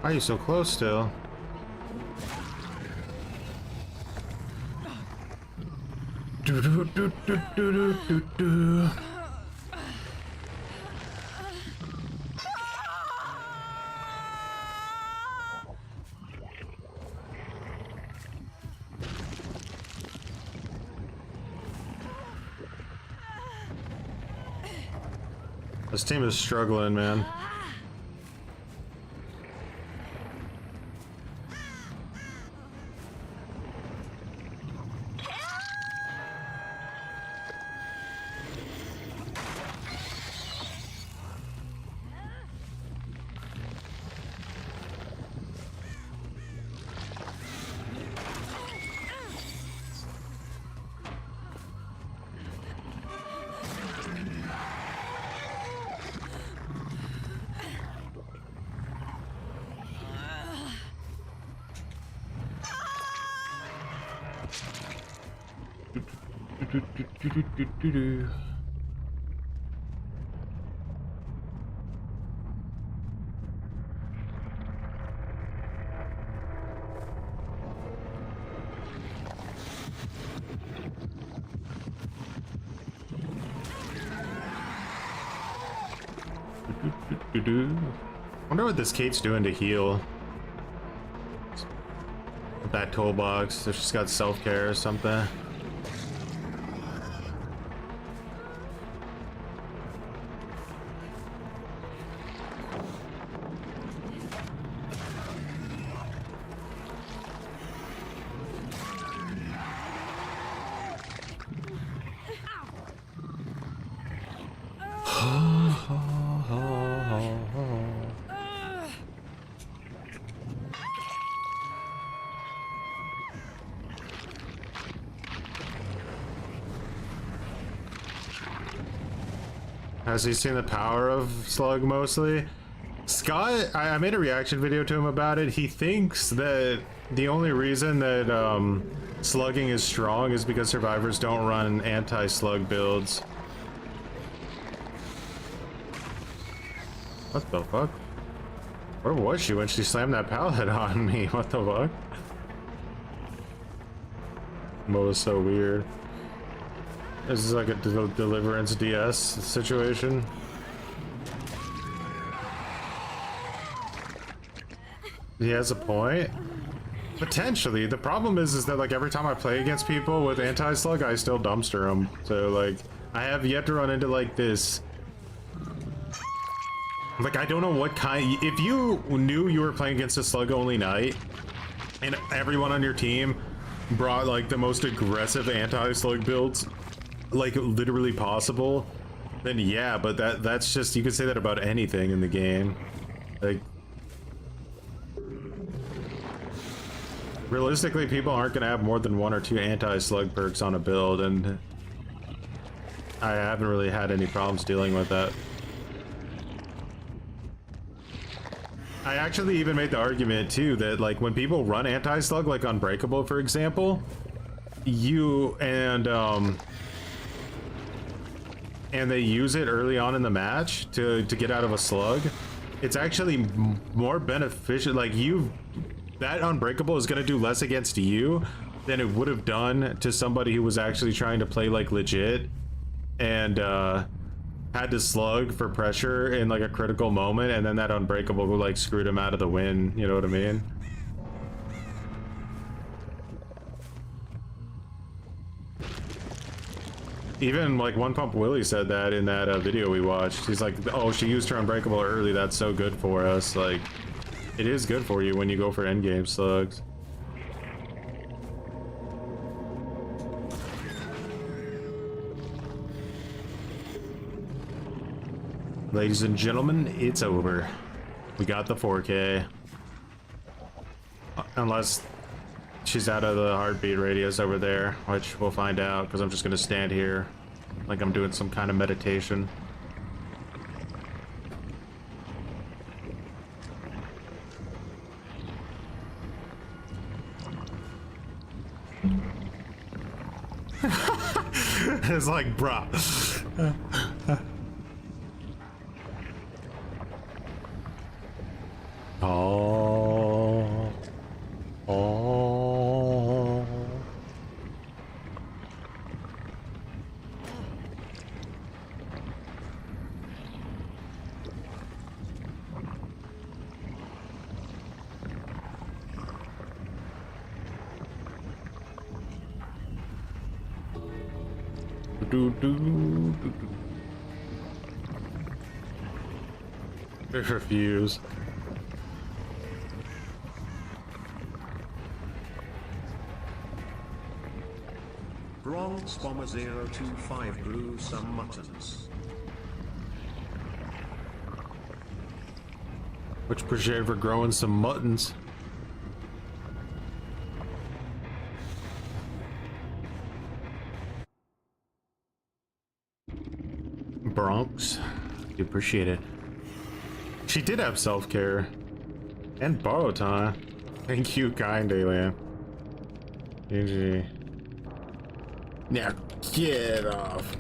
Why are you so close still? Do do do do do do do. This team is struggling, man. Do. Wonder what this Kate's doing to heal. With that toolbox, if she's got self-care or something. Has he seen the power of Slug mostly? Scott, I made a reaction video to him about it. He thinks that the only reason that slugging is strong is because survivors don't run anti-slug builds. What the fuck? Where was she when she slammed that pallet on me? What the fuck? That was so weird. This is like a Deliverance DS situation. He has a point. Potentially. The problem is that like every time I play against people with anti-slug, I still dumpster them. So like, I have yet to run into like this Like, I don't know what kind... If you knew you were playing against a slug-only knight, and everyone on your team brought, like, the most aggressive anti-slug builds, like, literally possible, then yeah, but that's just... You could say that about anything in the game. Like... Realistically, people aren't going to have more than 1 or 2 anti-slug perks on a build, and... I haven't really had any problems dealing with that. I actually even made the argument too that like when people run anti-slug like Unbreakable for example, you and they use it early on in the match to get out of a slug, it's actually more beneficial. Like that Unbreakable is going to do less against you than it would have done to somebody who was actually trying to play like legit and had to slug for pressure in like a critical moment, and then that Unbreakable like screwed him out of the win, you know what I mean? Even like One Pump Willie said that in that video we watched. He's like, oh, she used her Unbreakable early, that's so good for us. Like, it is good for you when you go for endgame slugs. Ladies and gentlemen, it's over. We got the 4K. Unless she's out of the heartbeat radius over there, which we'll find out, because I'm just going to stand here like I'm doing some kind of meditation. It's like, bruh. Oh. Oh. They refuse. Bronx Bomber 025 grew some muttons. Which appreciate for growing some muttons. Bronx, you appreciate it. She did have self-care and borrow time. Thank you, kind alien. GG. Now get off.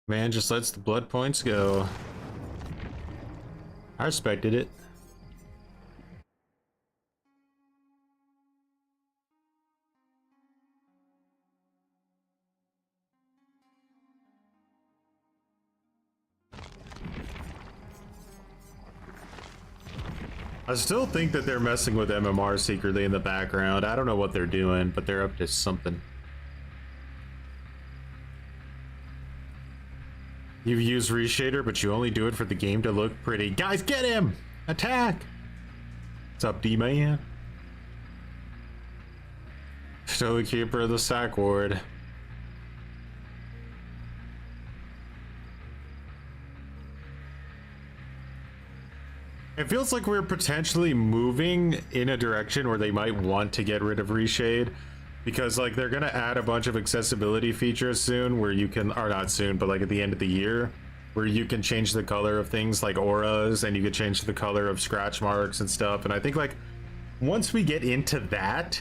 Man just lets the blood points go. I respected it. I still think that they're messing with MMR secretly in the background. I don't know what they're doing, but they're up to something. You use reshader, but you only do it for the game to look pretty. Guys, get him! Attack! What's up, D-Man? Still the keeper of the sack ward. It feels like we're potentially moving in a direction where they might want to get rid of reshade, because like they're gonna add a bunch of accessibility features soon where you can, or not soon, but like at the end of the year, where you can change the color of things like auras, and you can change the color of scratch marks and stuff. And I think like once we get into that,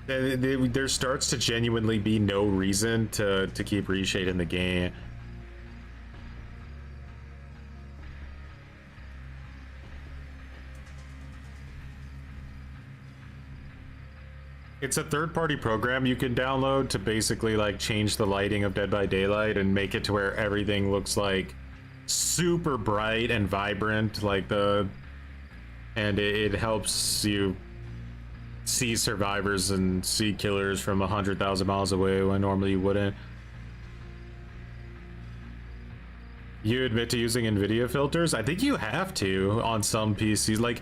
then there starts to genuinely be no reason to keep reshade in the game. It's a third-party program you can download to basically like change the lighting of Dead by Daylight and make it to where everything looks like super bright and vibrant, like and it helps you see survivors and see killers from 100,000 miles away when normally you wouldn't. You admit to using NVIDIA filters? I think you have to on some PCs. Like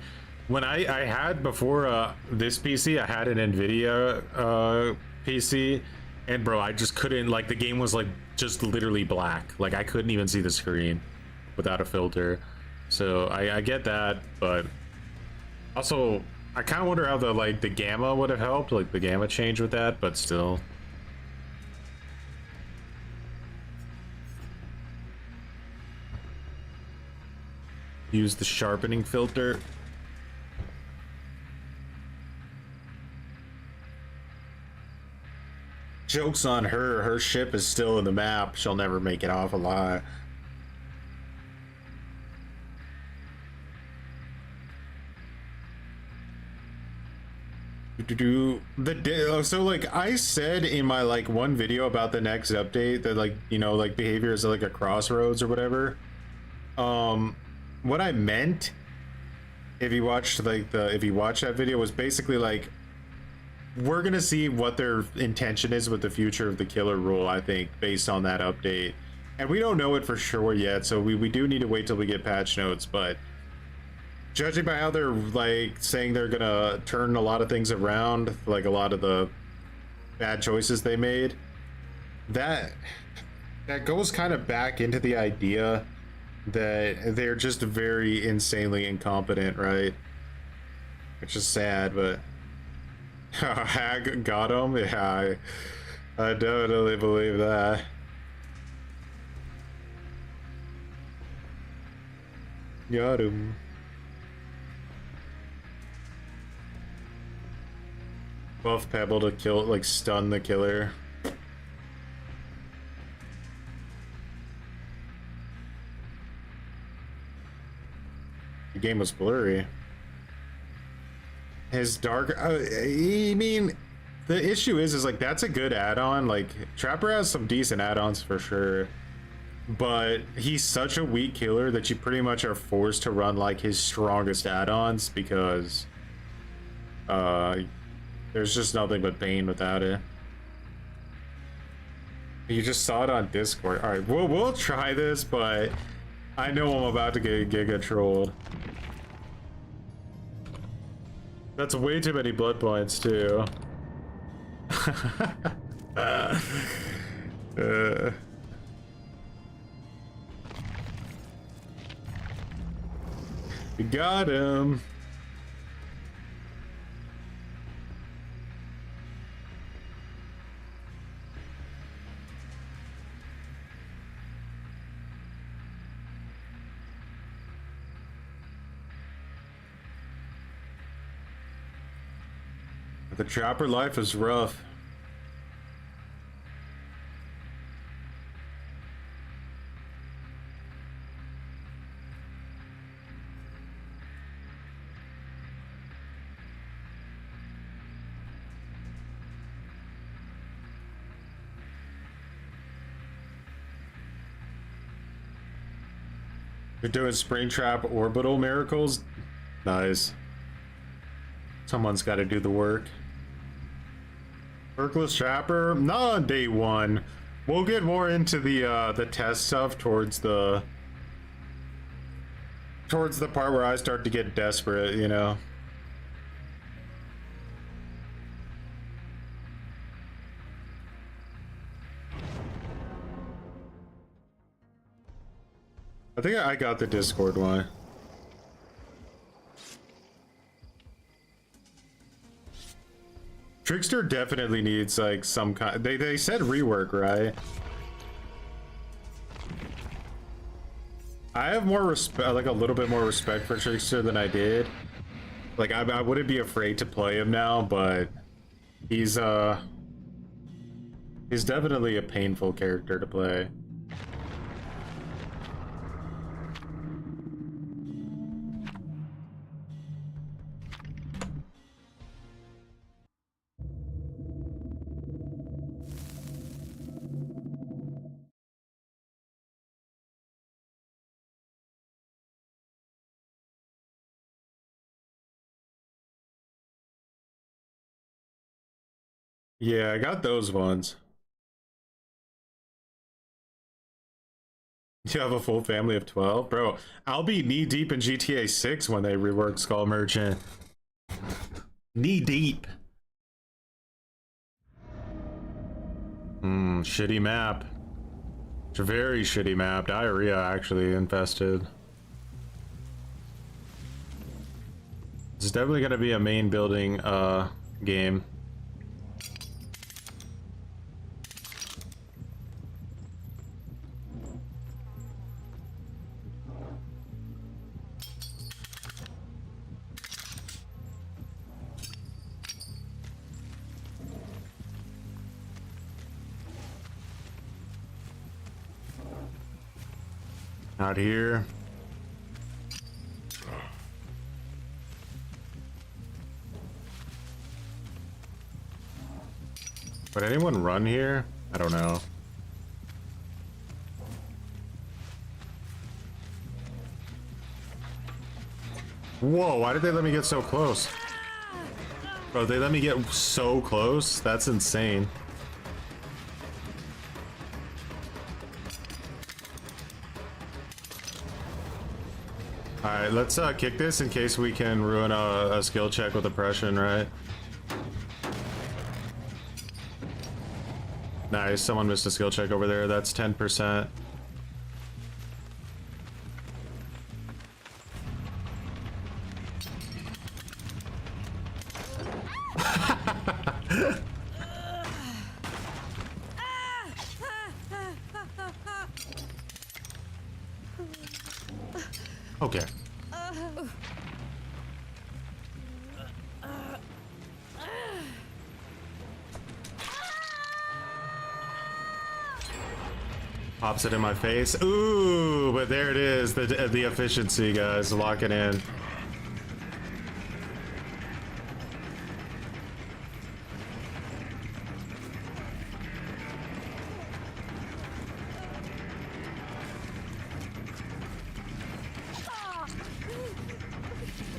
when I had before this PC, I had an NVIDIA PC, and bro, I just couldn't, like, the game was like just literally black. Like I couldn't even see the screen without a filter. So I get that, but also I kind of wonder how the gamma would have helped, like the gamma change with that, but still. Use the sharpening filter. Joke's on her. Her ship is still in the map. She'll never make it off alive. So like I said in my like one video about the next update that, like, you know, like behavior is like a crossroads or whatever. What I meant, if you watched like if you watched that video, was basically like we're gonna see what their intention is with the future of the killer rule, I think, based on that update. And we don't know it for sure yet, so we do need to wait till we get patch notes, but judging by how they're like saying they're gonna turn a lot of things around, like a lot of the bad choices they made, that goes kind of back into the idea that they're just very insanely incompetent, right? Which is sad, but Hag got him. Yeah, I definitely believe that. Got him. Buff Pebble to kill, like, stun the killer. The game was blurry. His dark, I mean, the issue is like that's a good add-on. Like Trapper has some decent add-ons for sure, but he's such a weak killer that you pretty much are forced to run like his strongest add-ons because there's just nothing but pain without it. You just saw it on Discord. All right, we'll try this, but I know I'm about to get giga trolled. That's way too many blood points too. We got him. The Trapper life is rough. You're doing Springtrap orbital miracles? Nice. Someone's got to do the work. Workless Trapper? Not on day one. We'll get more into the test stuff towards the part where I start to get desperate, you know. I think I got the Discord one. Trickster definitely needs like some kind. They said rework, right? I have more respect, like a little bit more respect for Trickster than I did. Like I wouldn't be afraid to play him now, but he's definitely a painful character to play. Yeah, I got those ones. You have a full family of 12? Bro, I'll be knee deep in GTA 6 when they rework Skull Merchant. Knee deep. Shitty map. It's a very shitty map. Diarrhea actually infested. It's definitely gonna be a main building game. Out here. Would anyone run here? I don't know. Whoa, why did they let me get so close? Bro, they let me get so close? That's insane. Alright, let's kick this in case we can ruin a skill check with oppression, right? Nice, someone missed a skill check over there. That's 10%. Okay. Pops it in my face. Ooh, but there it is. The efficiency, guys. Lock it in.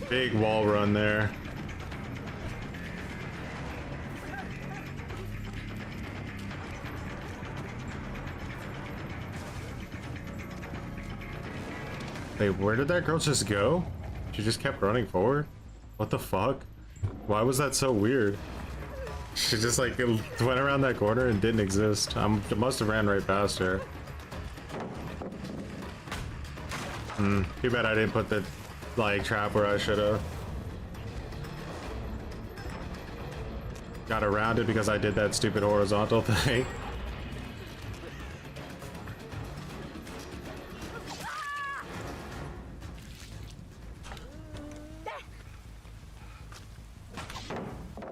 Big wall run there. Hey, where did that girl just go? She just kept running forward? What the fuck? Why was that so weird? She just like went around that corner and didn't exist. I must have ran right past her. Too bad I didn't put the like trap where I should have. Got around it because I did that stupid horizontal thing.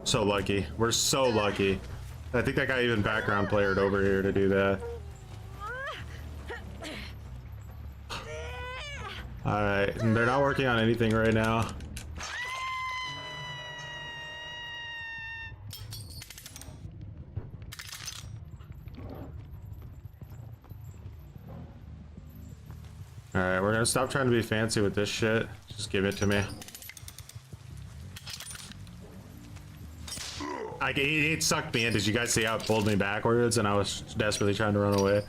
So lucky. We're so lucky. I think that guy even background playered over here to do that. Alright, they're not working on anything right now. Alright, we're gonna stop trying to be fancy with this shit. Just give it to me. It sucked me in. Did you guys see how it pulled me backwards and I was desperately trying to run away?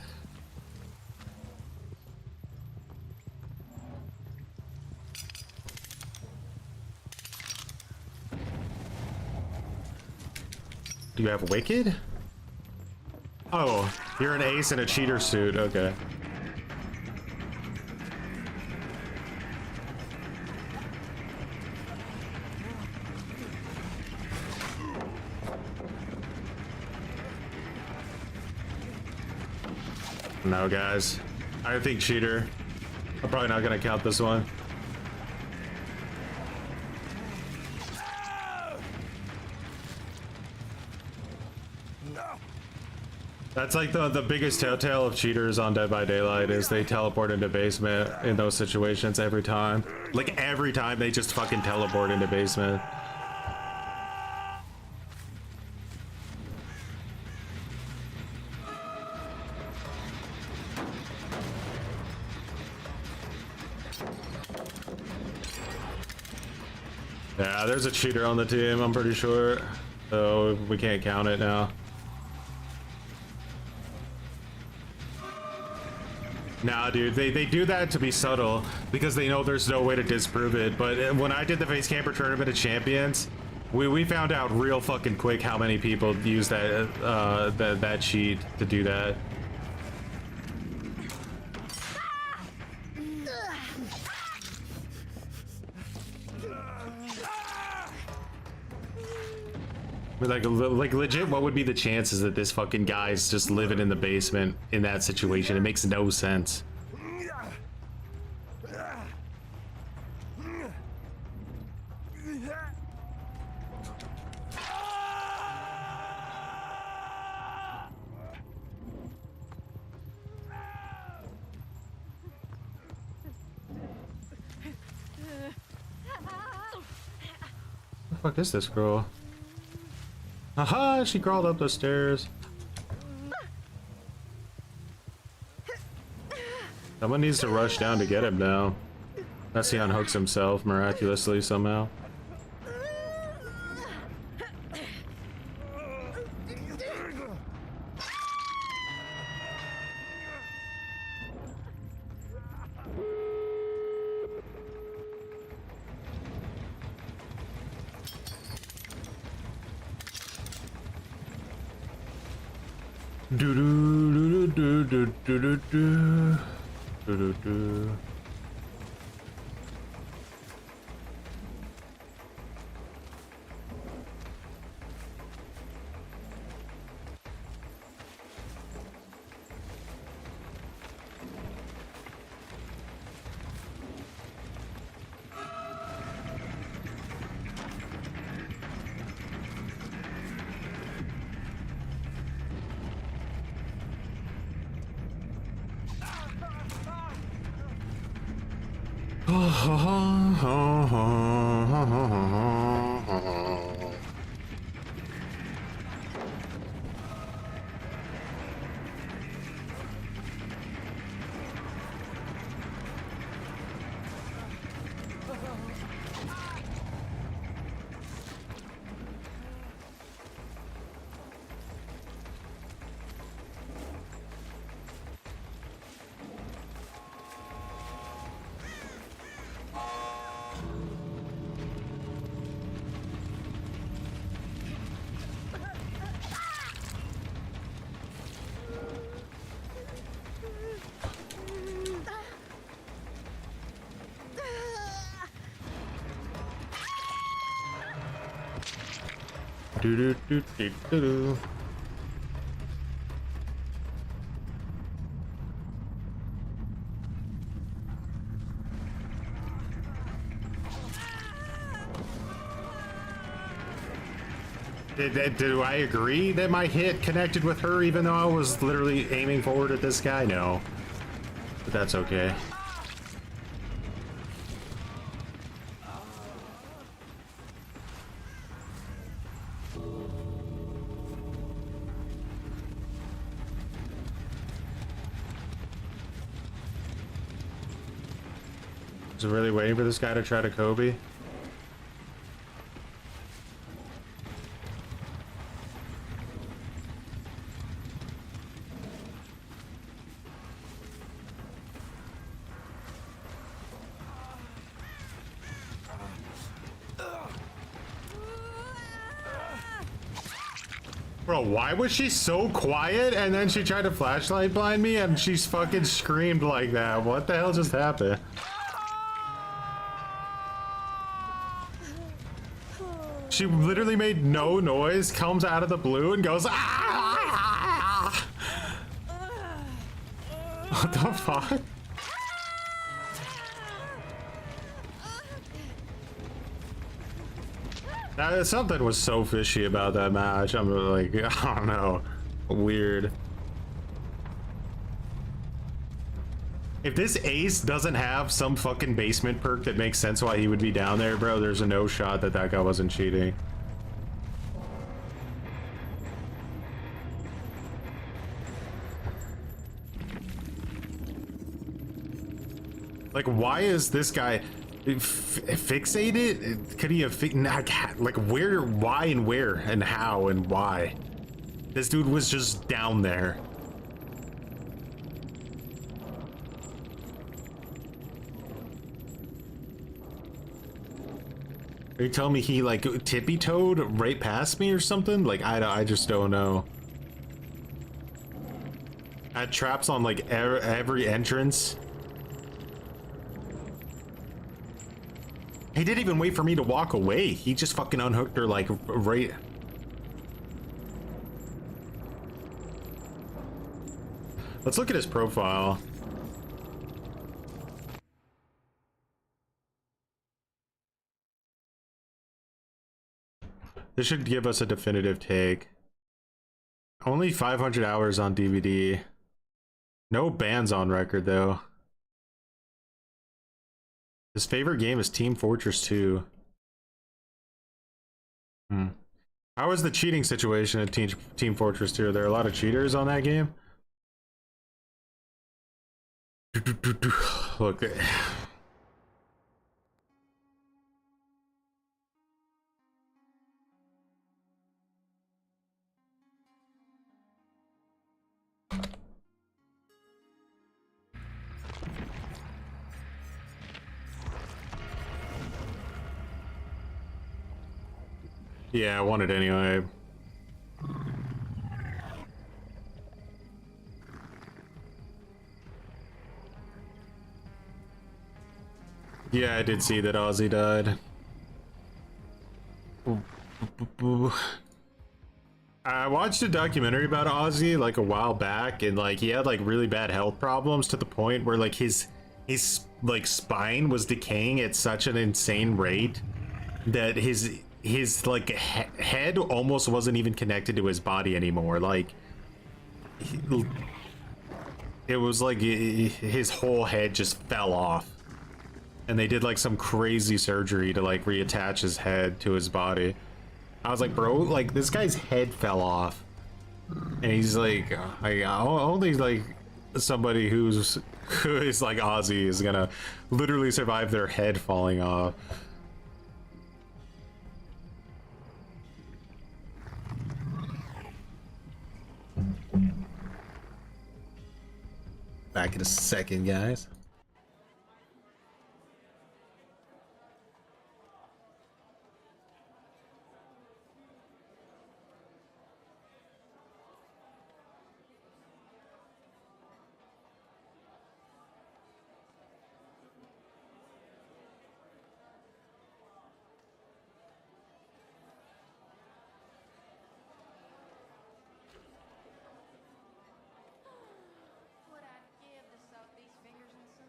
Do you have Wicked? Oh, you're an ace in a cheater suit. Okay. No, guys. I think cheater. I'm probably not gonna count this one. That's like the biggest telltale of cheaters on Dead by Daylight is they teleport into basement in those situations every time. Like every time they just fucking teleport into basement. Yeah, there's a cheater on the team, I'm pretty sure. So we can't count it now. Nah, dude, they do that to be subtle because they know there's no way to disprove it. But when I did the Face Camper Tournament of Champions, we found out real fucking quick how many people use that that cheat to do that. Like legit, what would be the chances that this fucking guy's just living in the basement in that situation? It makes no sense. The fuck is this girl? Aha! She crawled up the stairs. Someone needs to rush down to get him now. Unless he unhooks himself miraculously somehow. Do do do do do do do do do do. Do do do do do. Do I agree that my hit connected with her even though I was literally aiming forward at this guy? No. But that's okay. Is it really waiting for this guy to try to Kobe? Bro, why was she so quiet and then she tried to flashlight blind me and she's fucking screamed like that? What the hell just happened? She literally made no noise, comes out of the blue and goes, ah! What the fuck? Something was so fishy about that match. I'm like, I don't know. Weird. If this ace doesn't have some fucking basement perk that makes sense why he would be down there, bro, there's a no shot that that guy wasn't cheating. Like, why is this guy... Fixate it? Could he have like where, why, and where, and how, and why? This dude was just down there. Are you telling me he like tippy-toed right past me or something? Like I just don't know. Had traps on like every entrance. He didn't even wait for me to walk away. He just fucking unhooked her like right. Let's look at his profile. This should give us a definitive take. Only 500 hours on DVD. No bans on record though. His favorite game is Team Fortress 2. How was the cheating situation at Team Fortress 2? Are there a lot of cheaters on that game? Look. Yeah, I want it anyway. Yeah, I did see that Ozzy died. I watched a documentary about Ozzy like a while back, and like he had like really bad health problems to the point where like his like spine was decaying at such an insane rate that his like head almost wasn't even connected to his body anymore. Like it was like his whole head just fell off, and they did like some crazy surgery to like reattach his head to his body. I was like, bro, like this guy's head fell off, and he's like, only like somebody who is like Ozzy is gonna literally survive their head falling off. Back in a second, guys. What I'd give to soak these fingers in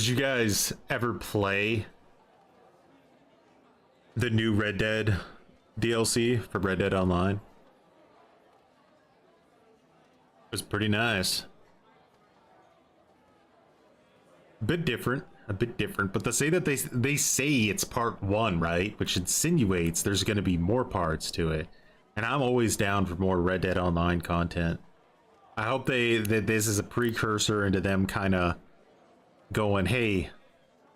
Did you guys ever play the new Red Dead DLC for Red Dead Online? It was pretty nice. A bit different, but they say that they say it's part 1, right? Which insinuates there's going to be more parts to it. And I'm always down for more Red Dead Online content. I hope that this is a precursor into them kind of going, hey,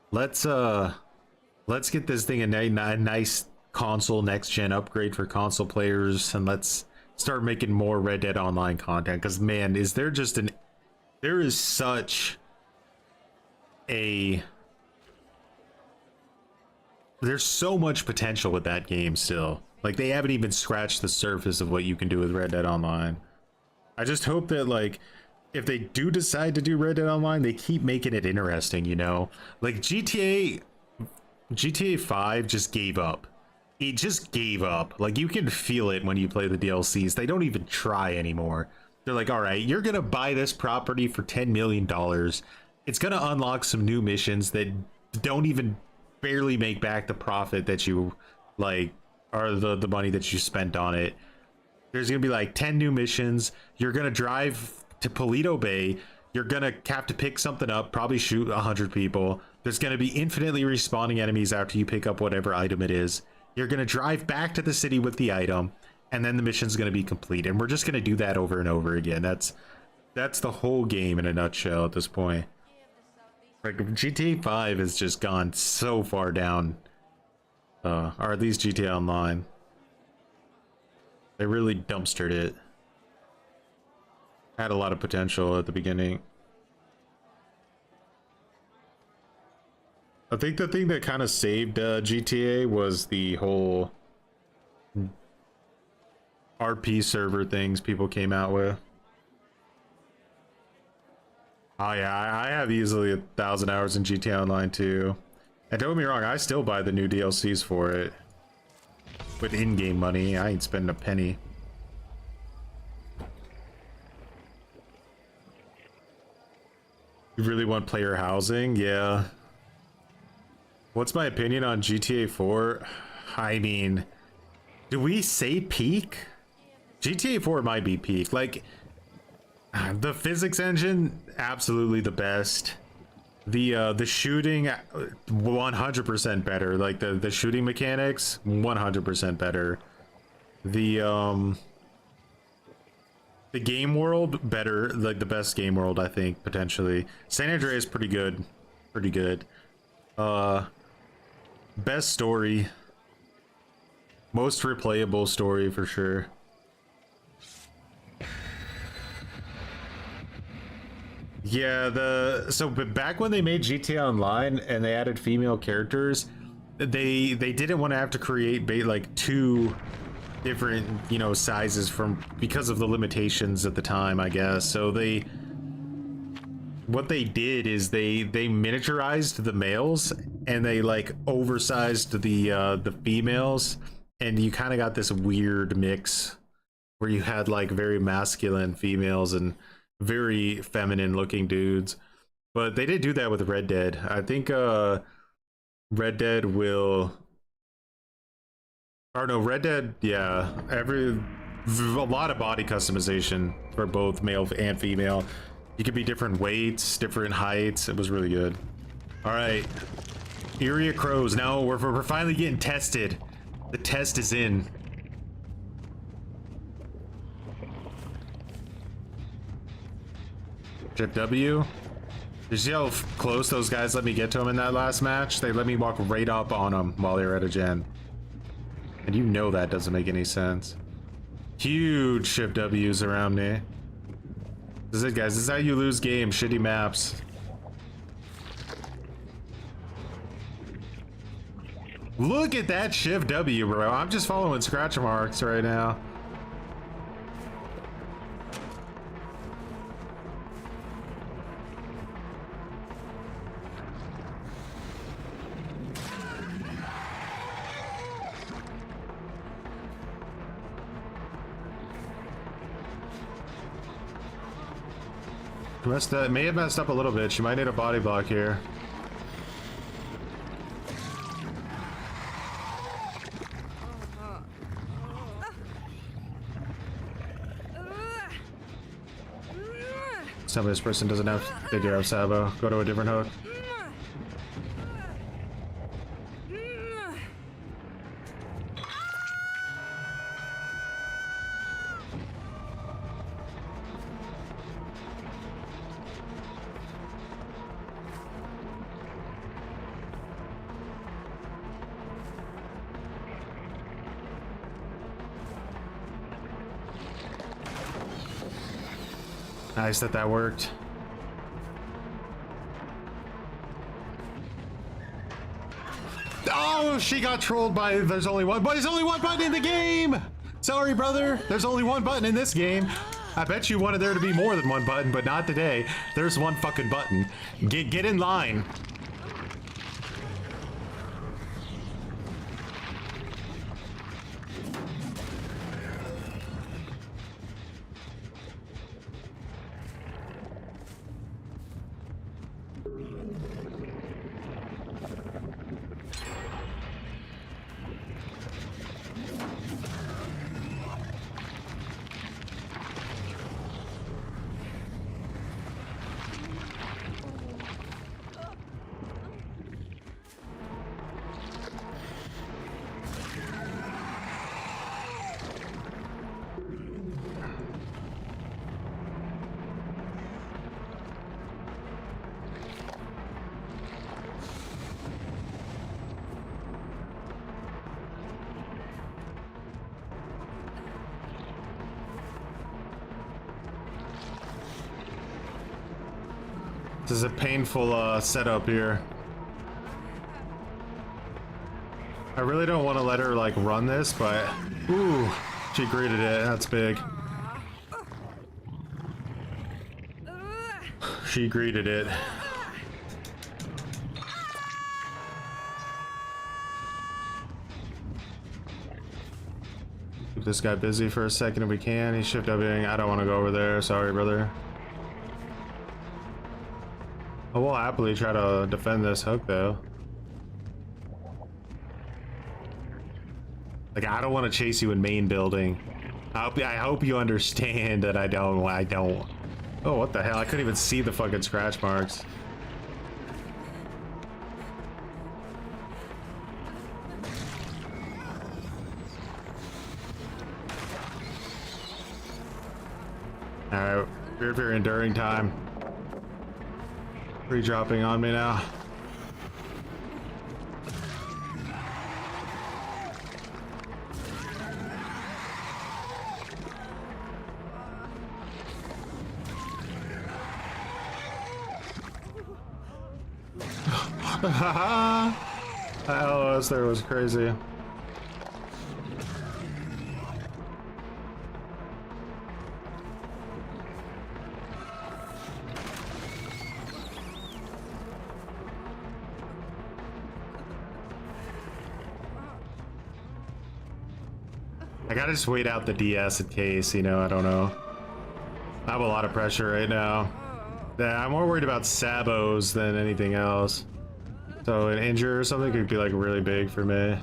let's get this thing a nice console next gen upgrade for console players, and let's start making more Red Dead Online content. Because man, there is such a, there's so much potential with that game still. Like, they haven't even scratched the surface of what you can do with Red Dead Online. I just hope that, like, if they do decide to do Red Dead Online, they keep making it interesting, you know? Like, GTA 5 just gave up. It just gave up. Like, you can feel it when you play the DLCs. They don't even try anymore. They're like, all right, you're gonna buy this property for $10 million. It's gonna unlock some new missions that don't even barely make back the profit that you, like, or the money that you spent on it. There's gonna be like 10 new missions. You're gonna drive to Paleto Bay. You're gonna have to pick something up, probably shoot 100 people. There's gonna be infinitely respawning enemies after you pick up whatever item it is. You're gonna drive back to the city with the item, and then the mission's gonna be complete. And we're just gonna do that over and over again. That's the whole game in a nutshell at this point. Like, GTA 5 has just gone so far down. Or at least GTA Online. They really dumpstered it. Had a lot of potential at the beginning. I think the thing that kind of saved GTA was the whole RP server things people came out with. Oh yeah, I have easily 1,000 hours in GTA Online too. And don't get me wrong, I still buy the new DLCs for it. With in-game money, I ain't spending a penny. You really want player housing? Yeah. What's my opinion on GTA 4? I mean, do we say peak? GTA 4 might be peak. Like, the physics engine, absolutely the best. The shooting, 100% better. Like, the shooting mechanics, 100% better. The game world, better. Like, the best game world, I think, potentially. San Andreas, pretty good. Pretty good. Best story. Most replayable story, for sure. Yeah, so back when they made GTA Online and they added female characters, they didn't want to have to create like 2 different, you know, sizes because of the limitations at the time, I guess. So what they did is they miniaturized the males and they like oversized the females, and you kind of got this weird mix where you had like very masculine females and very feminine looking dudes. But they did do that with Red Dead. I think Red Dead will, or no, Red Dead, yeah, a lot of body customization for both male and female. You could be different weights, different heights. It was really good. All right, Area Crows. Now we're finally getting tested. The test is in. Chip W. Did you see how close those guys let me get to him in that last match? They let me walk right up on them while they were at a gen. And you know that doesn't make any sense. Huge Shift W's around me. This is it, guys. This is how you lose games. Shitty maps. Look at that Shift W, bro. I'm just following scratch marks right now. May have messed up a little bit. She might need a body block here. Tell me this person doesn't have figure out Sabo. Go to a different hook. Nice that that worked. Oh, she got trolled by there's only one, but there's only one button in the game. Sorry, brother. There's only one button in this game. I bet you wanted there to be more than one button, but not today. There's one fucking button. Get in line. This is a painful setup here. I really don't want to let her like run this, but ooh, she greeted it. That's big. She greeted it. Keep this guy busy for a second if we can. He's shift upping. I don't want to go over there. Sorry, brother. I will happily try to defend this hook though. Like, I don't want to chase you in main building. I hope you understand that I don't. Oh, what the hell? I couldn't even see the fucking scratch marks. Alright, if you're enduring time. Re-dropping on me now. That LOS there was crazy. I gotta just wait out the DS in case, you know, I don't know. I have a lot of pressure right now. Yeah, I'm more worried about sabos than anything else. So an injury or something could be like really big for me.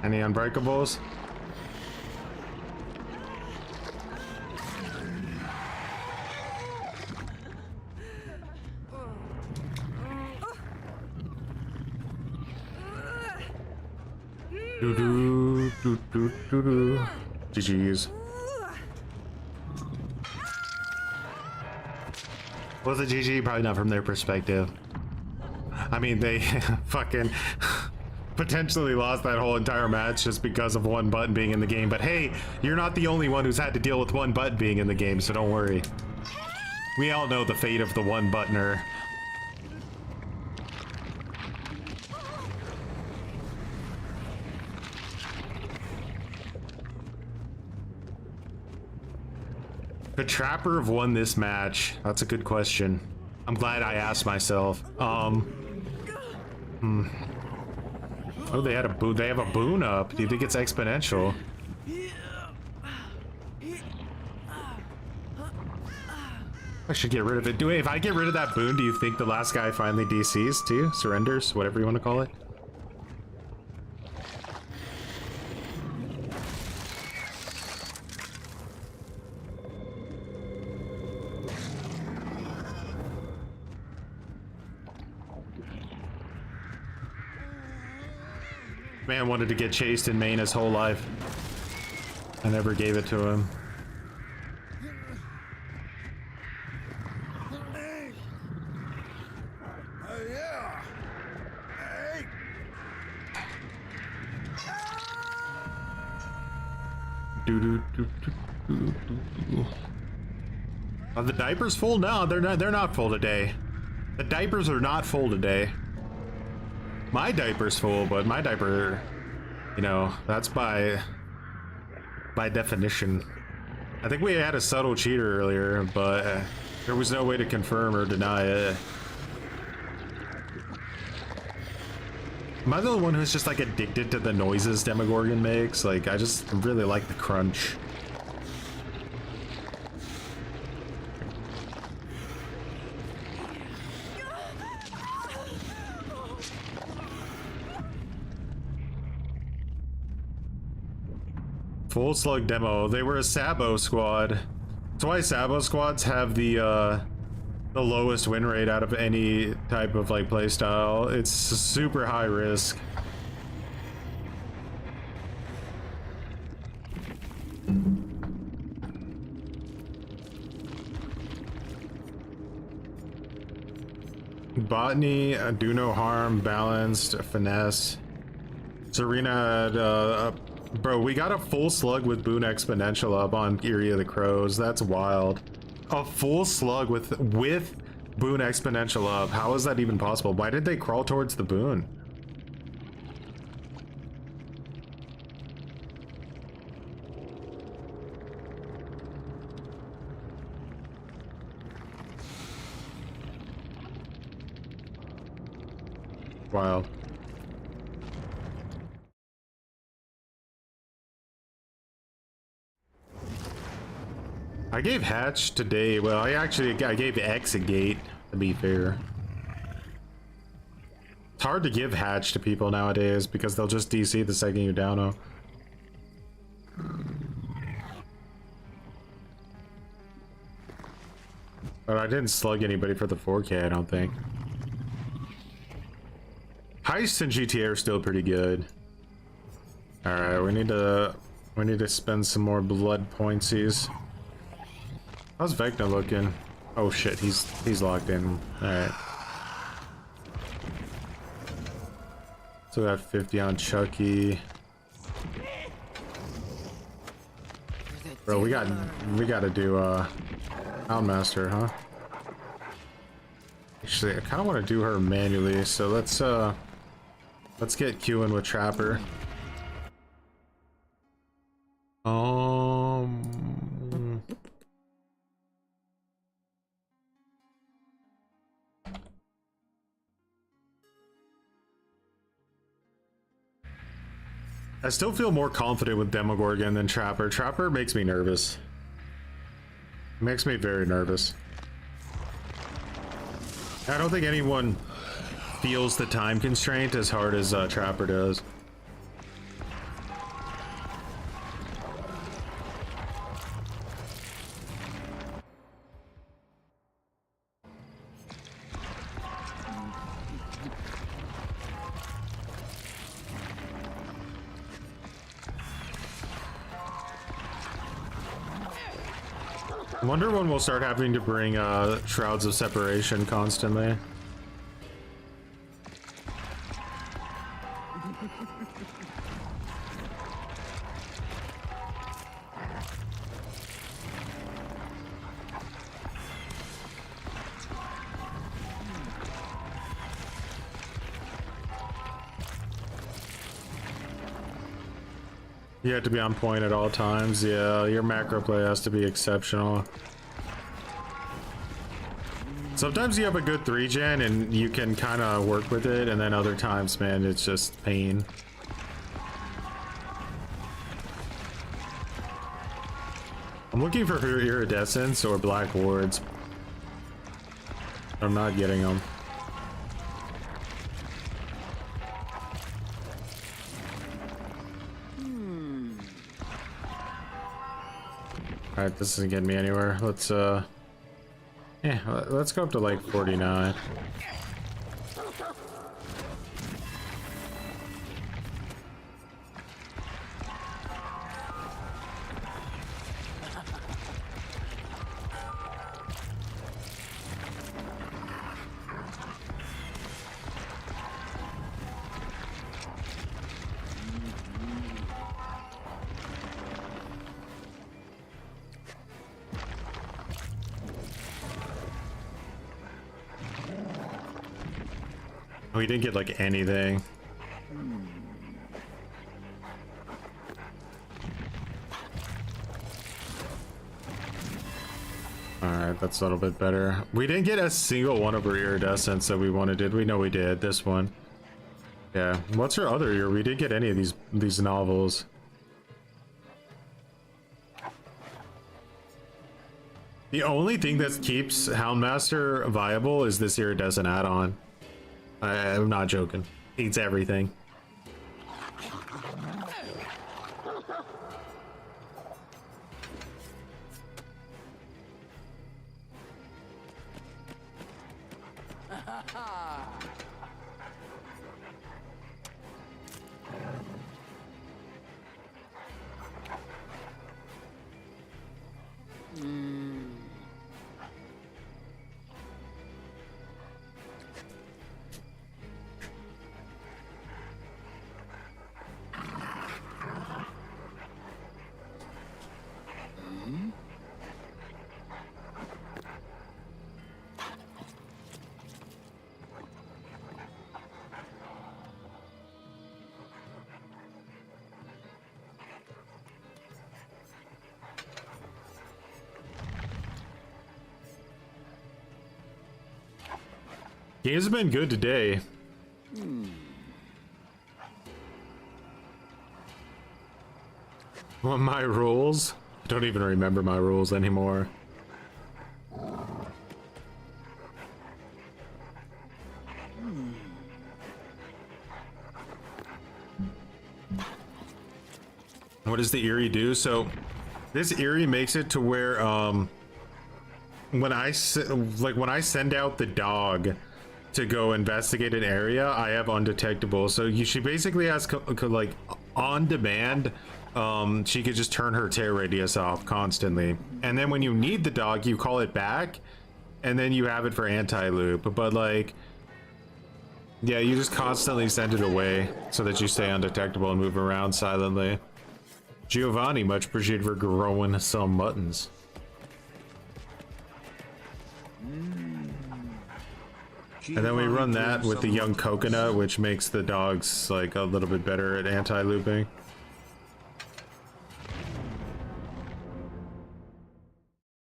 Any unbreakables? GG's. Was it GG? Probably not from their perspective. I mean, they fucking potentially lost that whole entire match just because of one button being in the game. But hey, you're not the only one who's had to deal with one button being in the game, so don't worry. We all know the fate of the one buttoner. the Trapper have won this match? That's a good question. I'm glad I asked myself. Oh, they had a boon. They have a boon up. Do you think it's exponential? I should get rid of it. If I get rid of that boon, do you think the last guy finally DCs too? Surrenders? Whatever you want to call it? Man wanted to get chased in main his whole life. I never gave it to him. Are the diapers full? No, they're not full today. The diapers are not full today. My diaper's full, but my diaper, you know, that's by definition. I think we had a subtle cheater earlier, but there was no way to confirm or deny it. Am I the one who's just like addicted to the noises Demogorgon makes? Like, I just really like the crunch. Full slug demo. They were a Sabo squad. That's why Sabo squads have the lowest win rate out of any type of like playstyle. It's super high risk. Botany, do no harm, balanced, finesse. Serena had bro, we got a full slug with boon exponential up on Eerie of the Crows. That's wild. A full slug with boon exponential up. How is that even possible? Why did they crawl towards the boon? Wild. I gave Hatch today. Well, I gave X a gate, to be fair. It's hard to give Hatch to people nowadays because they'll just DC the second you down them. But I didn't slug anybody for the 4K, I don't think. Heists in GTA are still pretty good. Alright, we need to spend some more blood pointsies. How's Vecna looking? Oh shit, he's locked in. Alright. So we got 50 on Chucky. Bro, we gotta do Houndmaster, huh? Actually, I kinda wanna do her manually, so let's get queuing with Trapper. I still feel more confident with Demogorgon than Trapper. Trapper makes me nervous. Makes me very nervous. I don't think anyone feels the time constraint as hard as Trapper does. I wonder when we'll start having to bring Shrouds of Separation constantly. You have to be on point at all times. Yeah, your macro play has to be exceptional. Sometimes you have a good 3-gen and you can kind of work with it, and then other times, man, it's just pain. I'm looking for iridescence or black wards. I'm not getting them. Alright, this isn't getting me anywhere. Let's yeah, let's go up to like 49. We didn't get like anything. Alright, that's a little bit better. We didn't get a single one of our iridescence that we wanted, did we? No, we did. This one. Yeah. What's our other ear? We didn't get any of these novels. The only thing that keeps Houndmaster viable is this iridescent add-on. I'm not joking. Eats everything. Games have been good today. What my rules? I don't even remember my rules anymore. What does the Eerie do? So this Eerie makes it to where when I send out the dog to go investigate an area, I have undetectable. So she basically has like on demand. She could just turn her tear radius off constantly, and then when you need the dog, you call it back, and then you have it for anti-loop. But like, yeah, you just constantly send it away so that you stay undetectable and move around silently. Giovanni, much appreciated for growing some muttons. And then we run that with the young coconut, which makes the dogs like a little bit better at anti-looping.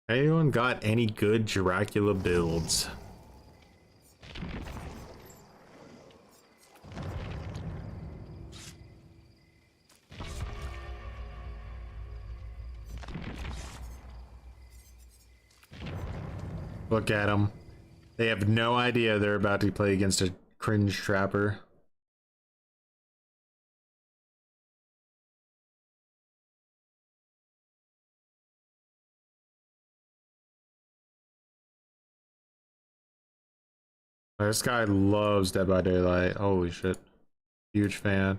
Anyone got any good Dracula builds? Look at them. They have no idea they're about to play against a cringe trapper. This guy loves Dead by Daylight. Holy shit. Huge fan.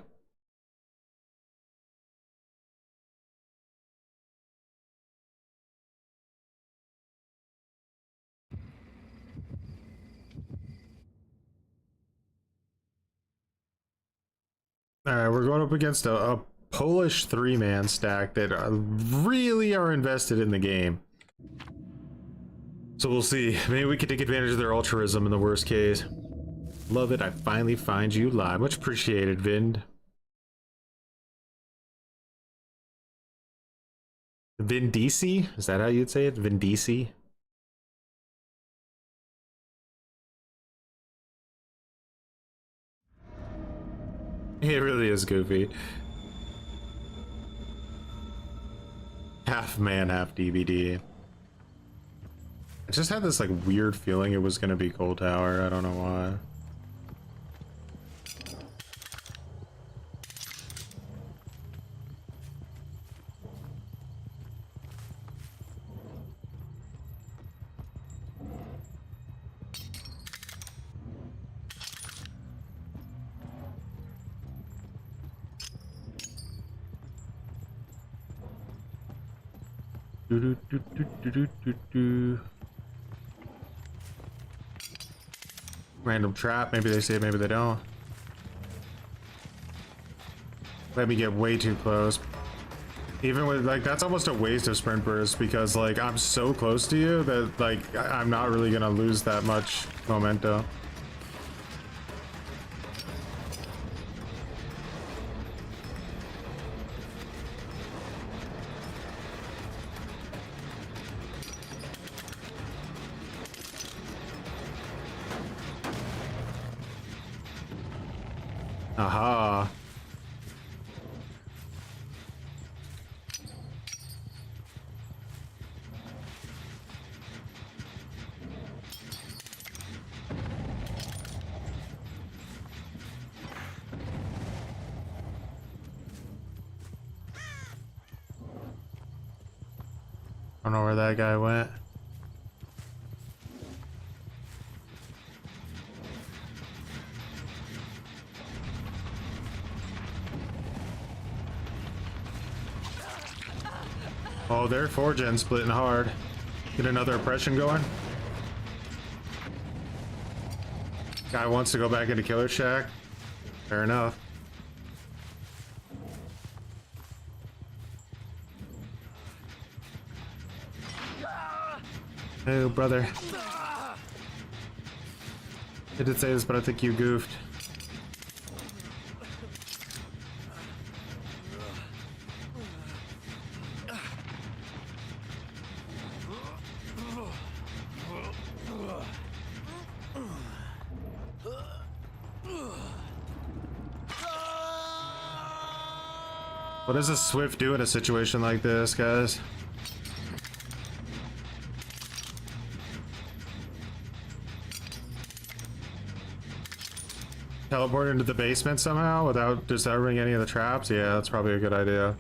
Alright, we're going up against a Polish 3-man stack that really are invested in the game. So we'll see. Maybe we can take advantage of their altruism in the worst case. Love it. I finally find you live. Much appreciated, Vind. Vindisi? Is that how you'd say it? Vindisi? It really is goofy. Half man, half DVD. I just had this like weird feeling it was gonna be Cold Tower. I don't know why. Random trap, maybe they see it, maybe they don't. Let me get way too close. Even with like, that's almost a waste of sprint burst because like I'm so close to you that like I'm not really gonna lose that much momentum. Aha. I don't know where that guy went. Oh, they're 4-gen splitting hard. Get another oppression going. Guy wants to go back into Killer Shack. Fair enough. Hey, brother. I did say this, but I think you goofed. What does a Swift do in a situation like this, guys? Teleport into the basement somehow without discovering any of the traps? Yeah, that's probably a good idea.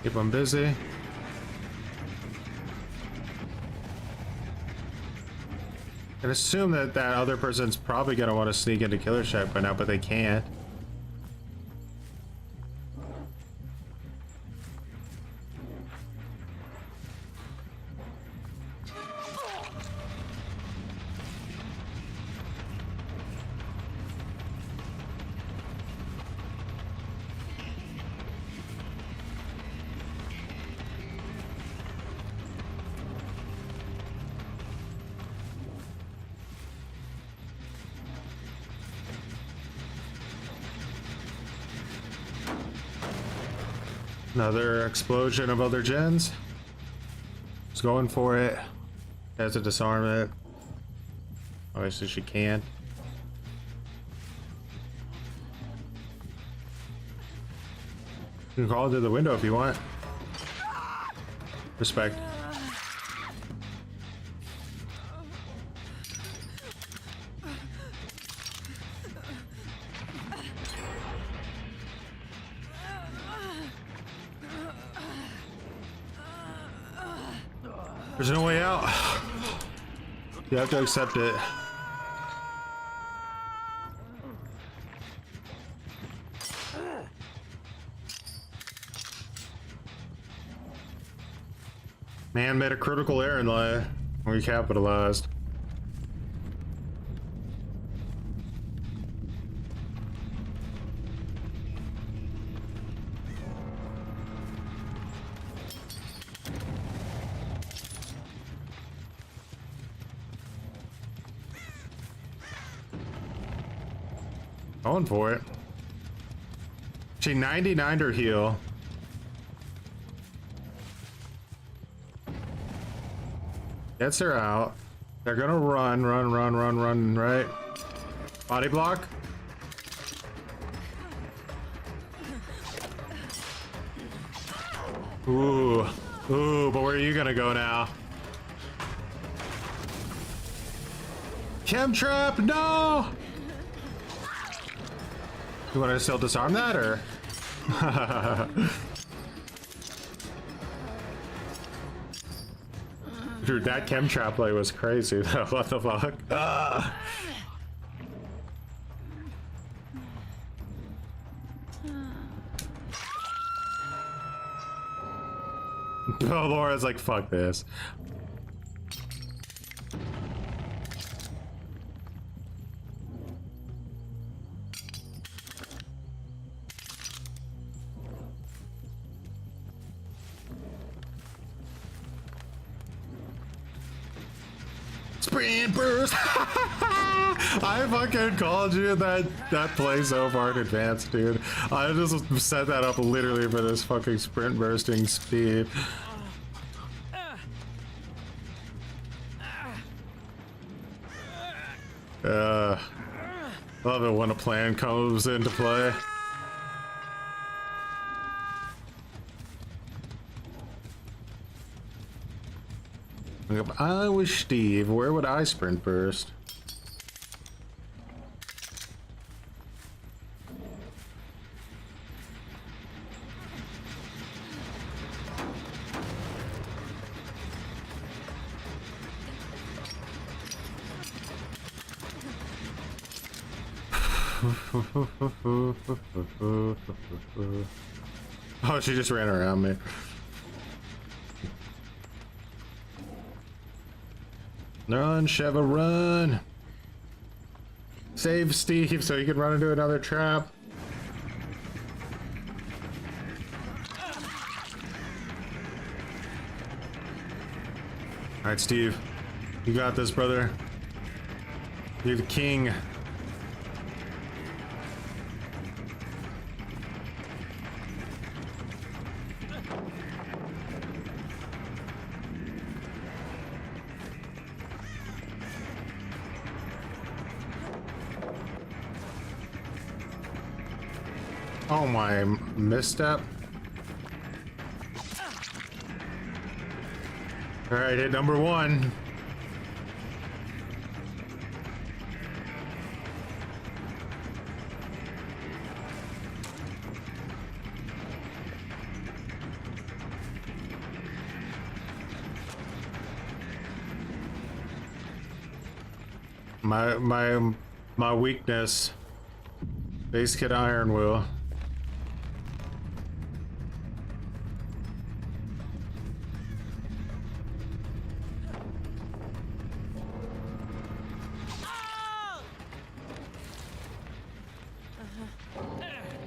Keep them busy. I assume that that other person's probably gonna want to sneak into Killer Shack by now, but they can't. Another explosion of other gens. Just going for it. Has to disarm it. Obviously she can't. You can call it through the window if you want. Respect. There's no way out. You have to accept it. Man made a critical error in life. We capitalized. Going for it. She 99'd her heal. Gets her out. They're gonna run, right? Body block. Ooh, but where are you gonna go now? Chem trap, no! You wanna still disarm that, or? Dude, that chem trap play was crazy though. What the fuck? Oh, Laura's like, fuck this. Sprint burst! I fucking called you that play so far in advance, dude. I just set that up literally for this fucking sprint bursting speed. Love it when a plan comes into play. If I was Steve, where would I sprint burst? Oh, she just ran around me. Run, Sheva, run! Save Steve so he can run into another trap. Alright, Steve. You got this, brother. You're the king. Oh, my misstep. All right, hit number one. My weakness. Base kit iron will.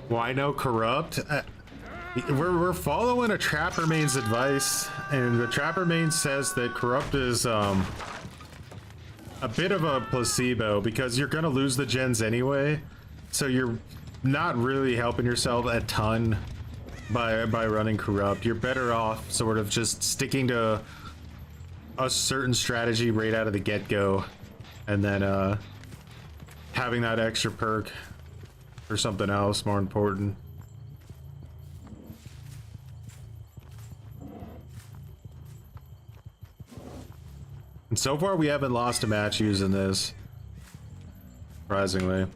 Why no corrupt? We're following a trapper main's advice, and the trapper main says that corrupt is a bit of a placebo because you're gonna lose the gens anyway, so you're not really helping yourself a ton by running corrupt. You're better off sort of just sticking to a certain strategy right out of the get-go, and then having that extra perk or something else more important. And so far we haven't lost a match using this, surprisingly.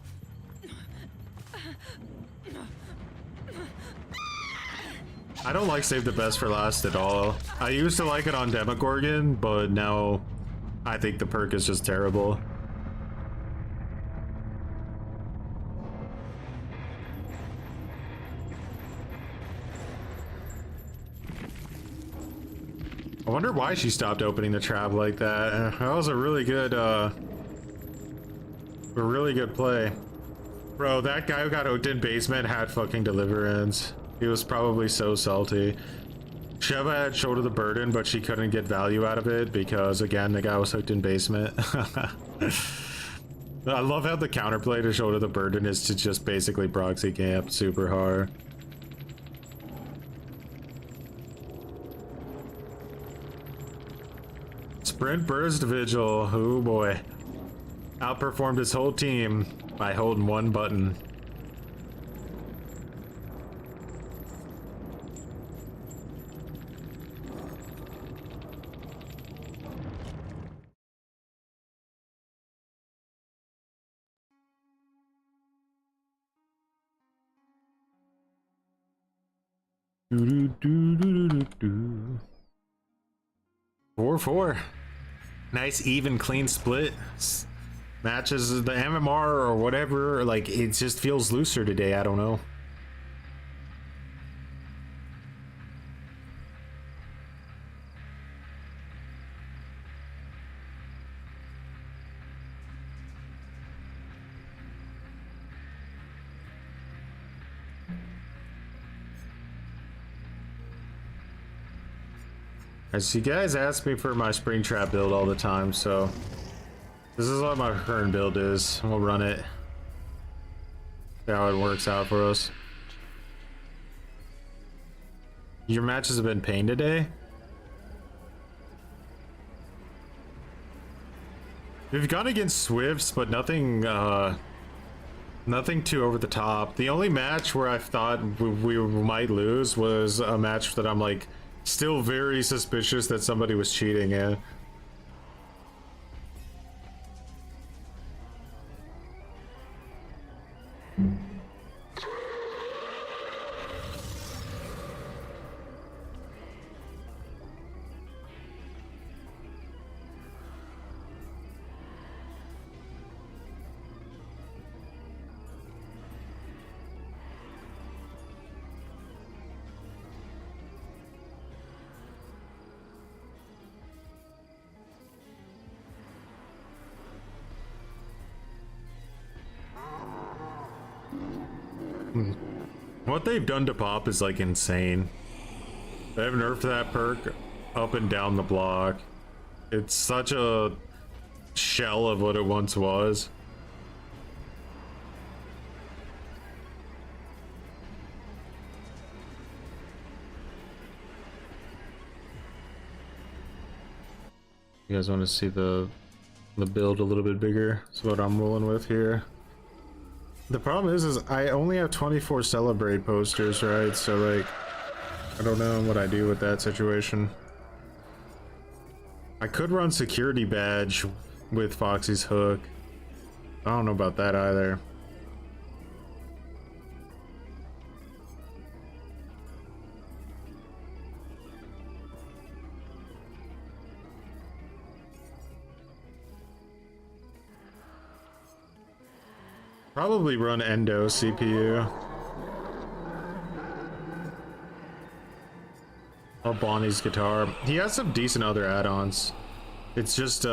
I don't like save the best for last at all. I used to like it on Demogorgon, but now I think the perk is just terrible. I wonder why she stopped opening the trap like that. That was a really good play. Bro, that guy who got hooked in basement had fucking deliverance. He was probably so salty. Sheva had shoulder the burden, but she couldn't get value out of it because, again, the guy was hooked in basement. I love how the counterplay to Shoulder the Burden is to just basically proxy camp super hard. Sprint Burst Vigil, oh boy. Outperformed his whole team by holding one button. Do, do, do, do, do. 4-4. Nice, even, clean split. Matches the MMR or whatever. Like, it just feels looser today. I don't know. As you guys ask me for my Springtrap build all the time, so this is what my current build is. We'll run it. See how it works out for us. Your matches have been pain today? We've gone against Swifts, but nothing nothing too over the top. The only match where I thought we might lose was a match that I'm like still very suspicious that somebody was cheating in. What they've done to Pop is like insane. They've nerfed that perk up and down the block. It's such a shell of what it once was. You guys want to see the build a little bit bigger? That's what I'm rolling with here. The problem is I only have 24 Celebrate posters, right? So like, I don't know what I do with that situation. I could run Security Badge with Foxy's Hook. I don't know about that either. Probably run Endo CPU. Or Bonnie's guitar. He has some decent other add-ons. It's just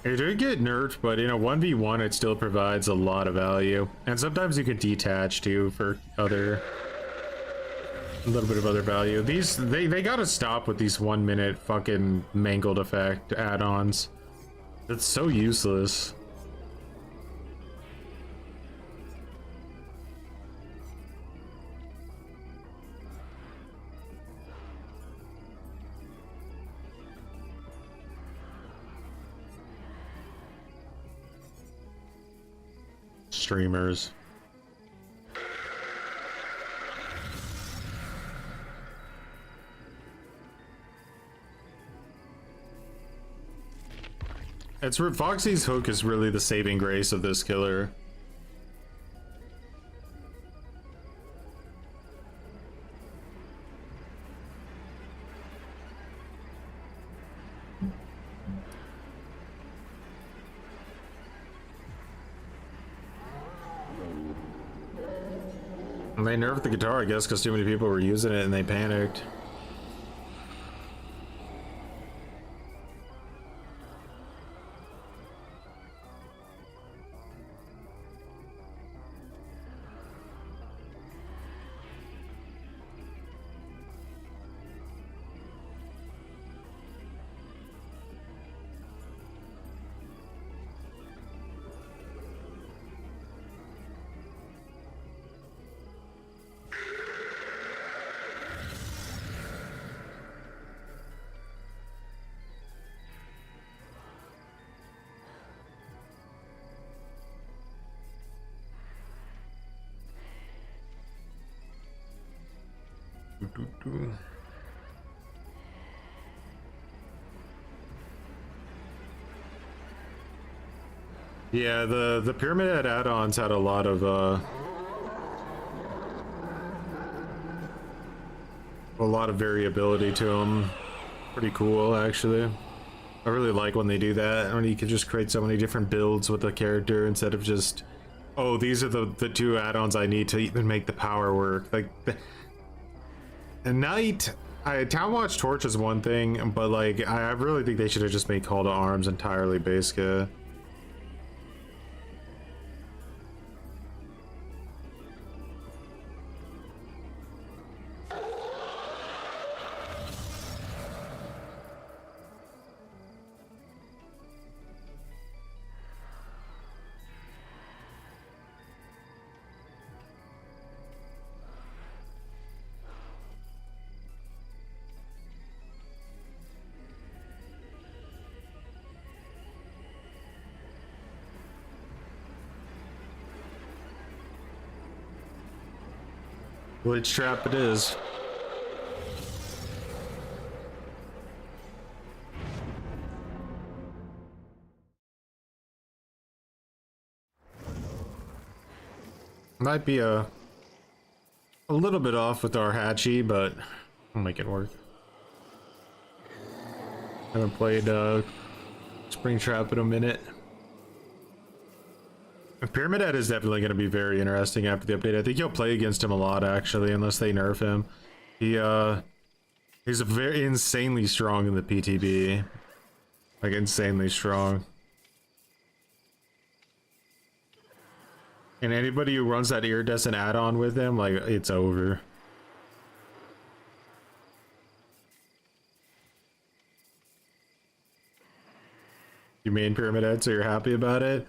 it did get nerfed, but in a 1v1 it still provides a lot of value. And sometimes you can detach too for a little bit of other value. These they gotta stop with these 1 minute fucking mangled effect add-ons. It's so useless. Streamers. It's Foxy's Hook is really the saving grace of this killer. And they nerfed the guitar, I guess, because too many people were using it and they panicked. Yeah, the pyramid add-ons had a lot of variability to them. Pretty cool, actually. I really like when they do that. I mean, you can just create so many different builds with a character instead of just, oh, these are the two add-ons I need to even make the power work. Like, at night, Town Watch Torch is one thing, but like, I really think they should have just made Call to Arms entirely basic. Glitch trap it is. Might be a little bit off with our hatchy, but I'll make it work. Haven't played Springtrap in a minute. Pyramid Head is definitely going to be very interesting after the update. I think you'll play against him a lot, actually, unless they nerf him. He's very insanely strong in the PTB. Like, insanely strong. And anybody who runs that iridescent add-on with him, like, it's over. You main Pyramid Head, so you're happy about it?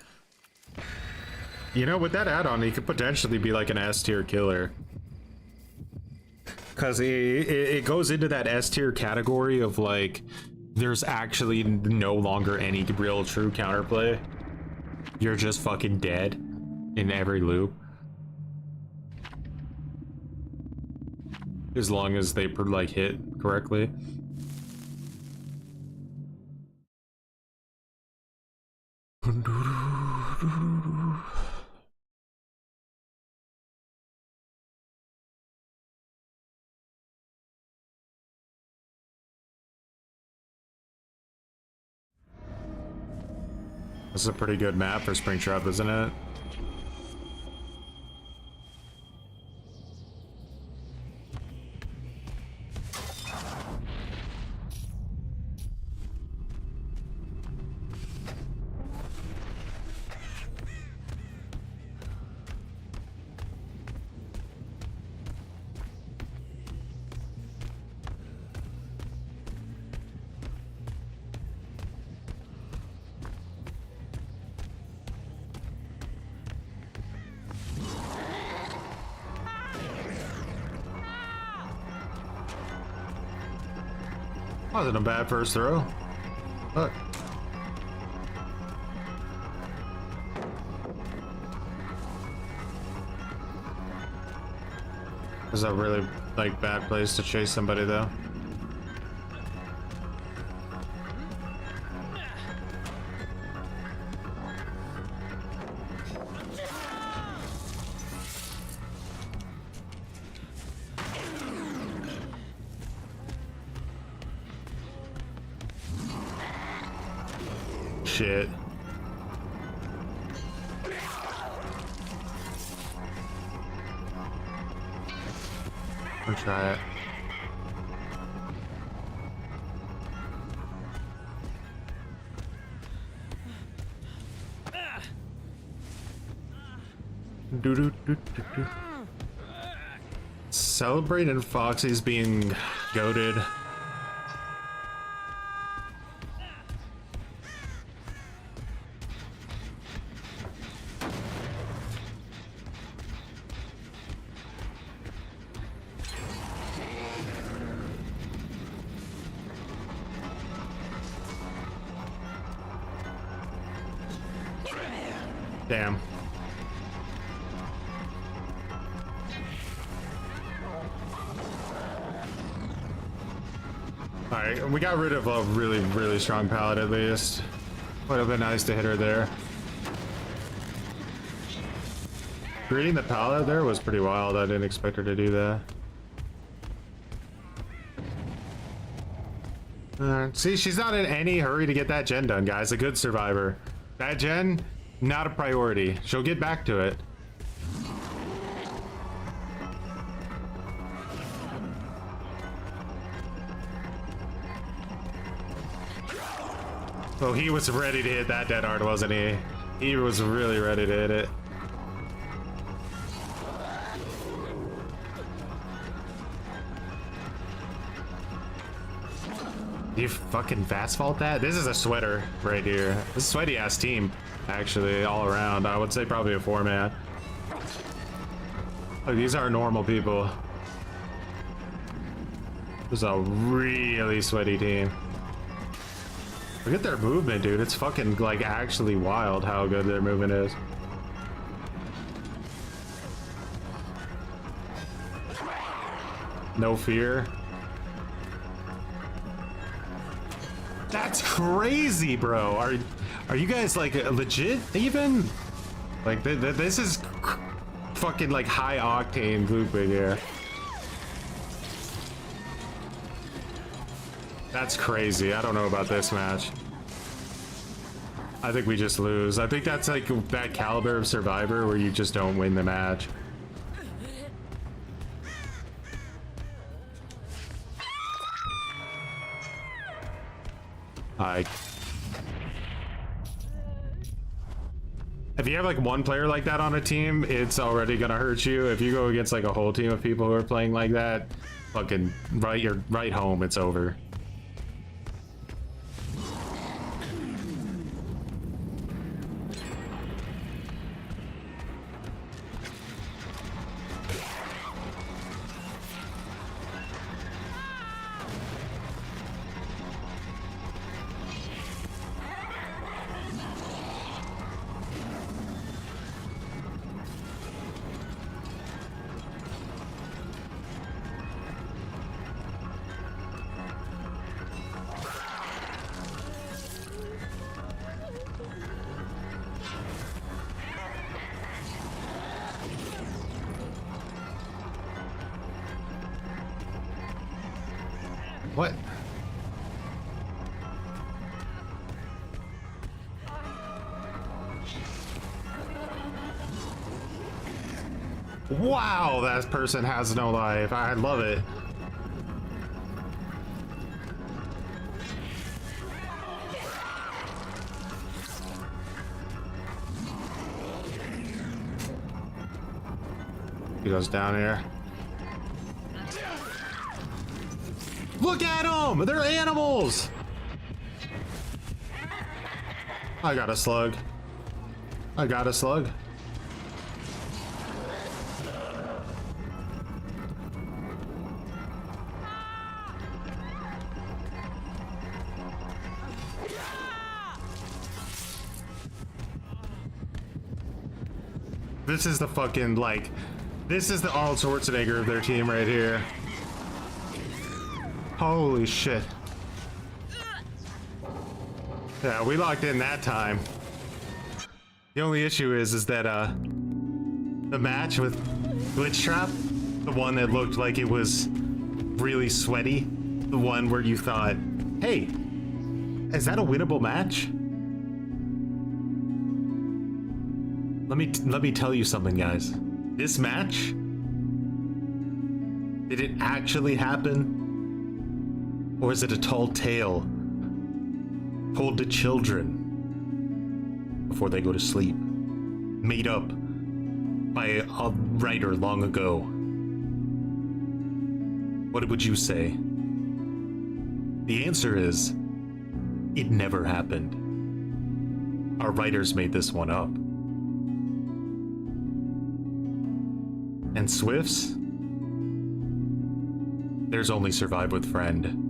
You know, with that add-on, he could potentially be like an S-tier killer. Because it goes into that S-tier category of like, there's actually no longer any real true counterplay. You're just fucking dead in every loop. As long as they like hit correctly. This is a pretty good map for Springtrap, isn't it? Wasn't a bad first throw. Look. This is a really like bad place to chase somebody though. Shit. I'll try it. Celebrating Foxy's being goated. Damn. Alright, we got rid of a really, really strong pallet at least. Would have been nice to hit her there. Reading the pallet there was pretty wild. I didn't expect her to do that. See, she's not in any hurry to get that gen done, guys. A good survivor. That gen, not a priority. She'll get back to it. Oh, he was ready to hit that dead hard, wasn't he? He was really ready to hit it. You fucking fast fault that? This is a sweater right here. This is a sweaty ass team, actually, all around. I would say probably a 4-man. Look, these are normal people. This is a really sweaty team. Look at their movement, dude. It's fucking, like, actually wild how good their movement is. No fear. That's crazy, bro. Are you guys, like, legit even? Like, this is fucking, like, high octane glooping here. That's crazy. I don't know about this match. I think we just lose. I think that's like that caliber of survivor where you just don't win the match. If you have like one player like that on a team, it's already gonna hurt you. If you go against like a whole team of people who are playing like that, fucking you're right home, it's over. What? Wow, that person has no life. I love it. He goes down here. Look at them! They're animals! I got a slug. I got a slug. This is the fucking, like, this is the Arnold Schwarzenegger of their team right here. Holy shit. Yeah, we locked in that time. The only issue is that the match with Glitch Trap, the one that looked like it was really sweaty, the one where you thought, hey, is that a winnable match? Let me tell you something, guys. This match, did it actually happen? Or is it a tall tale told to children before they go to sleep, made up by a writer long ago? What would you say? The answer is, it never happened. Our writers made this one up. And Swifts? There's only Survive with Friend.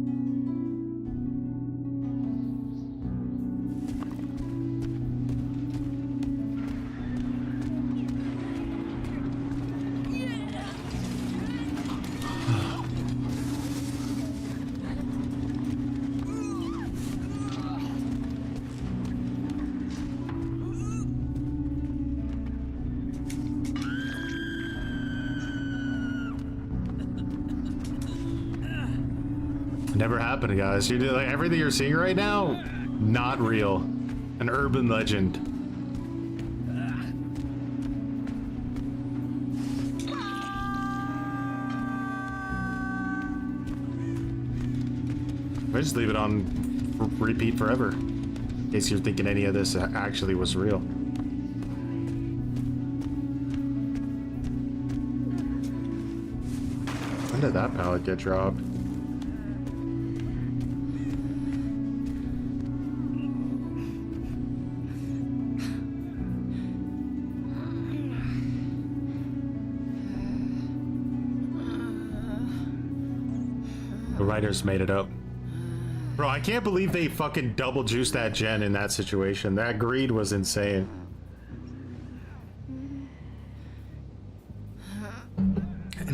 Never happened, guys. You do like everything you're seeing right now, not real. An urban legend. I just leave it on repeat forever, in case you're thinking any of this actually was real. When did that pallet get dropped? The writers made it up. Bro, I can't believe they fucking double juiced that gen in that situation. That greed was insane.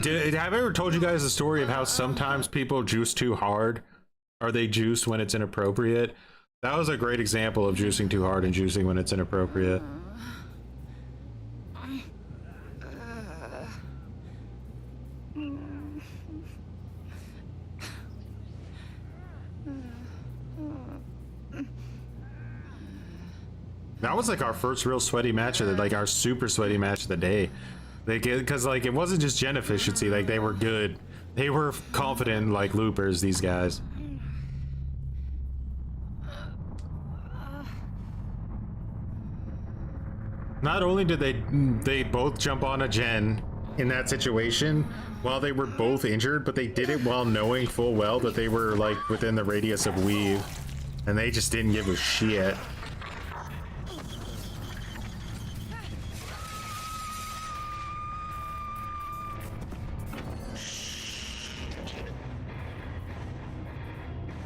Have I ever told you guys the story of how sometimes people juice too hard? Or they juice when it's inappropriate? That was a great example of juicing too hard and juicing when it's inappropriate. That was like our first real sweaty match of the, like our super sweaty match of the day. Because like it wasn't just gen efficiency, like they were good. They were confident like loopers, these guys. Not only did they both jump on a gen in that situation while they were both injured, but they did it while knowing full well that they were like within the radius of weave, and they just didn't give a shit.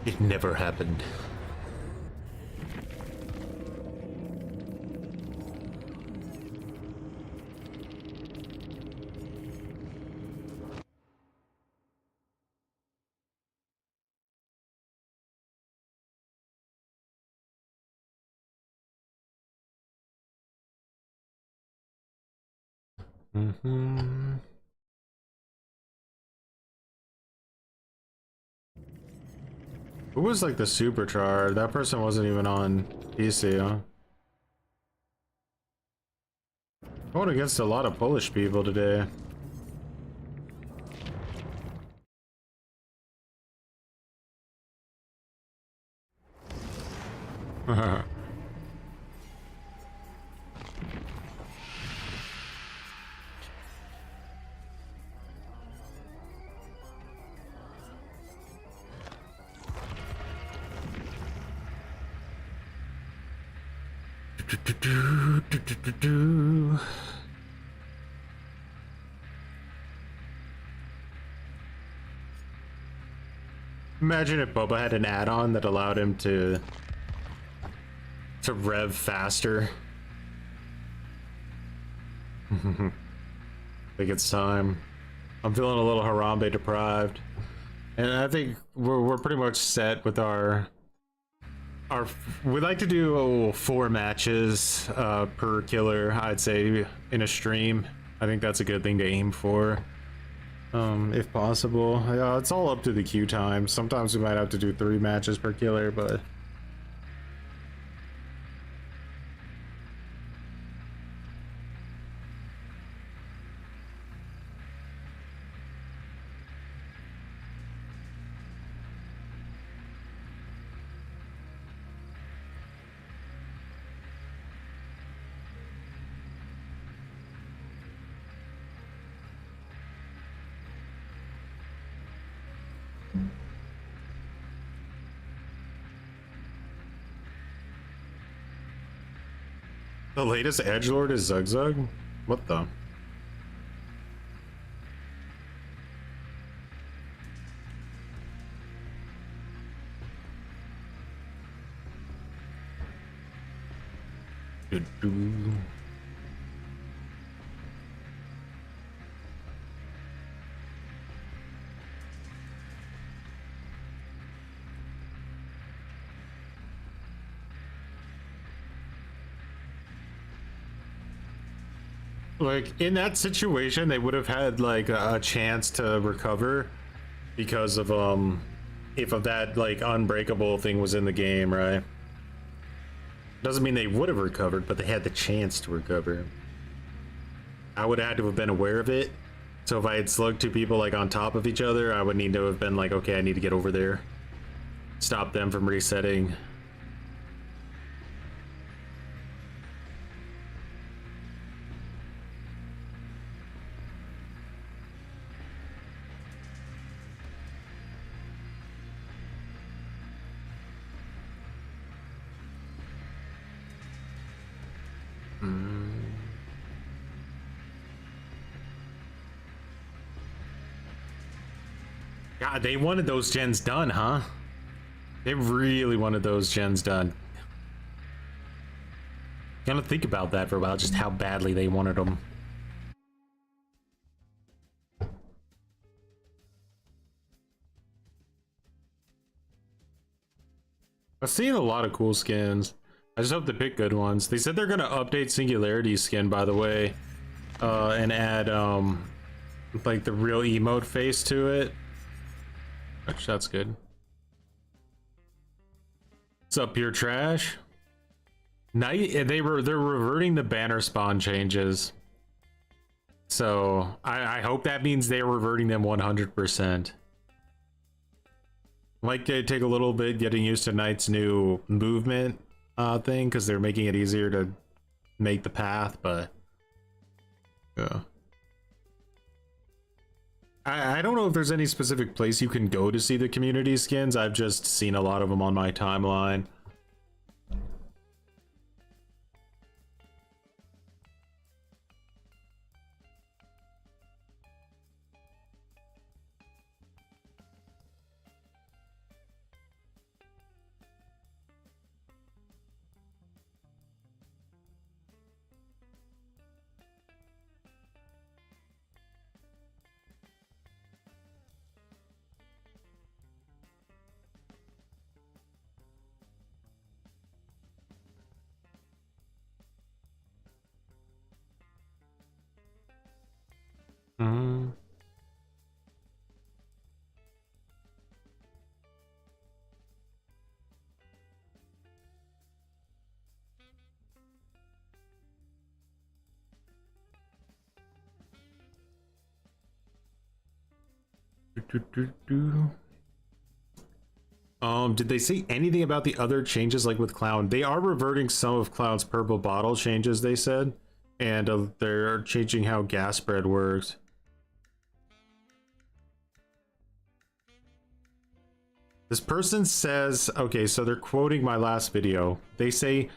It never happened. Who was like the supercharge? That person wasn't even on PC, huh? Going against a lot of Polish people today. Imagine if Bubba had an add-on that allowed him to rev faster. I think it's time. I'm feeling a little Harambe deprived, and I think we're pretty much set with our we like to do 4 matches per killer, I'd say, in a stream. I think that's a good thing to aim for, if possible. Yeah, it's all up to the queue time. Sometimes we might have to do 3 matches per killer, but the latest edgelord is Zugzug? What the? Like, in that situation, they would have had, like, a chance to recover because of, if of that like unbreakable thing was in the game, right? Doesn't mean they would have recovered, but they had the chance to recover. I would have had to have been aware of it. So if I had slugged two people like on top of each other, I would need to have been like, okay, I need to get over there. Stop them from resetting. God, they wanted those gens done, huh? They really wanted those gens done. Gotta think about that for a while, just how badly they wanted them. I've seen a lot of cool skins. I just hope they pick good ones. They said they're gonna update Singularity's skin, by the way, and add like the real emote face to it. Actually, that's good. What's up, pure trash? They're reverting the banner spawn changes. So I hope that means they're reverting them 100%. Like they take a little bit getting used to Knight's new movement thing, because they're making it easier to make the path, but yeah. I don't know if there's any specific place you can go to see the community skins. I've just seen a lot of them on my timeline. Did they say anything about the other changes, like with Clown? They are reverting some of Clown's purple bottle changes, they said, and they're changing how gas spread works. This person says, okay, so they're quoting my last video. They say,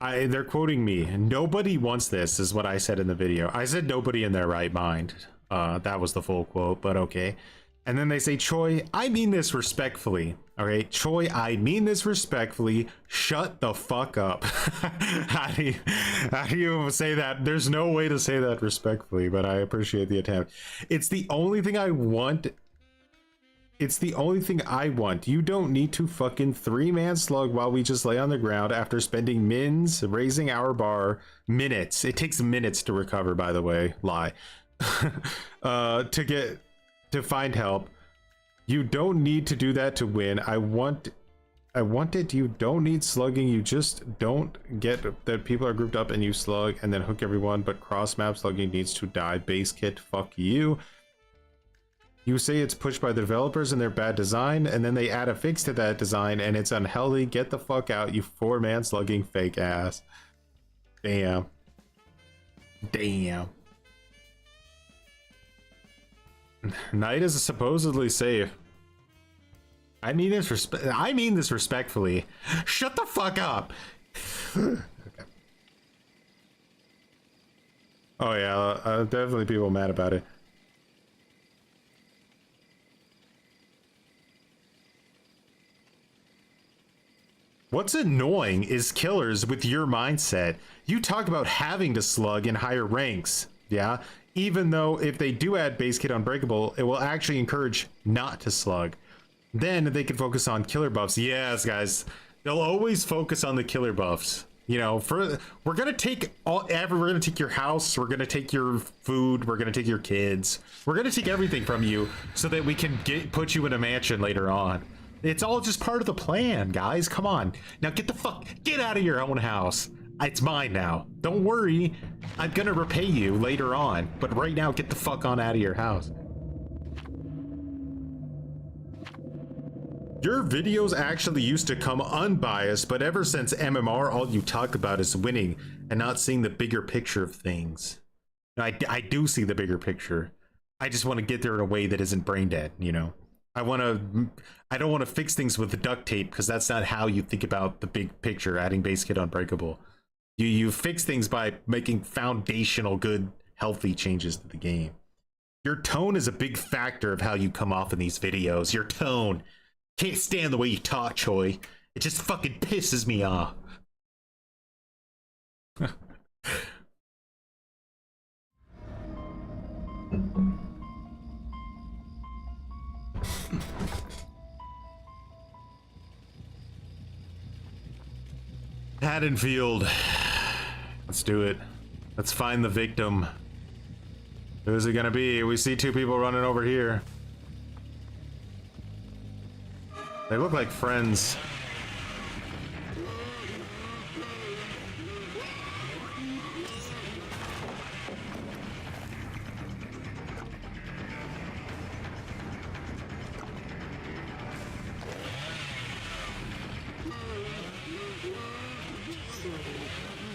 they're quoting me. Nobody wants this, is what I said in the video. I said nobody in their right mind. That was the full quote, but okay. And then they say, Choi, I mean this respectfully. Okay, Choi, I mean this respectfully. Shut the fuck up. How do you say that? There's no way to say that respectfully, but I appreciate the attempt. It's the only thing I want. It's the only thing I want. You don't need to fucking 3-man slug while we just lay on the ground after spending mins raising our bar. Minutes. It takes minutes to recover, by the way. Lie. To find help. You don't need to do that to win. I want it. You don't need slugging. You just don't get that people are grouped up and you slug and then hook everyone, but cross map slugging needs to die. Base kit, fuck you. You say it's pushed by the developers and their bad design, and then they add a fix to that design and it's unhealthy. Get the fuck out, you 4-man slugging fake ass. Damn. Night is supposedly safe. I mean this respectfully. Shut the fuck up. Okay. Oh yeah, definitely people mad about it. What's annoying is killers with your mindset. You talk about having to slug in higher ranks, yeah? Even though if they do add base kit unbreakable, it will actually encourage not to slug. Then they can focus on killer buffs. Yes, guys. They'll always focus on the killer buffs. You know, we're gonna take we're gonna take your house, we're gonna take your food, we're gonna take your kids, we're gonna take everything from you so that we can put you in a mansion later on. It's all just part of the plan, guys. Come on, now get out of your own house. It's mine now. Don't worry, I'm gonna repay you later on, but right now, get the fuck on out of your house. Your videos actually used to come unbiased, but ever since MMR, all you talk about is winning and not seeing the bigger picture of things. I do see the bigger picture. I just want to get there in a way that isn't brain dead, you know? I don't want to fix things with the duct tape, because that's not how you think about the big picture, adding base kit unbreakable. You fix things by making foundational, good, healthy changes to the game. Your tone is a big factor of how you come off in these videos. Your tone. Can't stand the way you talk, Choi. It just fucking pisses me off. Haddonfield. Let's do it. Let's find the victim. Who's it gonna be? We see two people running over here. They look like friends.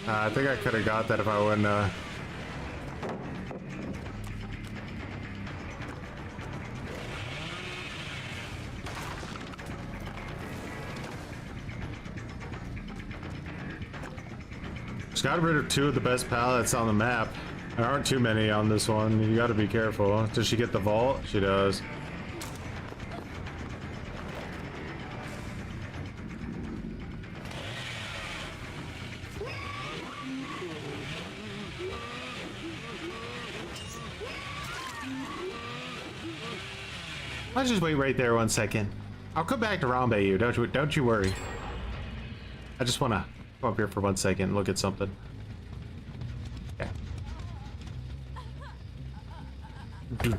I think I could have got that if I wouldn't Just got rid of two of the best pallets on the map. There aren't too many on this one. You gotta be careful. Does she get the vault? She does. Let's just wait right there 1 second. I'll come back to Rambe you. Don't you worry. I just wanna come up here for 1 second and look at something. Okay.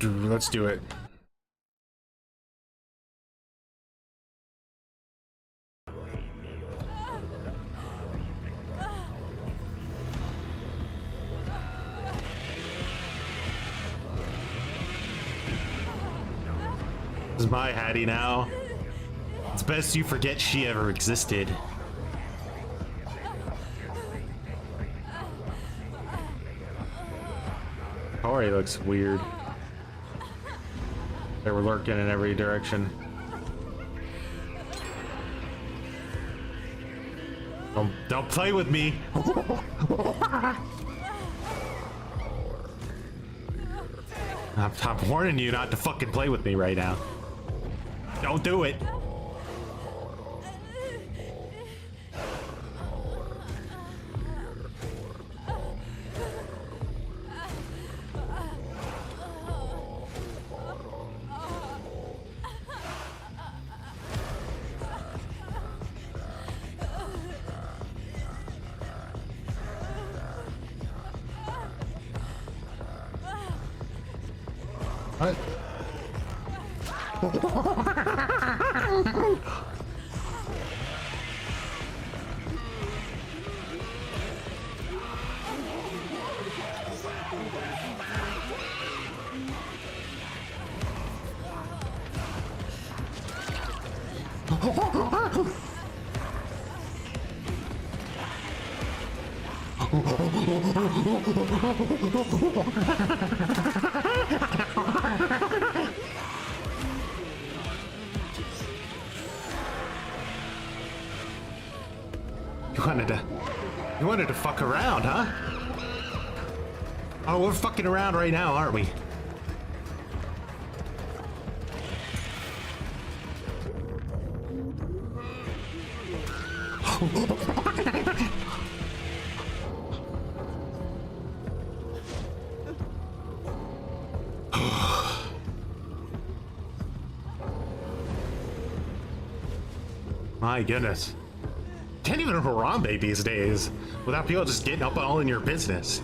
Let's do it. This is my Hattie now. It's best you forget she ever existed. Tori looks weird. They were lurking in every direction. Don't play with me. I'm warning you not to fucking play with me right now. Don't do it. What? You wanted to fuck around, huh? Oh, we're fucking around right now, aren't we? My goodness. Can't even Harambe these days without people just getting up all in your business.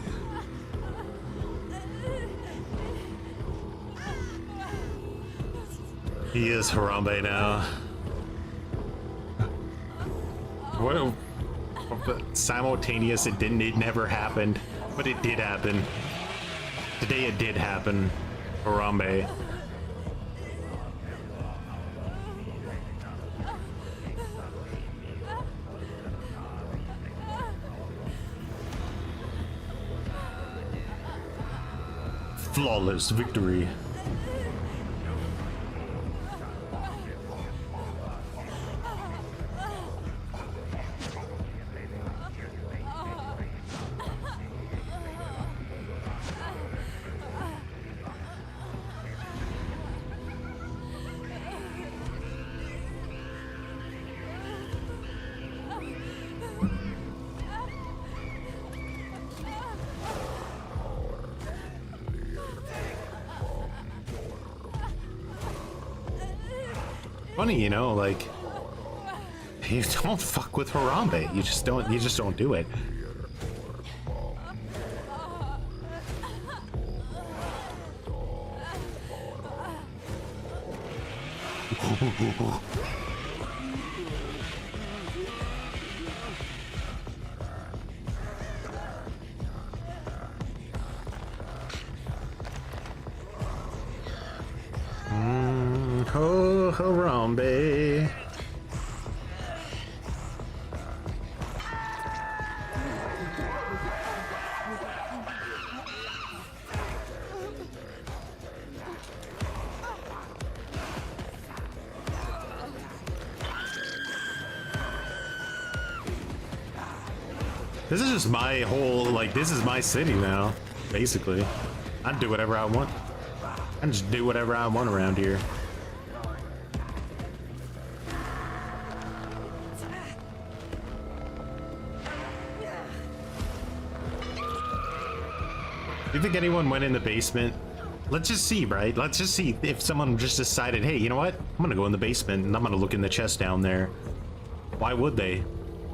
He is Harambe now. What? Simultaneous, it never happened, but it did happen. Today it did happen. Harambe. Flawless victory. Funny, you know, like, you don't fuck with Harambe. You just don't do it. Oh, Harambe. This is just my whole, like, this is my city now, basically. I do whatever I want. I just do whatever I want around here. Do you think anyone went in the basement? Let's just see, right? Let's just see if someone just decided, hey, you know what? I'm gonna go in the basement and I'm gonna look in the chest down there. Why would they?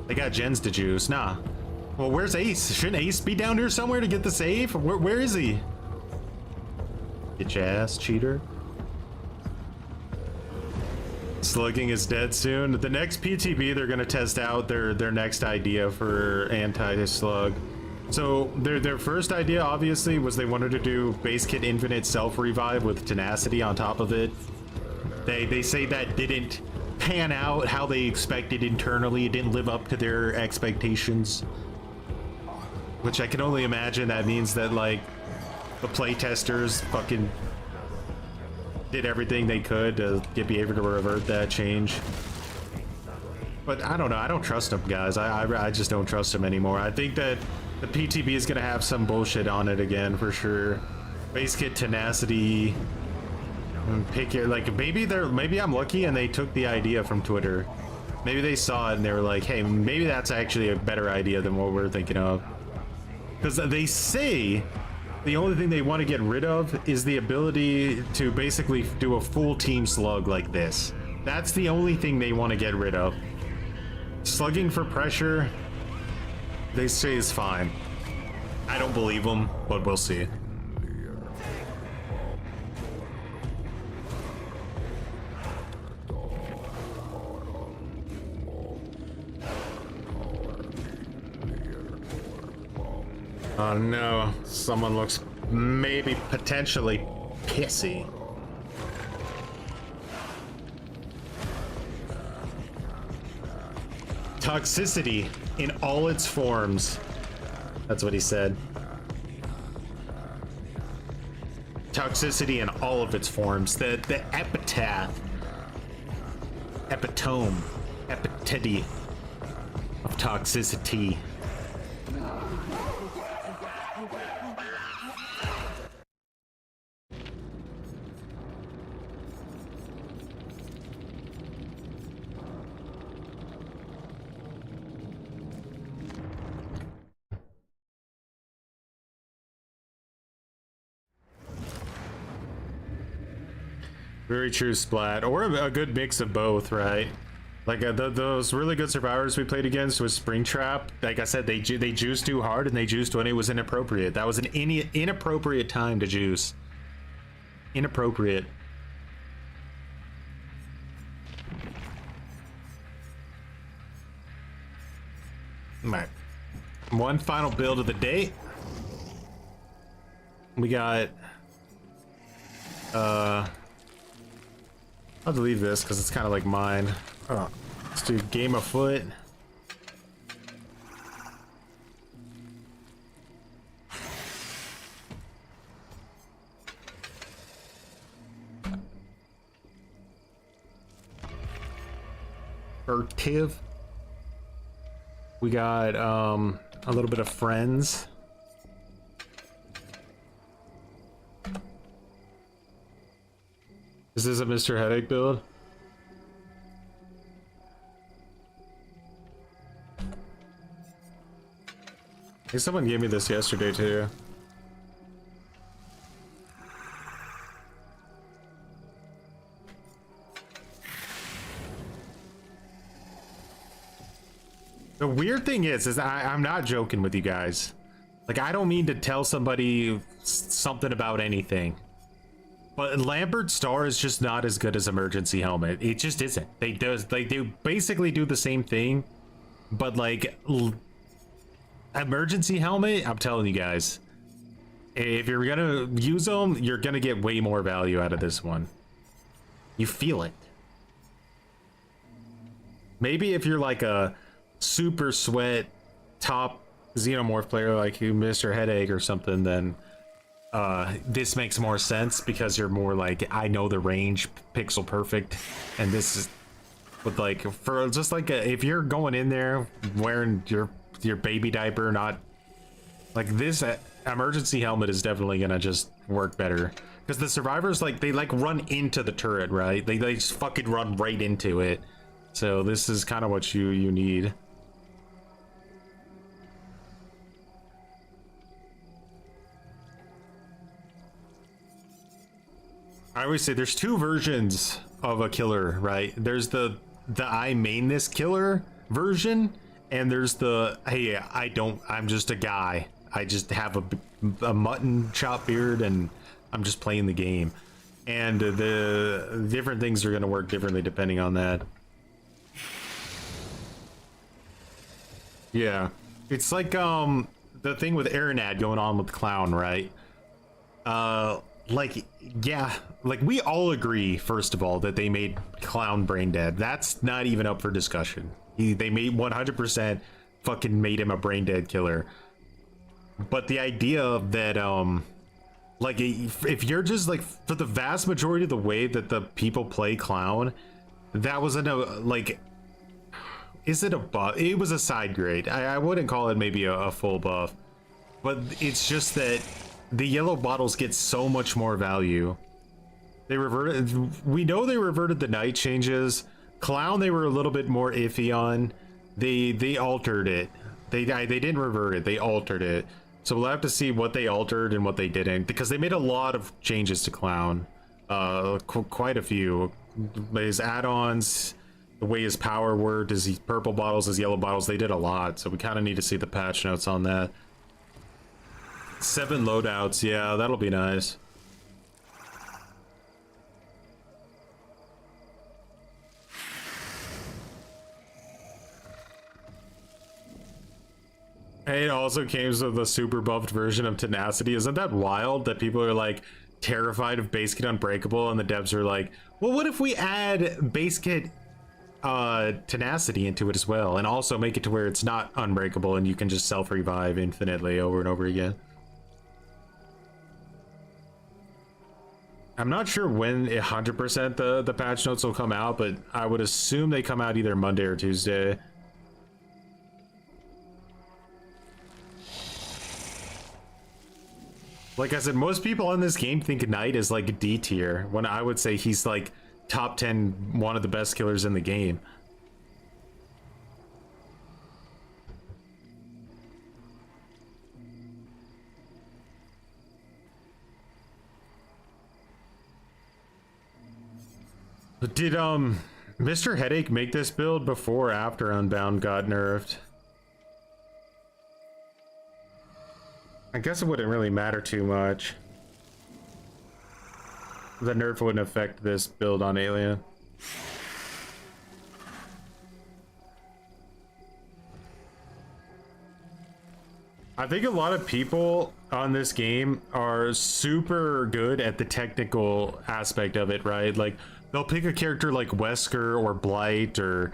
They got gens to juice. Nah. Well, where's Ace? Shouldn't Ace be down here somewhere to get the save? Where is he? Get your ass, cheater. Slugging is dead soon. The next PTB, they're gonna test out their next idea for anti-slug. So their first idea obviously was they wanted to do base kit infinite self-revive with tenacity on top of it. They say that didn't pan out how they expected internally. It didn't live up to their expectations. Which I can only imagine that means that, like, the playtesters fucking did everything they could to be able to revert that change. But I don't know, I don't trust them, guys. I just don't trust them anymore. I think that the PTB is gonna have some bullshit on it again for sure. Base kit tenacity. Pick it, like, maybe I'm lucky and they took the idea from Twitter. Maybe they saw it and they were like, hey, maybe that's actually a better idea than what we're thinking of. Because they say the only thing they want to get rid of is the ability to basically do a full team slug like this. That's the only thing they want to get rid of. Slugging for pressure, they say is fine. I don't believe them, but we'll see. Oh no, someone looks maybe potentially pissy. Toxicity in all its forms. That's what he said. Toxicity in all of its forms. The epitaph, epitome, epitety of toxicity. Very true, Splat. Or a good mix of both, right? Like those really good survivors we played against with Springtrap, like I said, they juiced too hard and they juiced when it was inappropriate. That was an inappropriate time to juice. Inappropriate. Alright. One final build of the day. We got I'll delete this because it's kind of like mine. Let's do game of foot. Furtive. We got a little bit of friends. Is this a Mr. Headache build? I think someone gave me this yesterday too. The weird thing is I'm not joking with you guys. Like, I don't mean to tell somebody something about anything. But Lambert Star is just not as good as Emergency Helmet. It just isn't. They basically do the same thing, but like Emergency Helmet, I'm telling you guys, if you're gonna use them, you're gonna get way more value out of this one. You feel it. Maybe if you're like a super sweat top Xenomorph player like you, Mr. Headache or something, then this makes more sense because you're more like, I know the range, pixel perfect, and this is, but like for just like if you're going in there wearing your baby diaper, not like this, Emergency Helmet is definitely gonna just work better because the survivors they run into the turret, right? They just fucking run right into it. So this is kind of what you need. I always say there's two versions of a killer, right? There's the I main this killer version, and there's the, hey, I'm just a guy. I just have a mutton chop beard and I'm just playing the game. And the different things are going to work differently depending on that. Yeah. It's like the thing with Aranad going on with Clown, right? Like, yeah, like we all agree, first of all, that they made Clown brain dead. That's not even up for discussion. They made 100% fucking made him a brain dead killer. But the idea that like if you're just like, for the vast majority of the way that the people play Clown, that wasn't a, like, is it a buff? It was a side grade. I wouldn't call it maybe a full buff, but it's just that the yellow bottles get so much more value. They reverted, we know they reverted the night changes. Clown they were a little bit more iffy on. They altered it. They didn't revert it, they altered it. So we'll have to see what they altered and what they didn't, because they made a lot of changes to Clown. Quite a few. His add-ons, the way his power worked, his purple bottles, his yellow bottles, they did a lot. So we kind of need to see the patch notes on that. 7 loadouts, yeah, that'll be nice. Hey, it also came with a super buffed version of Tenacity. Isn't that wild that people are like terrified of base kit unbreakable and the devs are like, well, what if we add base kit Tenacity into it as well, and also make it to where it's not unbreakable and you can just self-revive infinitely over and over again. I'm not sure when 100% the patch notes will come out, but I would assume they come out either Monday or Tuesday. Like I said, most people on this game think Knight is like D tier, when I would say he's like top 10, one of the best killers in the game. Did Mr. Headache make this build before or after Unbound got nerfed? I guess it wouldn't really matter too much. The nerf wouldn't affect this build on Alien. I think a lot of people on this game are super good at the technical aspect of it, right? Like, they'll pick a character like Wesker or Blight or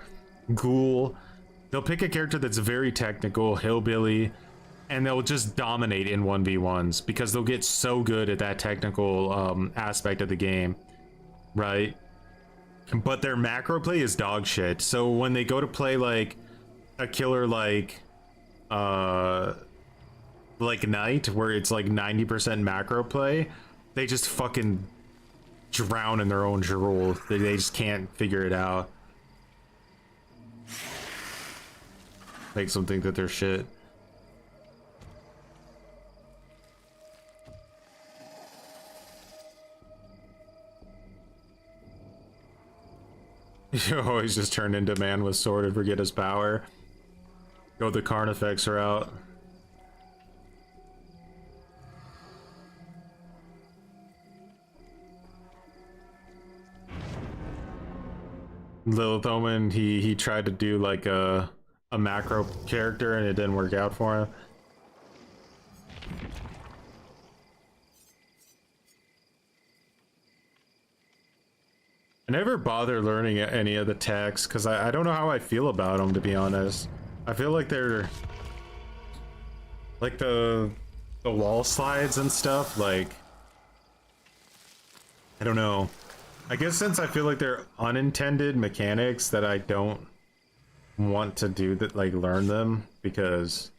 Ghoul. They'll pick a character that's very technical, hillbilly, and they'll just dominate in 1v1s because they'll get so good at that technical aspect of the game, right? But their macro play is dog shit. So when they go to play like a killer like Knight, where it's like 90% macro play, they just fucking drown in their own drool. They just can't figure it out. Makes them think that they're shit. You always just turn into man with sword and forget his power. Go the Carnifex route. Lil Thoman, he tried to do like a macro character and it didn't work out for him. I never bother learning any of the techs because I don't know how I feel about them, to be honest. I feel like they're like the wall slides and stuff, like, I don't know. I guess since I feel like they're unintended mechanics that I don't want to do that, like learn them because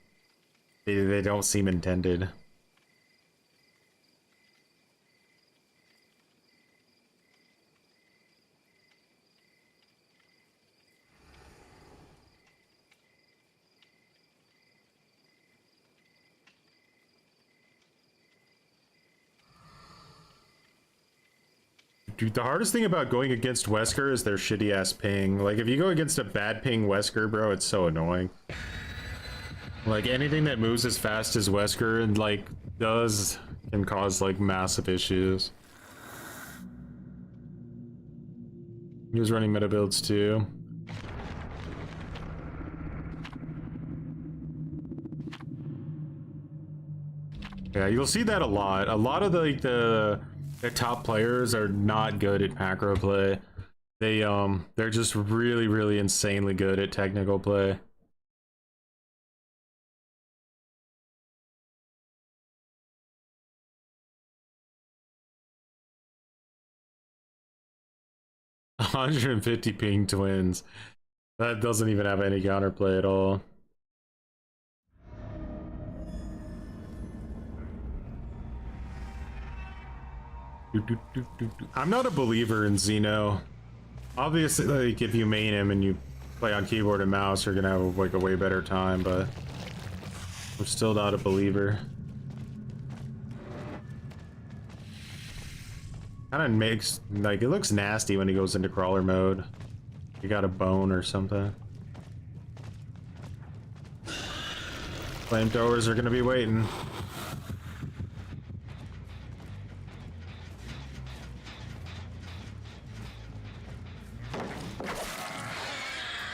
they don't seem intended. Dude, the hardest thing about going against Wesker is their shitty ass ping. Like, if you go against a bad ping Wesker, bro, it's so annoying. Like, anything that moves as fast as Wesker and, like, can cause, like, massive issues. He was running meta builds, too. Yeah, you'll see that a lot. A lot of the top players are not good at macro play. They're just really insanely good at technical play. $150 ping twins. That doesn't even have any counterplay at all. I'm not a believer in Xeno. Obviously, like, if you main him and you play on keyboard and mouse, you're gonna have like a way better time, but I'm still not a believer. Kind of makes, like, it looks nasty when he goes into crawler mode. You got a bone or something. Flamethrowers are gonna be waiting.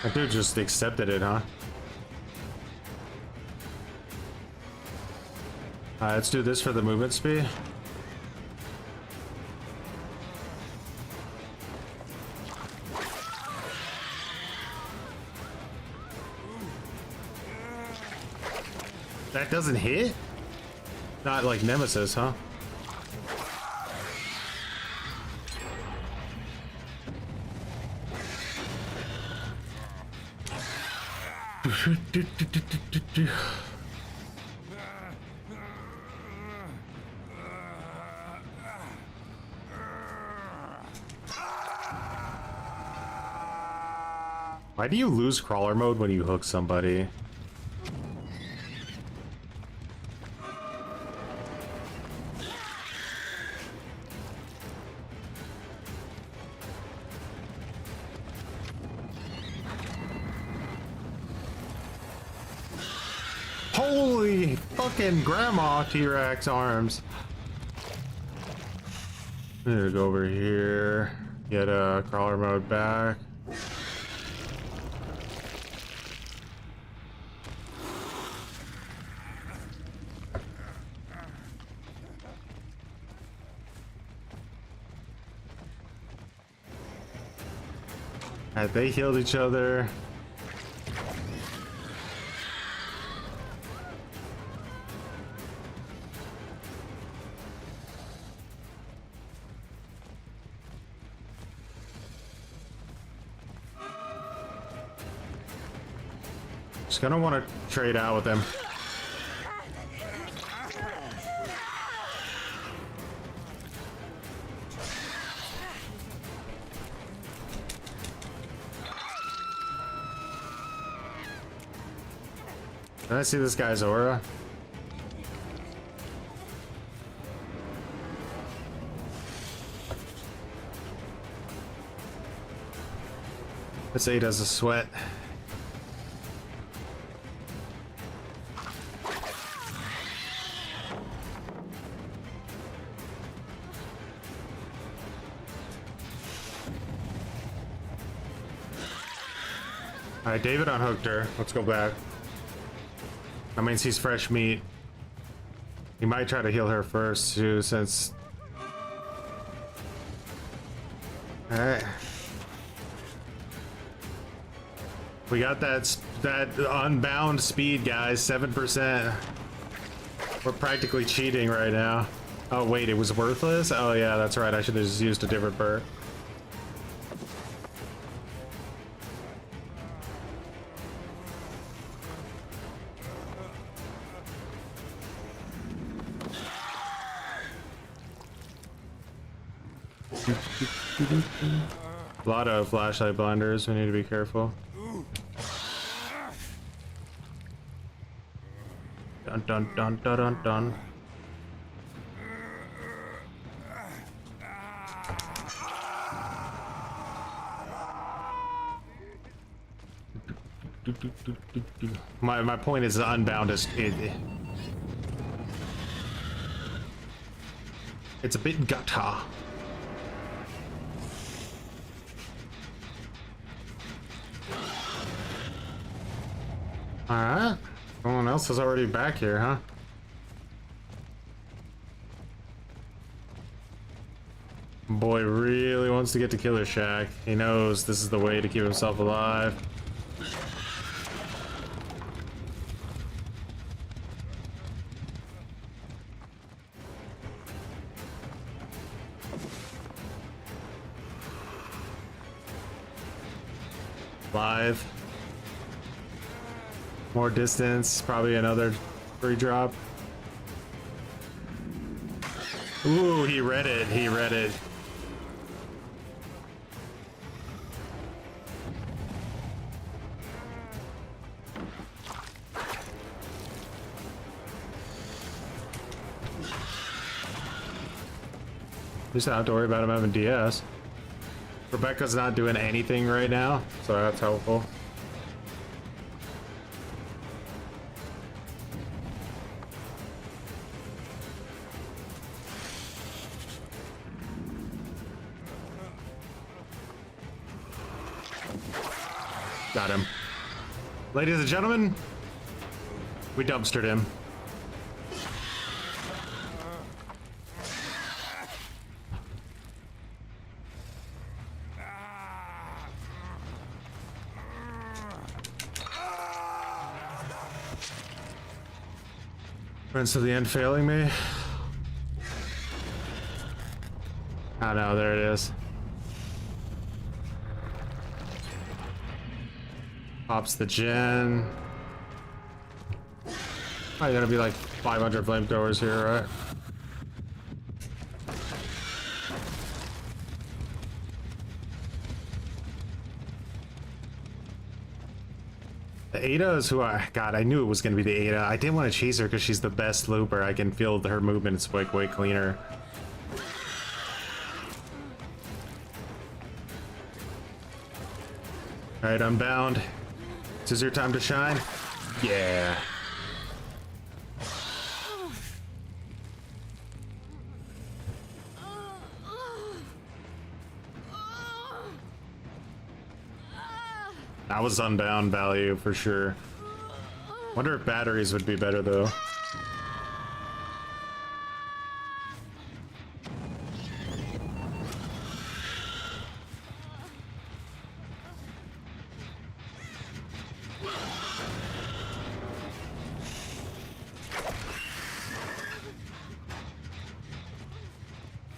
That dude just accepted it, huh? Alright, let's do this for the movement speed. That doesn't hit? Not like Nemesis, huh? Why do you lose crawler mode when you hook somebody? Holy fucking grandma T-Rex arms. I'm gonna go over here, get a crawler mode back. Alright, they healed each other. Just gonna want to trade out with them. Can I see this guy's aura? Let's say he does a sweat. Alright, David unhooked her. Let's go back. That means he's fresh meat. He might try to heal her first, too, since... Alright. We got that unbound speed, guys. 7%. We're practically cheating right now. Oh, wait, it was worthless? Oh, yeah, that's right. I should have just used a different bird. A lot of flashlight blinders. We need to be careful. Dun dun dun dun dun dun. My point is unbound is it's a bit gutter. Alright. Someone else is already back here, huh? Boy really wants to get to Killer Shack. He knows this is the way to keep himself alive. Live. More distance, probably another free drop. Ooh, he read it, he read it. At least I don't have to worry about him having DS. Rebecca's not doing anything right now, so that's helpful. Got him. Ladies and gentlemen, we dumpstered him. Prince of the End failing me. Oh no, there it is. Pops the gen. Probably gonna be like 500 flamethrowers here, right? The Ada is who God, I knew it was gonna be the Ada. I didn't want to chase her because she's the best looper. I can feel her movements way cleaner. Alright, Unbound. This is your time to shine? Yeah. That was unbound value for sure. Wonder if batteries would be better though.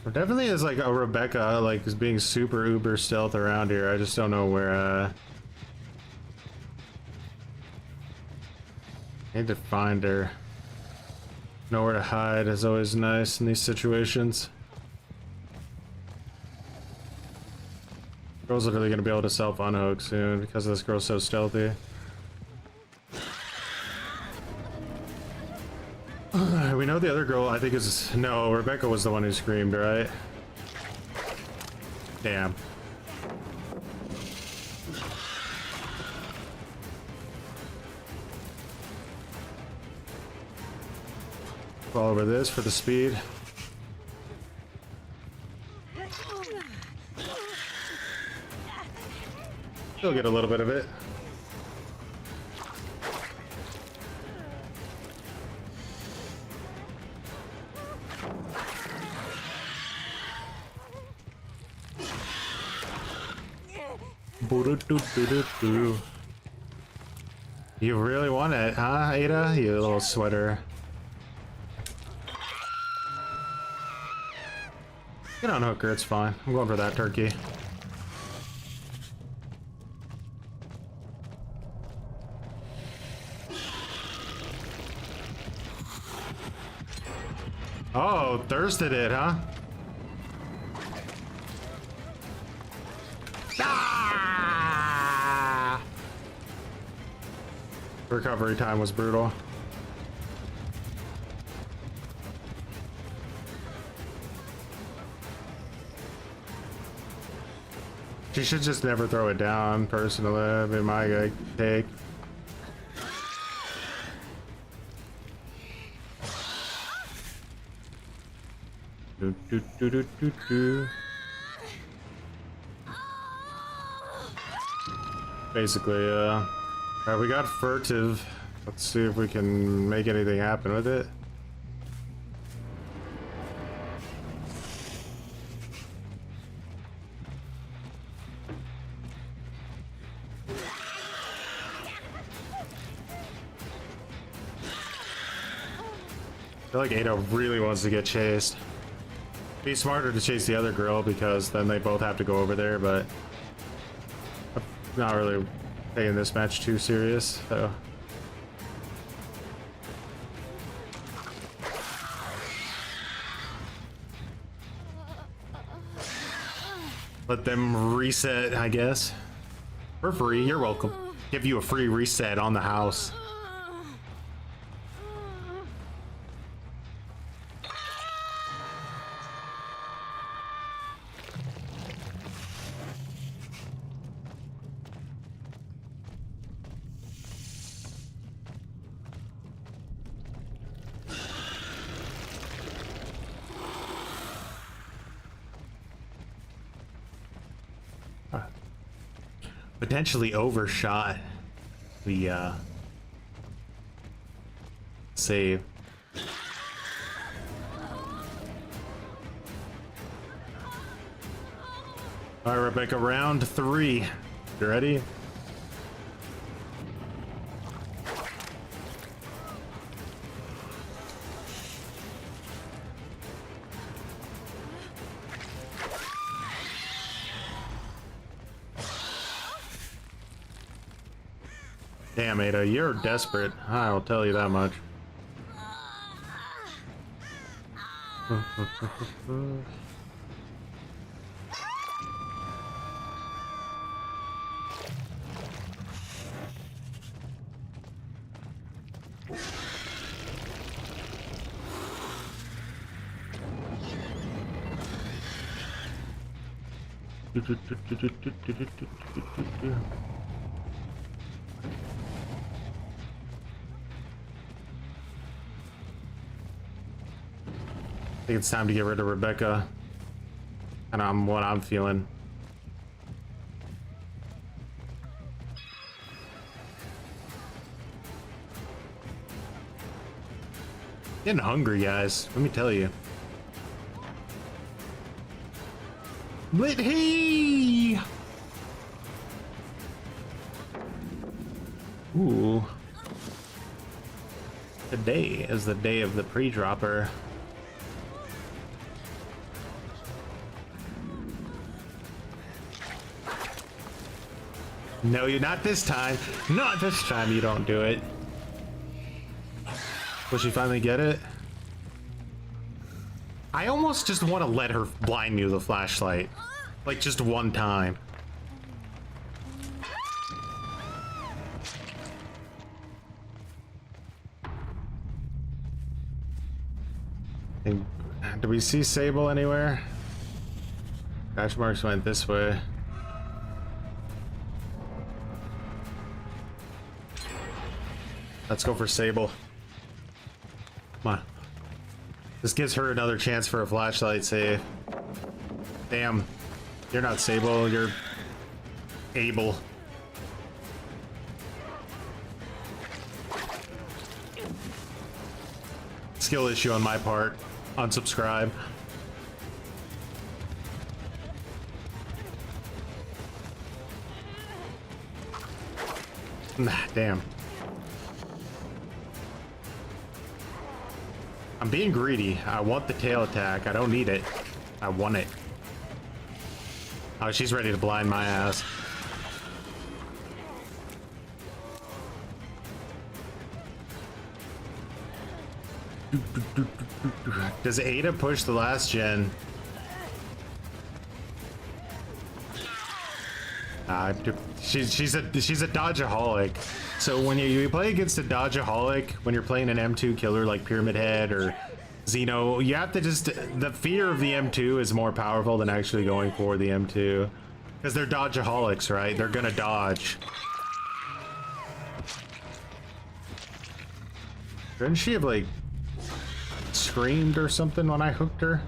There definitely is like a Rebecca like is being super uber stealth around here. I just don't know where need to find her. Nowhere to hide is always nice in these situations. Girl's literally gonna be able to self unhook soon because this girl's so stealthy. We know the other girl, I think is... No, Rebecca was the one who screamed, right? Damn. Fall over this for the speed. Still get a little bit of it. You really want it, huh, Ada? You little sweater. Get on hooker, it's fine. I'm going for that turkey. Oh, thirsted it, huh? Ah! Recovery time was brutal. She should just never throw it down, personally. That'd be my take. Basically, alright, we got furtive. Let's see if we can make anything happen with it. I feel like Ada really wants to get chased. Be smarter to chase the other girl because then they both have to go over there, but I'm not really taking this match too serious, so. Let them reset, I guess. For free, you're welcome. Give you a free reset on the house. Potentially overshot the save. All right, Rebecca, round 3. You ready? Damn, Ada, you're desperate. I'll tell you that much. I think it's time to get rid of Rebecca. And what I'm feeling. Getting hungry, guys. Let me tell you. Lit he! Ooh. Today is the day of the pre-dropper. No, you're not this time. Not this time you don't do it. Will she finally get it? I almost just want to let her blind me with a flashlight. Like just one time. Do we see Sable anywhere? Patch marks went this way. Let's go for Sable. Come on. This gives her another chance for a flashlight save. Damn. You're not Sable, you're Able. Skill issue on my part. Unsubscribe. Nah, damn. I'm being greedy. I want the tail attack. I don't need it. I want it. Oh, she's ready to blind my ass. Does Ada push the last gen? She's a dodgeaholic. So when you play against a dodgeaholic, when you're playing an M2 killer like Pyramid Head or Xeno, you have to just, the fear of the M2 is more powerful than actually going for the M2. Because they're dodgeaholics, right? They're gonna dodge. Didn't she have like screamed or something when I hooked her?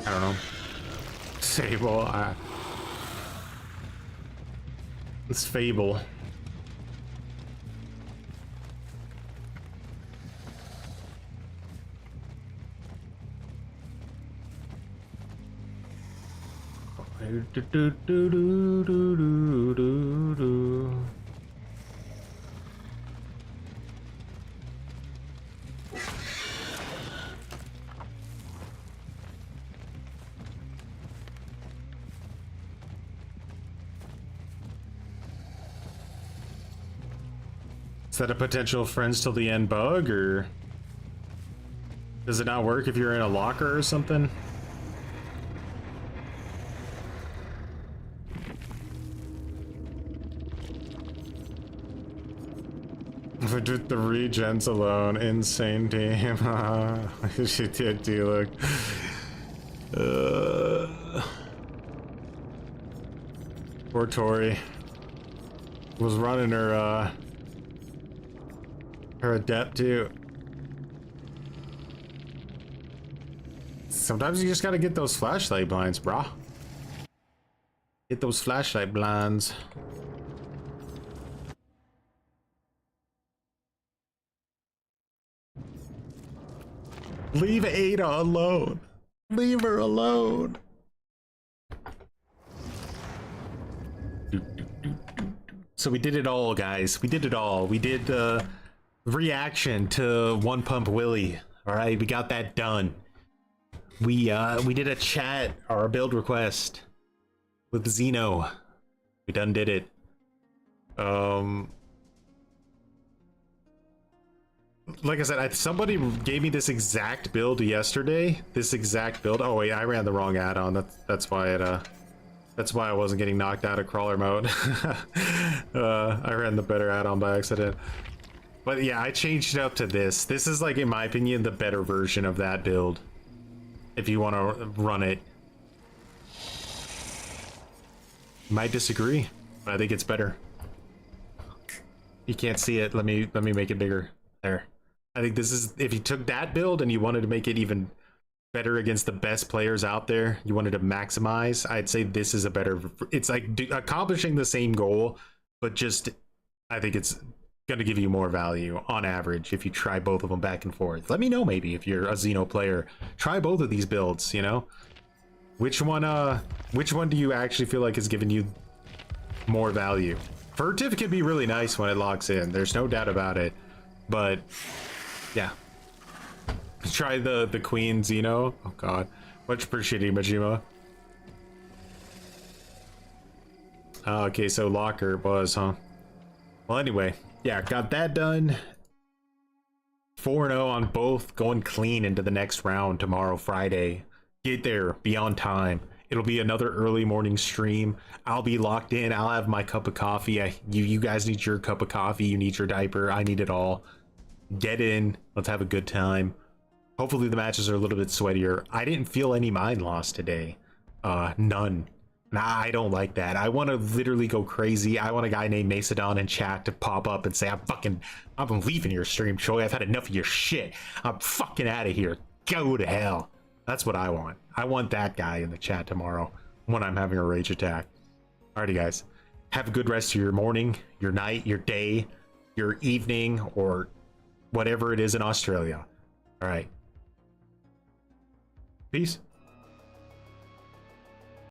I don't know. Sable. It's Fable. Is that a potential friends till the end bug, or does it not work if you're in a locker or something? With the regens alone, insane team. She did do look. Poor Tori was running her adept too. Sometimes you just gotta get those flashlight blinds, brah. Get those flashlight blinds. Leave Ada alone. Leave her alone. So we did it all, guys. We did it all. We did the reaction to One Pump Willie. All right, we got that done. We did a chat or a build request with Xeno. We done did it. Like I said, somebody gave me this exact build yesterday. This exact build. Oh wait, I ran the wrong add-on. That's why it that's why I wasn't getting knocked out of crawler mode. I ran the better add-on by accident. But yeah, I changed it up to this. This is, like, in my opinion, the better version of that build. If you want to run it. You might disagree, but I think it's better. You can't see it. Let me make it bigger. There. I think this is, if you took that build and you wanted to make it even better against the best players out there, you wanted to maximize, I'd say this is a better, it's like accomplishing the same goal, but just, I think it's going to give you more value on average if you try both of them back and forth. Let me know, maybe, if you're a Xeno player, try both of these builds, you know? Which one do you actually feel like is giving you more value? Furtive can be really nice when it locks in, there's no doubt about it, but yeah. Try the Queen Xeno. Oh god. Much appreciated, Majima. Okay, so locker was, huh? Well, anyway, yeah, got that done. 4-0 on both, going clean into the next round tomorrow, Friday. Get there, be on time. It'll be another early morning stream. I'll be locked in. I'll have my cup of coffee. You guys need your cup of coffee. You need your diaper. I need it all. Get in. Let's have a good time. Hopefully the matches are a little bit sweatier. I didn't feel any mind loss today. None. Nah, I don't like that. I want to literally go crazy. I want a guy named Macedon in chat to pop up and say, I'm leaving your stream, Troy. I've had enough of your shit. I'm fucking out of here. Go to hell. That's what I want. I want that guy in the chat tomorrow when I'm having a rage attack. Alrighty, guys. Have a good rest of your morning, your night, your day, your evening, or whatever it is in Australia. All right. Peace.